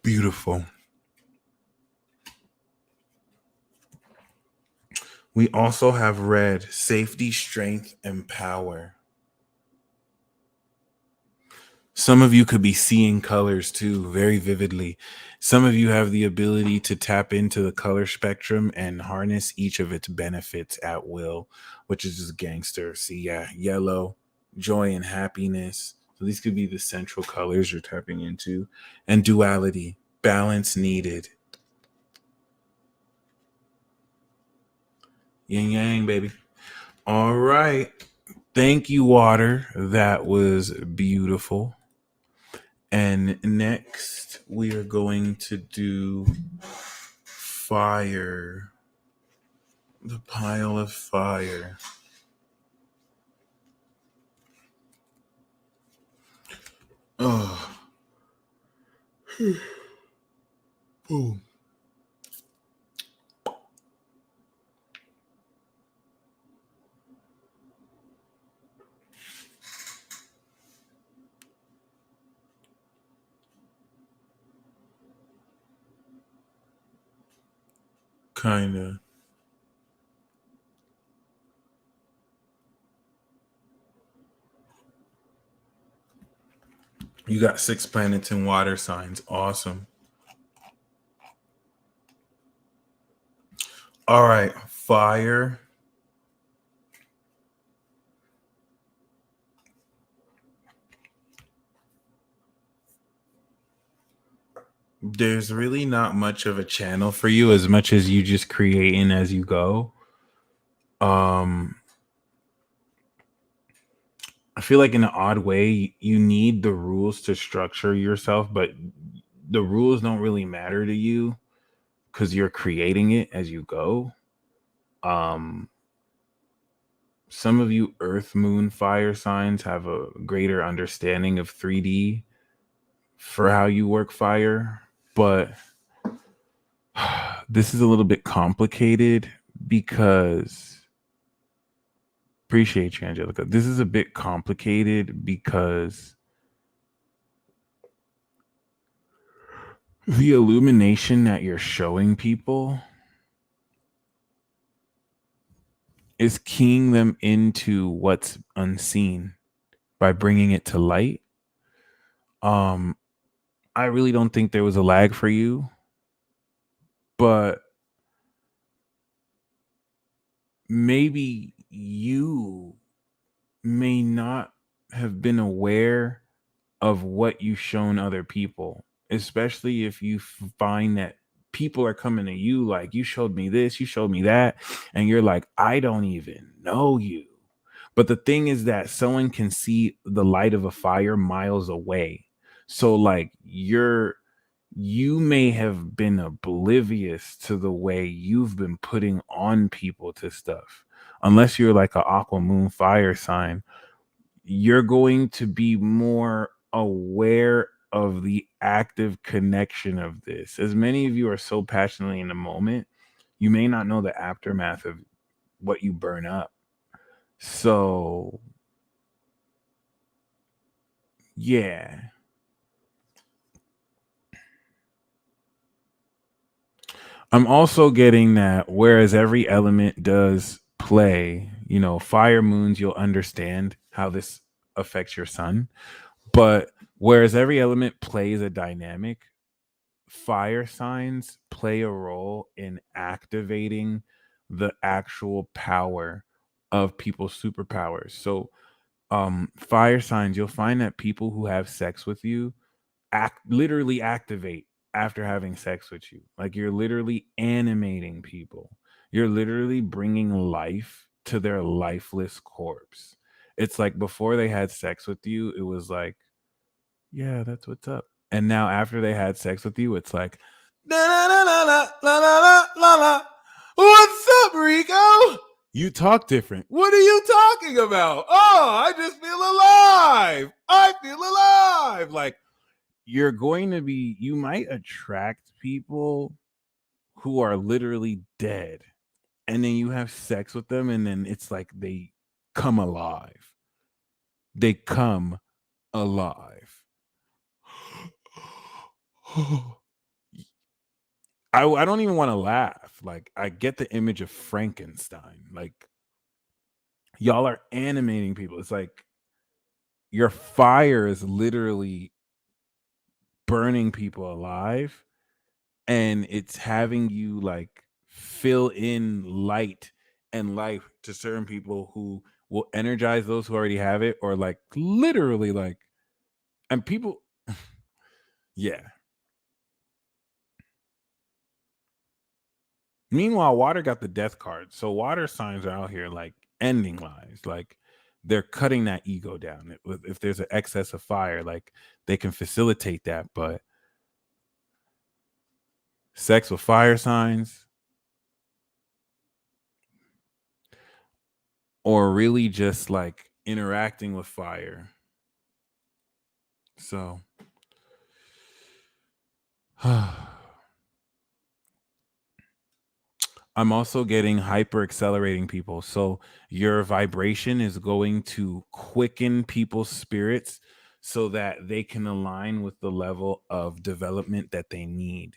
Beautiful. We also have red, safety, strength, and power. Some of you could be seeing colors too, very vividly. Some of you have the ability to tap into the color spectrum and harness each of its benefits at will, which is just gangster. See, yeah, yellow, joy and happiness. So these could be the central colors you're tapping into. And duality, balance needed. Yin yang, baby. All right. Thank you, water. That was beautiful. And next, we are going to do fire. The pile of fire. Oh. Boom. kind of. You got 6 planets in water signs. Awesome. All right, fire. There's really not much of a channel for you as much as you just creating as you go. Um I feel like in an odd way you need the rules to structure yourself, but the rules don't really matter to you cuz you're creating it as you go. Um some of you earth, moon, fire signs have a greater understanding of 3D for how you work fire, but this is a little bit complicated because appreciate you, Angelica. This is a bit complicated because the illumination that you're showing people is keying them into what's unseen by bringing it to light. Um, I really don't think there was a lag for you, but maybe you may not have been aware of what you've shown other people, especially if you find that people are coming to you like, you showed me this, you showed me that, and you're like, I don't even know you. But the thing is that someone can see the light of a fire miles away. So like you may have been oblivious to the way you've been putting on people to stuff. Unless you're like an aqua moon fire sign, you're going to be more aware of the active connection of this. As many of you are so passionately in the moment, you may not know the aftermath of what you burn up. So, yeah. I'm also getting that whereas every element does play, fire moons, you'll understand how this affects your sun. But whereas every element plays a dynamic, fire signs play a role in activating the actual power of people's superpowers. So, fire signs, you'll find that people who have sex with you literally activate after having sex with you. Like you're literally animating people. You're literally bringing life to their lifeless corpse. It's like before they had sex with you, it was like, yeah, that's what's up. And now after they had sex with you, it's like, la la la la la la la la la. What's up, Rico? You talk different. What are you talking about? Oh, I just feel alive. I feel alive. Like you might attract people who are literally dead. And then you have sex with them, and then it's like they come alive. They come alive. I don't even want to laugh. Like I get the image of Frankenstein. Like y'all are animating people. It's like your fire is literally burning people alive, and it's having you like fill in light and life to certain people who will energize those who already have it, or like literally like, and people yeah. Meanwhile, water got the death card. So water signs are out here like ending lives. Like they're cutting that ego down. If there's an excess of fire, like they can facilitate that. But sex with fire signs, or really just like interacting with fire. So I'm also getting hyper accelerating people. So your vibration is going to quicken people's spirits so that they can align with the level of development that they need.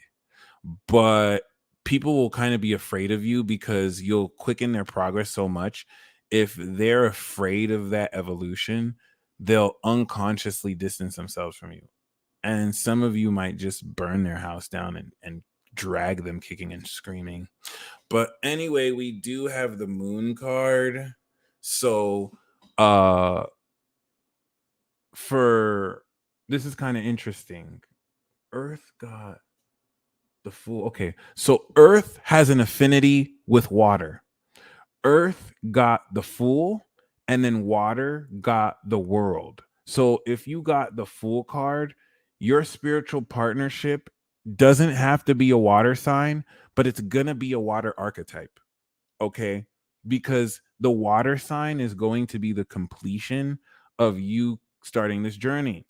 But people will kind of be afraid of you because you'll quicken their progress so much. If they're afraid of that evolution, they'll unconsciously distance themselves from you. And some of you might just burn their house down and drag them kicking and screaming. But anyway, we do have the moon card. So for this is kind of interesting. Earth got the Fool. Okay. So Earth has an affinity with water. Earth got the Fool, and then water got the World. So if you got the Fool card, your spiritual partnership doesn't have to be a water sign, but it's going to be a water archetype. Okay. Because the water sign is going to be the completion of you starting this journey.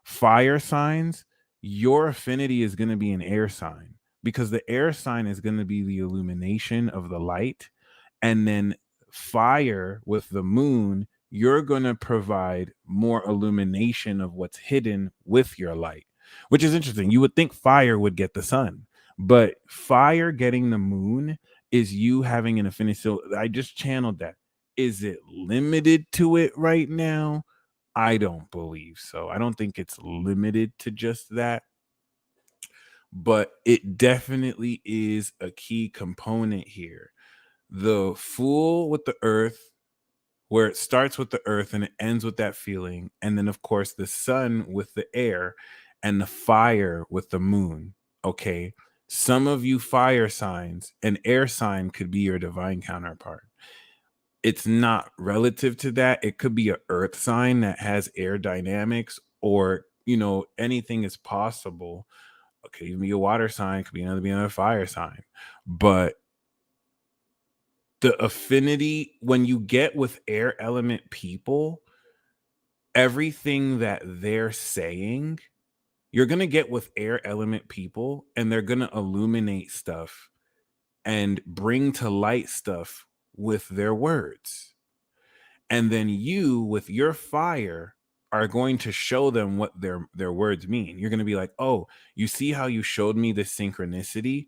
Fire signs, your affinity is going to be an air sign because the air sign is going to be the illumination of the light. And then fire with the moon, you're going to provide more illumination of what's hidden with your light, which is interesting. You would think fire would get the sun, but fire getting the moon is you having an affinity. So I just channeled that. Is it limited to it right now? I don't believe so. I don't think it's limited to just that, but it definitely is a key component here. The Fool with the Earth, where it starts with the earth and it ends with that feeling. And then, of course, the sun with the air and the fire with the moon. Okay. Some of you fire signs, an air sign could be your divine counterpart. It's not relative to that. It could be an earth sign that has air dynamics, or, anything is possible. Okay, even be a water sign, could be another fire sign. But the affinity, when you get with air element people, everything that they're saying, you're going to get with air element people, and they're going to illuminate stuff and bring to light stuff with their words. And then you with your fire are going to show them what their words mean. You're going to be like, "Oh, you see how you showed me this synchronicity?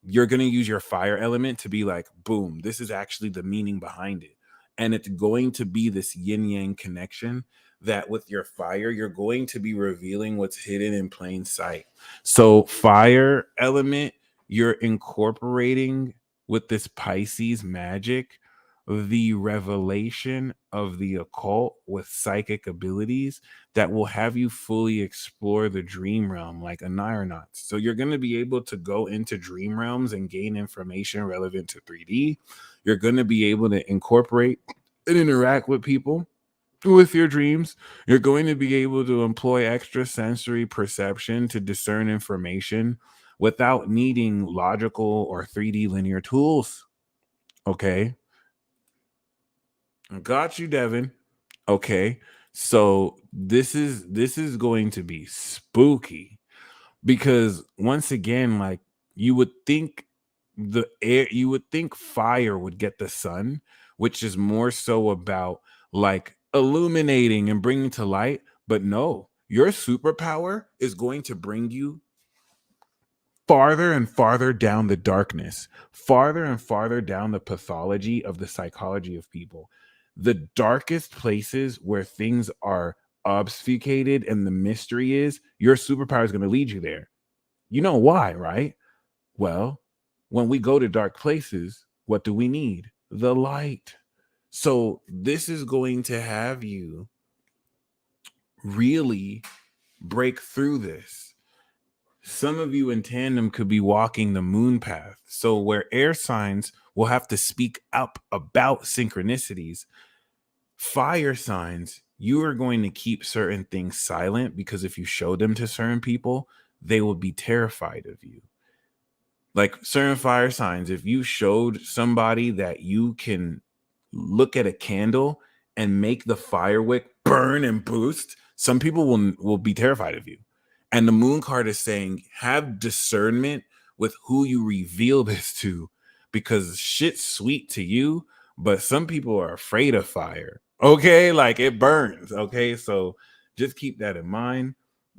You're going to use your fire element to be like, boom, this is actually the meaning behind it." And it's going to be this yin yang connection that with your fire, you're going to be revealing what's hidden in plain sight. So, fire element, you're incorporating with this Pisces magic the revelation of the occult with psychic abilities that will have you fully explore the dream realm like a Neuronaut. So you're going to be able to go into dream realms and gain information relevant to 3D. You're going to be able to incorporate and interact with people with your dreams. You're going to be able to employ extrasensory perception to discern information without needing logical or 3D linear tools. Okay. Got you, Devin. Okay. So this is going to be spooky because once again, like, you would think fire would get the sun, which is more so about like illuminating and bringing to light. But no, your superpower is going to bring you farther and farther down the darkness, farther and farther down the pathology of the psychology of people. The darkest places where things are obfuscated and the mystery is, your superpower is going to lead you there. You know why, right? Well, when we go to dark places, what do we need? The light. So this is going to have you really break through this. Some of you in tandem could be walking the moon path. So, where air signs will have to speak up about synchronicities, fire signs, you are going to keep certain things silent because if you show them to certain people, they will be terrified of you. Like certain fire signs, if you showed somebody that you can look at a candle and make the fire wick burn and boost, some people will be terrified of you. And the moon card is saying have discernment with who you reveal this to, because shit's sweet to you, but some people are afraid of fire. Okay, like it burns. Okay, so just keep that in mind.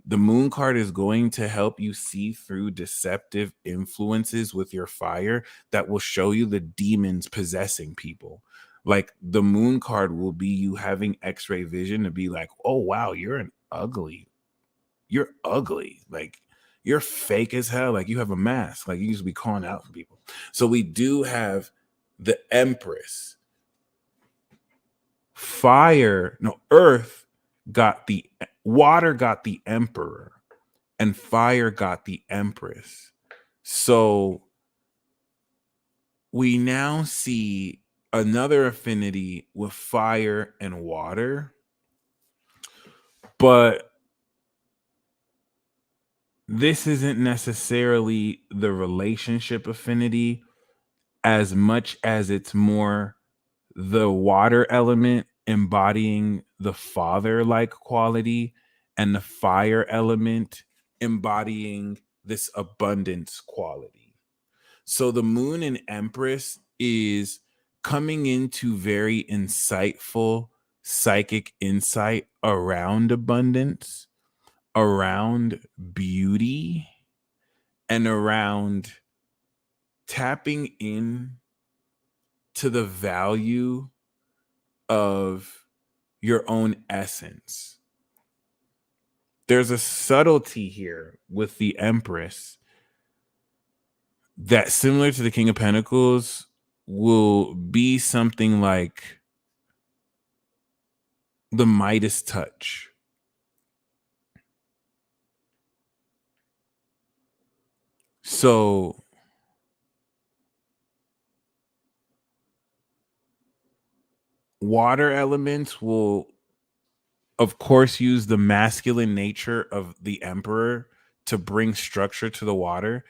The moon card is going to help you see through deceptive influences with your fire that will show you the demons possessing people. Like the moon card will be you having x-ray vision to be like, oh wow, you're ugly. Like you're fake as hell. Like you have a mask. Like you used to be calling out for people. So we do have the Empress. Earth got the water, got the Emperor, and fire got the Empress. So we now see another affinity with fire and water, but this isn't necessarily the relationship affinity as much as it's more the water element embodying the father like quality and the fire element embodying this abundance quality. So the moon and Empress is coming into very insightful psychic insight around abundance, around beauty, and around tapping in to the value of your own essence. There's a subtlety here with the Empress that, similar to the King of Pentacles, will be something like the Midas touch. So water elements will, of course, use the masculine nature of the Emperor to bring structure to the water,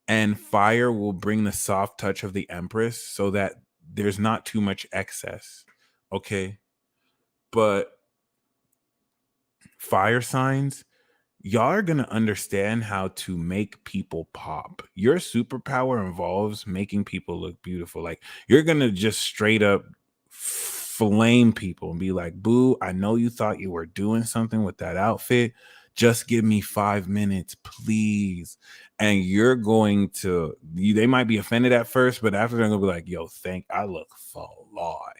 and fire will bring the soft touch of the Empress so that there's not too much excess. Okay. But fire signs, y'all are going to understand how to make people pop. Your superpower involves making people look beautiful. Like you're going to just straight up flame people and be like, boo, I know you thought you were doing something with that outfit. Just give me 5 minutes, please. And you're going to, they might be offended at first, but after they're going to be like, yo, I look fly.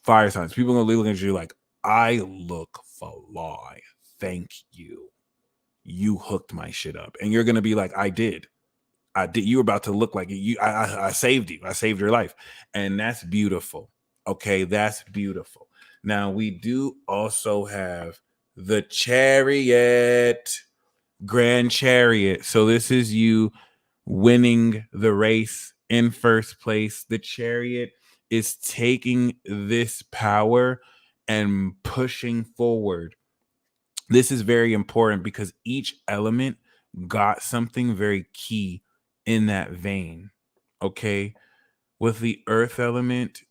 Fire signs. People are going to be looking at you like, I look fly. Thank you. You hooked my shit up. And you're going to be like, I did. You were about to look like you. I saved you. I saved your life. And that's beautiful. Okay. That's beautiful. Now we do also have the Chariot, Grand Chariot. So this is you winning the race in first place. The Chariot is taking this power and pushing forward. This is very important because each element got something very key in that vein. Okay. With the earth element,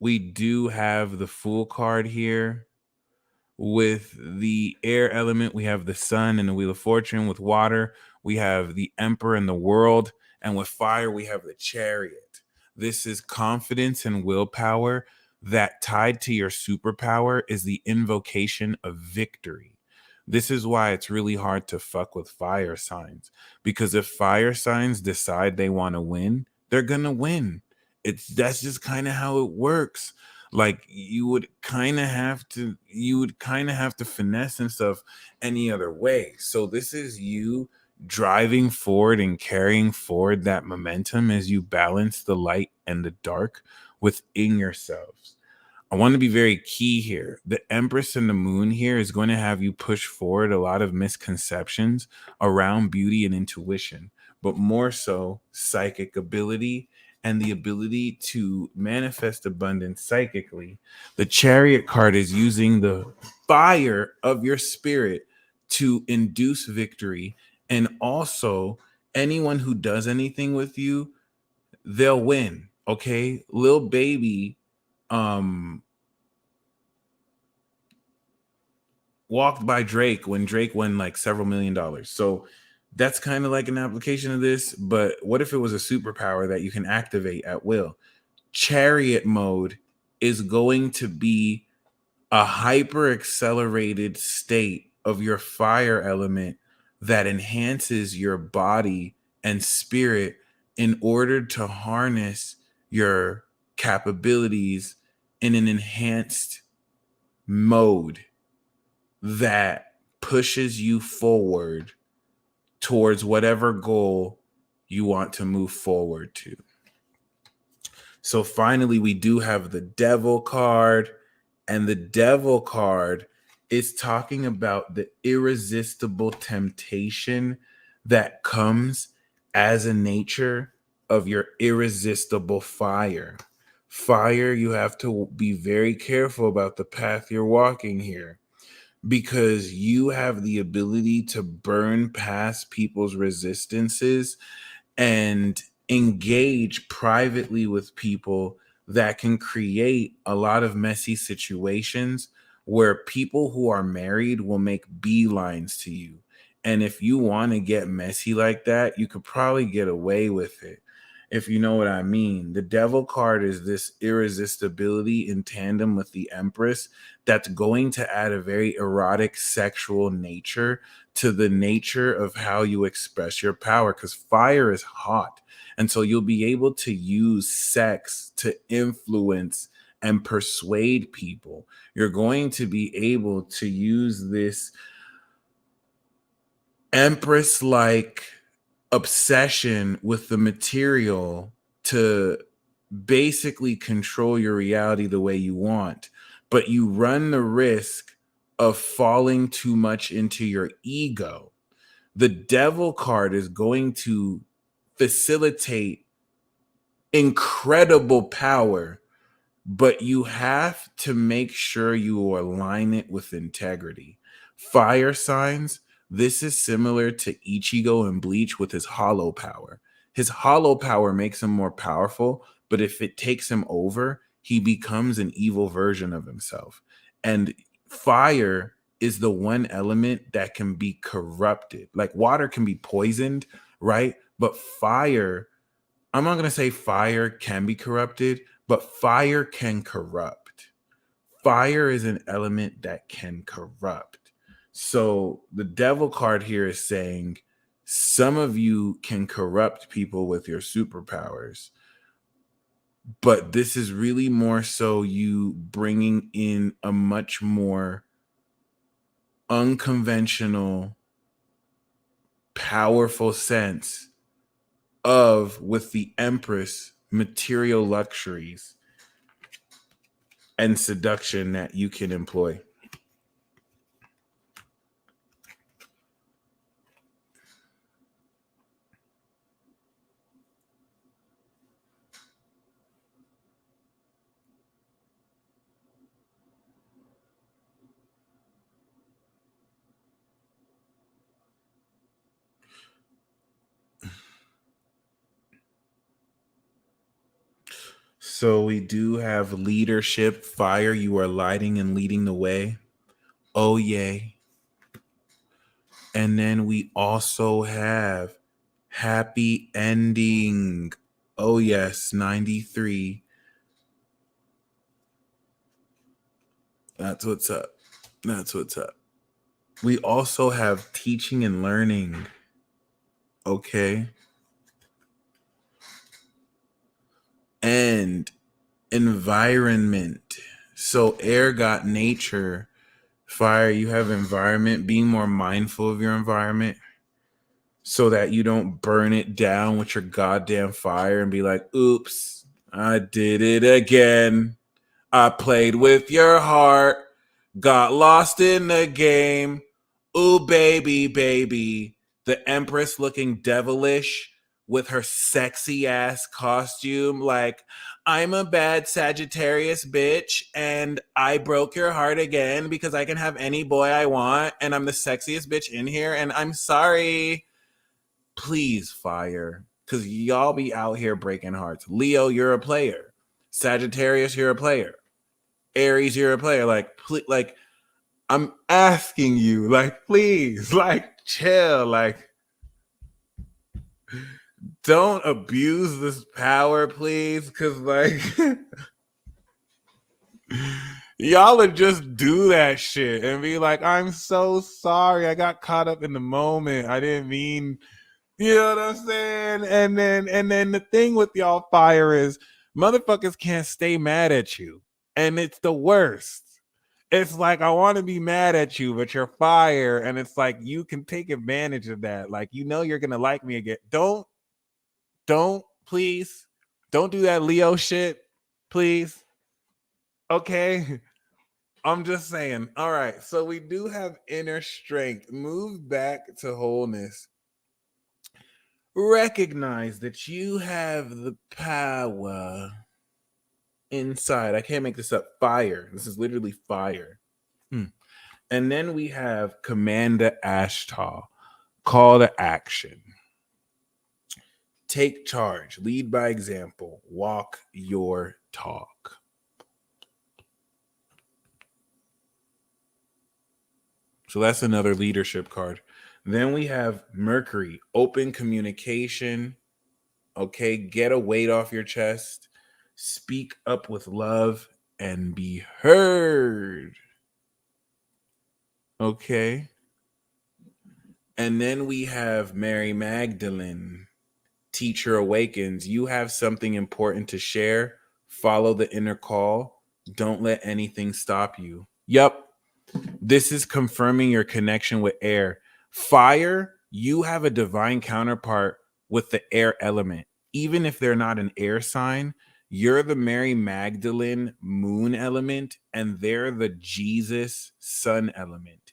we do have the Fool card here. With the air element, we have the sun and the Wheel of Fortune. With water, we have the Emperor and the World. And with fire, we have the Chariot. This is confidence and willpower that, tied to your superpower, is the invocation of victory. This is why it's really hard to fuck with fire signs, because if fire signs decide they want to win, they're going to win. That's just kind of how it works. Like you would kind of have to finesse and stuff any other way. So this is you driving forward and carrying forward that momentum as you balance the light and the dark within yourselves. I want to be very key here. The Empress and the Moon here is going to have you push forward a lot of misconceptions around beauty and intuition, but more so psychic ability and the ability to manifest abundance psychically. The Chariot card is using the fire of your spirit to induce victory. And also, anyone who does anything with you, they'll win. Okay. Lil Baby walked by Drake when Drake won like several $1,000,000. So that's kind of like an application of this. But what if it was a superpower that you can activate at will? Chariot mode is going to be a hyper accelerated state of your fire element that enhances your body and spirit in order to harness your capabilities in an enhanced mode that pushes you forward towards whatever goal you want to move forward to. So finally, we do have the devil card, and the devil card is talking about the irresistible temptation that comes as a nature of your irresistible fire. Fire, you have to be very careful about the path you're walking here, because you have the ability to burn past people's resistances and engage privately with people that can create a lot of messy situations where people who are married will make beelines to you. And if you want to get messy like that, you could probably get away with it. If you know what I mean. The devil card is this irresistibility in tandem with the Empress that's going to add a very erotic sexual nature to the nature of how you express your power, because fire is hot. And so you'll be able to use sex to influence and persuade people. You're going to be able to use this Empress like obsession with the material to basically control your reality the way you want. But you run the risk of falling too much into your ego. The devil card is going to facilitate incredible power, but you have to make sure you align it with integrity. Fire signs, this is similar to Ichigo and Bleach with his hollow power. His hollow power makes him more powerful, but if it takes him over, he becomes an evil version of himself. And fire is the one element that can be corrupted. Like water can be poisoned, right? But fire, I'm not going to say fire can be corrupted, but fire can corrupt. Fire is an element that can corrupt. So the devil card here is saying some of you can corrupt people with your superpowers, but this is really more so you bringing in a much more unconventional, powerful sense of, with the Empress, material luxuries and seduction that you can employ. So we do have leadership, fire. You are lighting and leading the way. Oh, yay. And then we also have happy ending. Oh, yes, 93. That's what's up. That's what's up. We also have teaching and learning. Okay. And environment. So air got nature. Fire, you have environment, being more mindful of your environment so that you don't burn it down with your goddamn fire and be like, oops, I did it again. I played with your heart, got lost in the game. Ooh, baby, baby. The Empress looking devilish with her sexy ass costume. Like, I'm a bad Sagittarius bitch and I broke your heart again because I can have any boy I want and I'm the sexiest bitch in here and I'm sorry. Please, fire. Because y'all be out here breaking hearts. Leo, you're a player. Sagittarius, you're a player. Aries, you're a player. Like, like, I'm asking you, like, please, like, chill, like, don't abuse this power, please, because, like, Y'all would just do that shit and be like, I'm so sorry. I got caught up in the moment. I didn't mean, you know what I'm saying? And then the thing with y'all fire is motherfuckers can't stay mad at you. And it's the worst. It's like I want to be mad at you, but you're fire. And it's like you can take advantage of that. Like, you know, you're gonna like me again. Don't, please. Don't do that Leo shit. Please. Okay. I'm just saying. All right. So we do have inner strength. Move back to wholeness. Recognize that you have the power inside. I can't make this up. Fire. This is literally fire. And then we have Commander Ashtar. Call to action. Take charge. Lead by example. Walk your talk. So that's another leadership card. Then we have Mercury, open communication. Okay, get a weight off your chest. Speak up with love and be heard. Okay. And then we have Mary Magdalene, teacher awakens. You have something important to share. Follow the inner call. Don't let anything stop you. Yep. This is confirming your connection with air. Fire, you have a divine counterpart with the air element. Even if they're not an air sign, you're the Mary Magdalene moon element, and they're the Jesus sun element.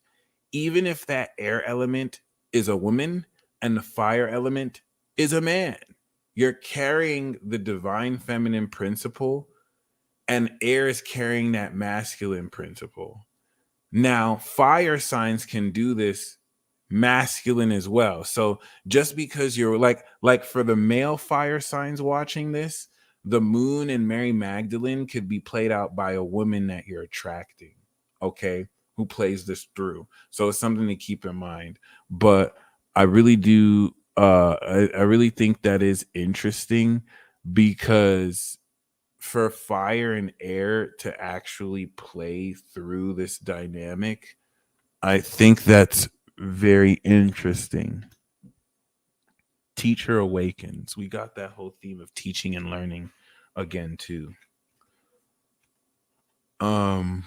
Even if that air element is a woman and the fire element is a man, you're carrying the divine feminine principle, and air is carrying that masculine principle. Now, fire signs can do this masculine as well. So just because you're like for the male fire signs watching this, the moon and Mary Magdalene could be played out by a woman that you're attracting, okay, who plays this through. So it's something to keep in mind. But I really do I really think that is interesting because for fire and air to actually play through this dynamic, I think that's very interesting. Teacher awakens. We got that whole theme of teaching and learning again too. Um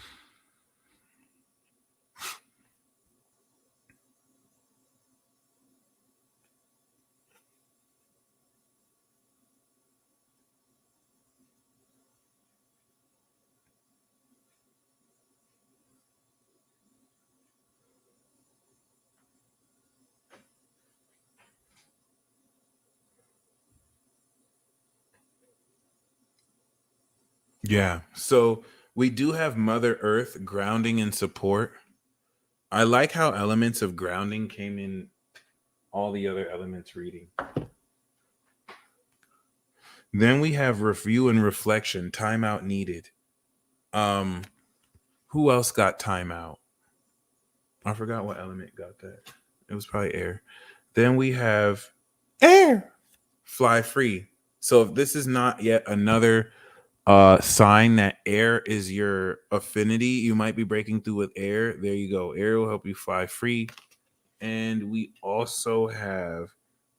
yeah. So we do have Mother Earth grounding and support. I like how elements of grounding came in all the other elements reading. Then we have review and reflection, timeout needed. Um who else got timeout? I forgot what element got that. It was probably air. Then we have air, fly free. So if this is not yet another sign that air is your affinity, you might be breaking through with air. There you go. Air will help you fly free. And we also have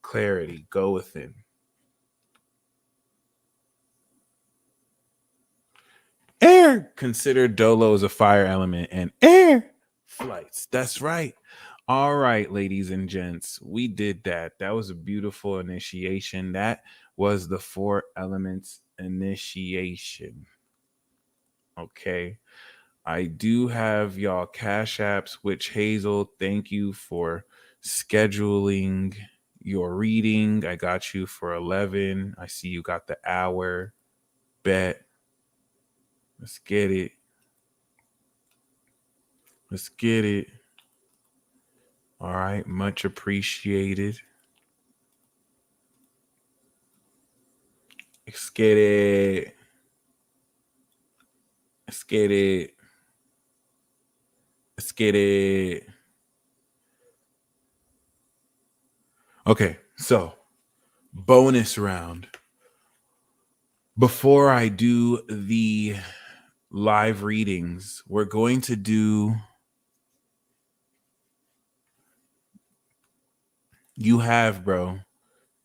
clarity, go within. Air, consider Dolo as a fire element, and air flights. That's right. All right, ladies and gents, we did that. That was a beautiful initiation. That was the four elements initiation. Okay. I do have y'all cash apps, which Hazel, thank you for scheduling your reading. I got you for 11. I see you got the hour. Bet. Let's get it. Let's get it. All right. Much appreciated. Let's get it. Let's get it. Let's get it. Okay. So, bonus round. Before I do the live readings. We're going to do, you have, bro.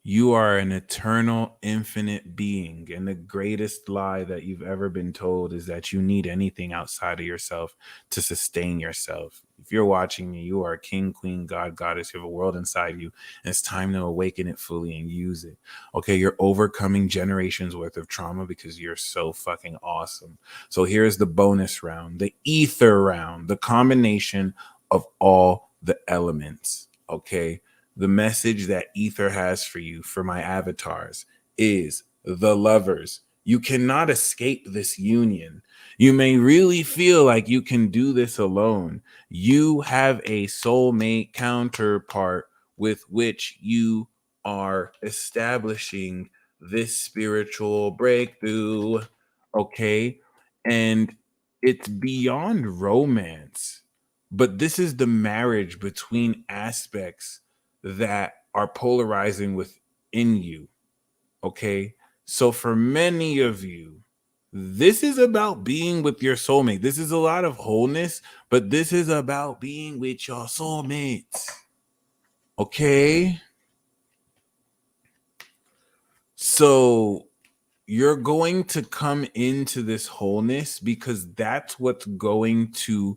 You are an eternal, infinite being. And the greatest lie that you've ever been told is that you need anything outside of yourself to sustain yourself. If you're watching me, you are a king, queen, god, goddess. You have a world inside you. And it's time to awaken it fully and use it. Okay, you're overcoming generations worth of trauma because you're so fucking awesome. So here's the bonus round, the ether round, the combination of all the elements. Okay, the message that Ether has for you, for my avatars, is the lovers. You cannot escape this union. You may really feel like you can do this alone. You have a soulmate counterpart with which you are establishing this spiritual breakthrough. Okay. And it's beyond romance, but this is the marriage between aspects that are polarizing within you. Okay. So for many of you, this is about being with your soulmate. This is a lot of wholeness, but this is about being with your soulmates. Okay. So you're going to come into this wholeness because that's what's going to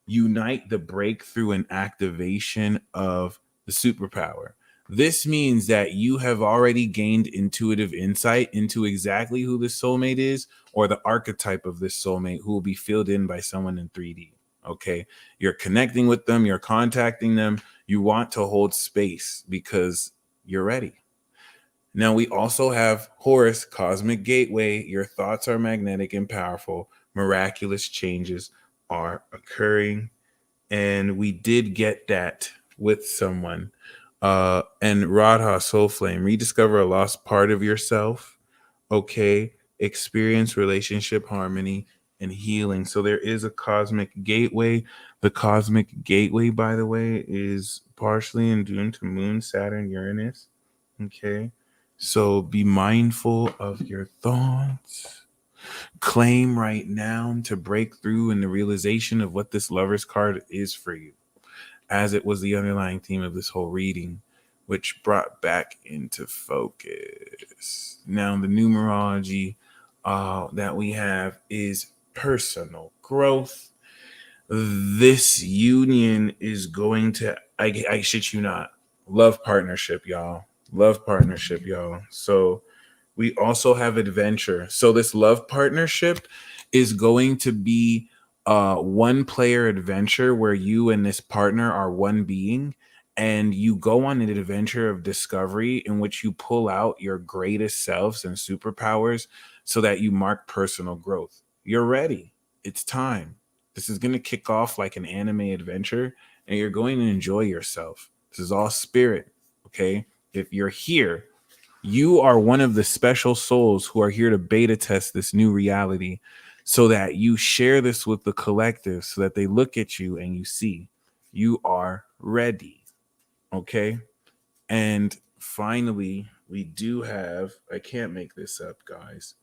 unite the breakthrough and activation of the superpower. This means that you have already gained intuitive insight into exactly who the soulmate is, or the archetype of this soulmate who will be filled in by someone in 3D. Okay. You're connecting with them, you're contacting them, you want to hold space because you're ready. Now, we also have Horus, Cosmic Gateway. Your thoughts are magnetic and powerful. Miraculous changes are occurring, and we did get that with someone. And Radha Soul Flame, rediscover a lost part of yourself. Okay, experience relationship harmony and healing. So there is a cosmic gateway. The cosmic gateway, by the way, is partially in due to Moon, Saturn, Uranus. Okay, so be mindful of your thoughts. Claim right now to break through in the realization of what this Lover's card is for you, as it was the underlying theme of this whole reading, which brought back into focus. Now, the numerology that we have is personal growth. This union is going to, I shit you not, love partnership, y'all. Love partnership, y'all. So we also have adventure. So this love partnership is going to be one player adventure where you and this partner are one being, and you go on an adventure of discovery in which you pull out your greatest selves and superpowers so that you mark personal growth. You're ready. It's time. This is going to kick off like an anime adventure, and you're going to enjoy yourself. This is all spirit. Okay. If you're here, you are one of the special souls who are here to beta test this new reality so that you share this with the collective so that they look at you and you see you are ready. Okay. And finally, we do have, I can't make this up, guys,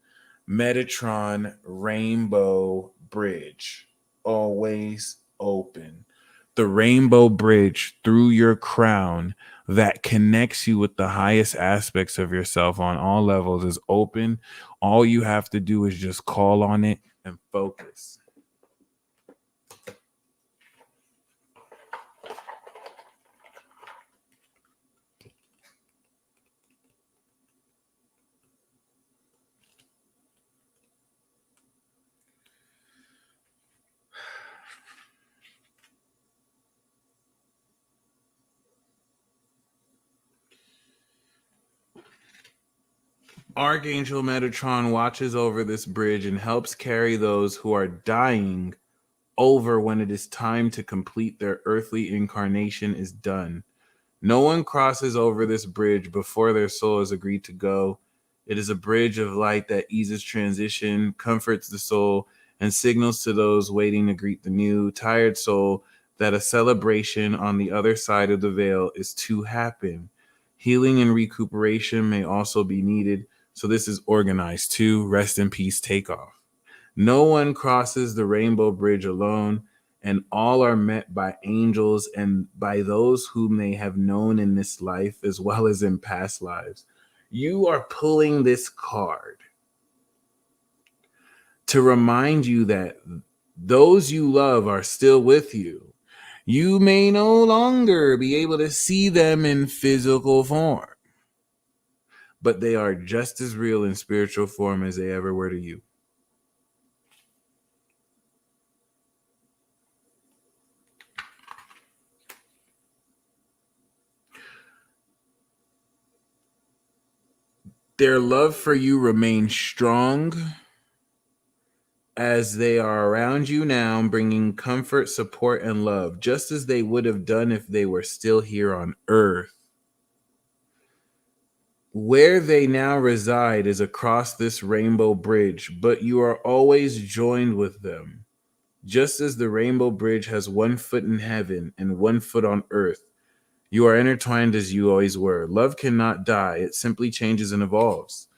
Metatron Rainbow Bridge, always open. The rainbow bridge through your crown that connects you with the highest aspects of yourself on all levels is open. All you have to do is just call on it and focus. Archangel Metatron watches over this bridge and helps carry those who are dying over when it is time to complete their earthly incarnation is done. No one crosses over this bridge before their soul has agreed to go. It is a bridge of light that eases transition, comforts the soul, and signals to those waiting to greet the new, tired soul that a celebration on the other side of the veil is to happen. Healing and recuperation may also be needed, so this is organized too. Rest in peace, takeoff. No one crosses the rainbow bridge alone, and all are met by angels and by those whom they have known in this life as well as in past lives. You are pulling this card to remind you that those you love are still with you. You may no longer be able to see them in physical form, but they are just as real in spiritual form as they ever were to you. Their love for you remains strong as they are around you now, bringing comfort, support, and love, just as they would have done if they were still here on earth. Where they now reside is across this rainbow bridge, but you are always joined with them. Just as the rainbow bridge has 1 foot in heaven and 1 foot on earth, you are intertwined as you always were. Love cannot die, it simply changes and evolves.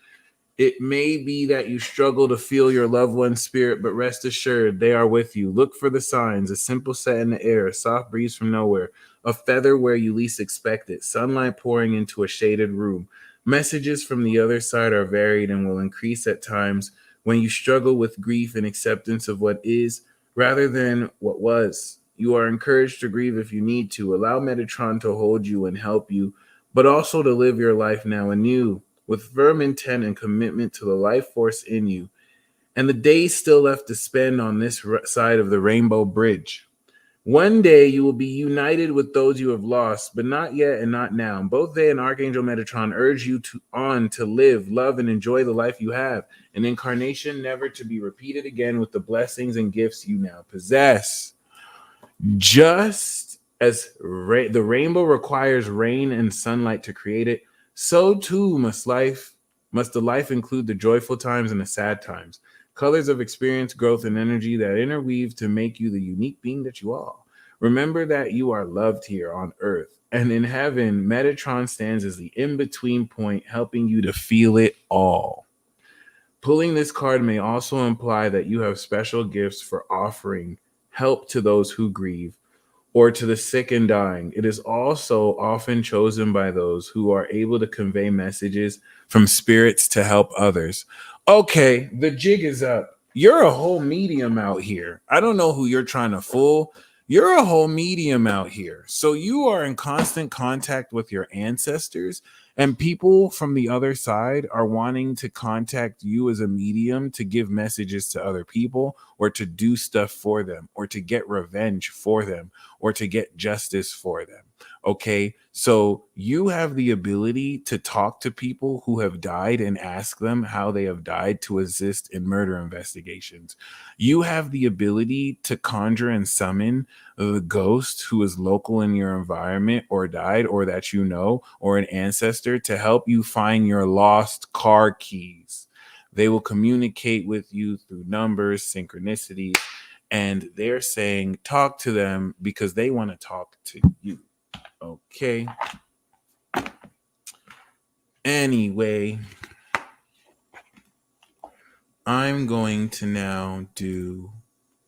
It may be that you struggle to feel your loved one's spirit, but rest assured they are with you. Look for the signs: a simple set in the air, a soft breeze from nowhere, a feather where you least expect it, sunlight pouring into a shaded room. Messages from the other side are varied and will increase at times when you struggle with grief and acceptance of what is rather than what was. You are encouraged to grieve if you need to. Allow Metatron to hold you and help you, but also to live your life now anew with firm intent and commitment to the life force in you, and the days still left to spend on this side of the rainbow bridge. One day you will be united with those you have lost, but not yet and not now. Both they and Archangel Metatron urge you to live, love, and enjoy the life you have, an incarnation never to be repeated again with the blessings and gifts you now possess. Just as the rainbow requires rain and sunlight to create it, so too must the life include the joyful times and the sad times, colors of experience, growth, and energy that interweave to make you the unique being that you are. Remember that you are loved here on earth, and in heaven, Metatron stands as the in-between point, helping you to feel it all. Pulling this card may also imply that you have special gifts for offering help to those who grieve or to the sick and dying. It is also often chosen by those who are able to convey messages from spirits to help others. Okay, the jig is up. You're a whole medium out here. I don't know who you're trying to fool. You're a whole medium out here. So you are in constant contact with your ancestors, and people from the other side are wanting to contact you as a medium to give messages to other people or to do stuff for them or to get revenge for them or to get justice for them. Okay. So you have the ability to talk to people who have died and ask them how they have died to assist in murder investigations. You have the ability to conjure and summon the ghost who is local in your environment or died or that you know, or an ancestor to help you find your lost car keys. They will communicate with you through numbers, synchronicities, and they're saying talk to them because they want to talk to you. Okay. Anyway, I'm going to now do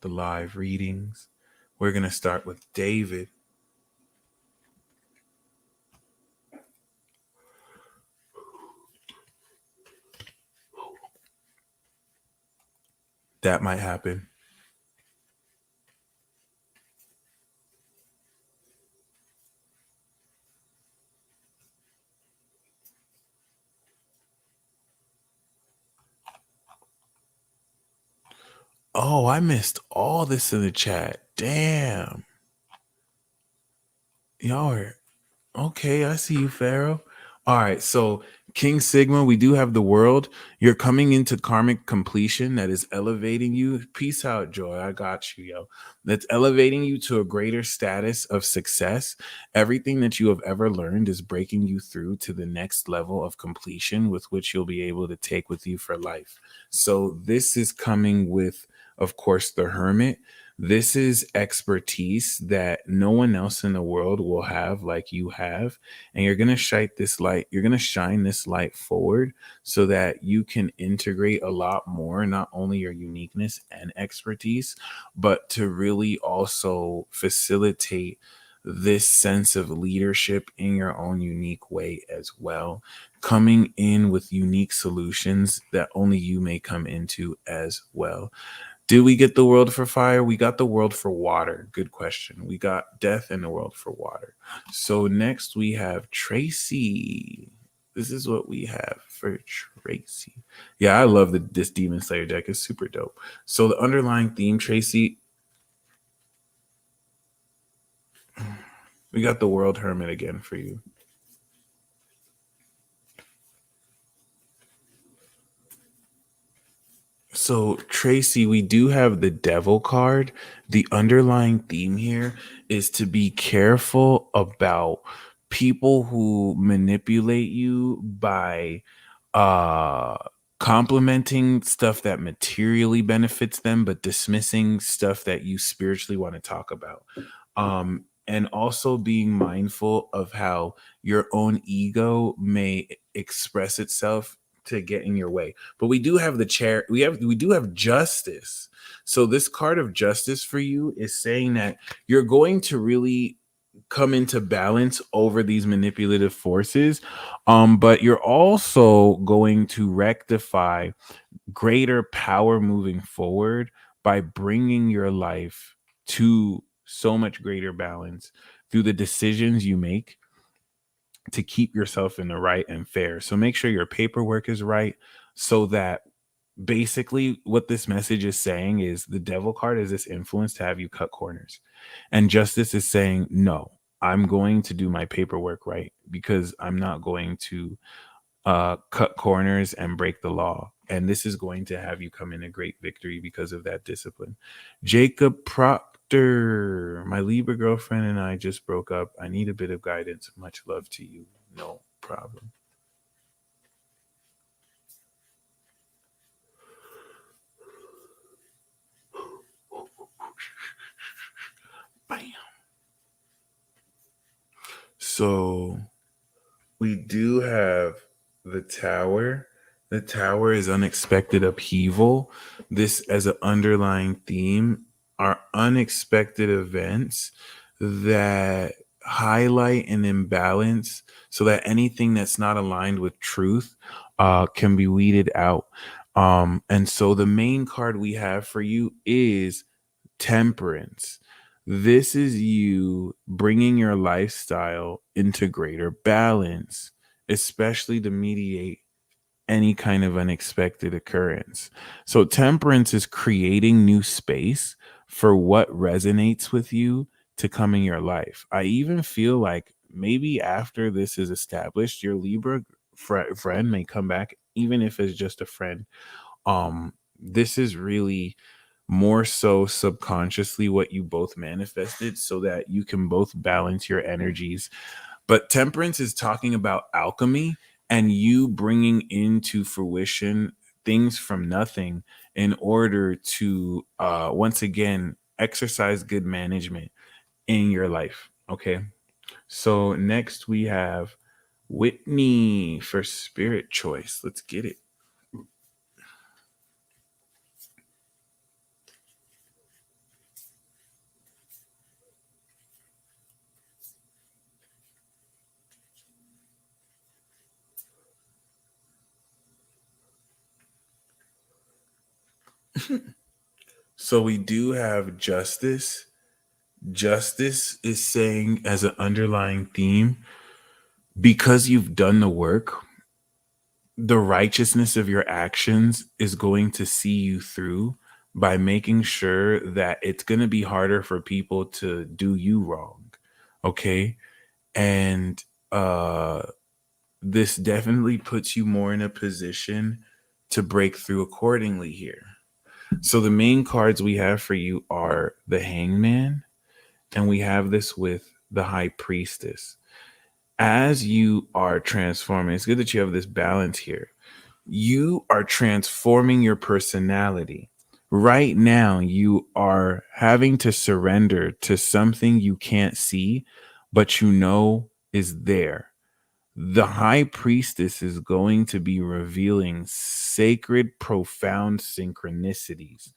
the live readings. We're going to start with David. That might happen. Oh, I missed all this in the chat. Damn. Y'all are okay. I see you, Pharaoh. All right. So, King Sigma, we do have the world. You're coming into karmic completion that is elevating you. Peace out, Joy. I got you, yo. That's elevating you to a greater status of success. Everything that you have ever learned is breaking you through to the next level of completion with which you'll be able to take with you for life. So, this is coming with, of course, the Hermit. This is expertise that no one else in the world will have like you have. And you're going to shine this light forward so that you can integrate a lot more, not only your uniqueness and expertise, but to really also facilitate this sense of leadership in your own unique way as well, coming in with unique solutions that only you may come into as well. Did we get the world for fire? We got the world for water. Good question. We got death and the world for water. So next we have Tracy. This is what we have for Tracy. Yeah, I love this Demon Slayer deck. It's super dope. So the underlying theme, Tracy, we got the World Hermit again for you. So, Tracy, we do have the devil card. The underlying theme here is to be careful about people who manipulate you by uh complimenting stuff that materially benefits them but dismissing stuff that you spiritually want to talk about. And also being mindful of how your own ego may express itself to get in your way. But we do have the chair, we do have justice. So this card of justice for you is saying that you're going to really come into balance over these manipulative forces, but you're also going to rectify greater power moving forward by bringing your life to so much greater balance through the decisions you make to keep yourself in the right and fair. So make sure your paperwork is right, so that basically what this message is saying is the devil card is this influence to have you cut corners, and justice is saying no, I'm going to do my paperwork right because I'm not going to cut corners and break the law. And this is going to have you come in a great victory because of that discipline. Jacob Proctor, my Libra girlfriend and I just broke up. I need a bit of guidance. Much love to you. No problem. Bam. So we do have the tower. The tower is unexpected upheaval. This, as an underlying theme, are unexpected events that highlight an imbalance so that anything that's not aligned with truth can be weeded out. And so the main card we have for you is temperance. This is you bringing your lifestyle into greater balance, especially to mediate any kind of unexpected occurrence. So, temperance is creating new space for what resonates with you to come in your life. I even feel like maybe after this is established, your Libra friend may come back, even if it's just a friend. This is really more so subconsciously what you both manifested so that you can both balance your energies. But temperance is talking about alchemy and you bringing into fruition things from nothing in order to once again exercise good management in your life. Okay, so next we have Whitney for spirit choice. Let's get it. So we do have justice. Justice is saying, as an underlying theme, because you've done the work, the righteousness of your actions is going to see you through by making sure that it's going to be harder for people to do you wrong. Okay. And this definitely puts you more in a position to break through accordingly here. So the main cards we have for you are the Hangman, and we have this with the High Priestess. As you are transforming, it's good that you have this balance here. You are transforming your personality, Right now, you are having to surrender to something you can't see, but you know is there. The high priestess is going to be revealing sacred, profound synchronicities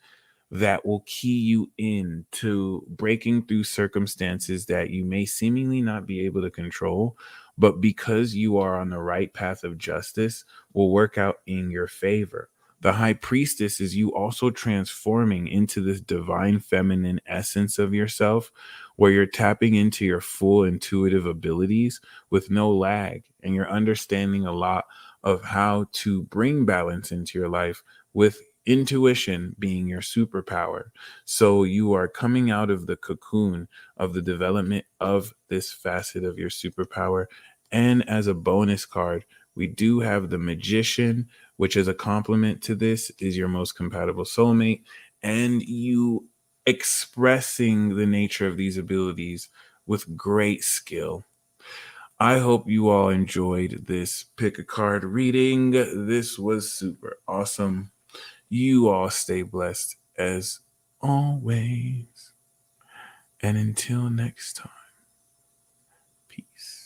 that will key you in to breaking through circumstances that you may seemingly not be able to control, but because you are on the right path of justice, will work out in your favor. The high priestess is you also transforming into this divine feminine essence of yourself, where you're tapping into your full intuitive abilities with no lag, and you're understanding a lot of how to bring balance into your life with intuition being your superpower. So you are coming out of the cocoon of the development of this facet of your superpower. And as a bonus card, we do have the magician, which is a complement to this, is your most compatible soulmate. And you expressing the nature of these abilities with great skill. I hope you all enjoyed this pick a card reading. This was super awesome. You all stay blessed as always. And until next time, peace.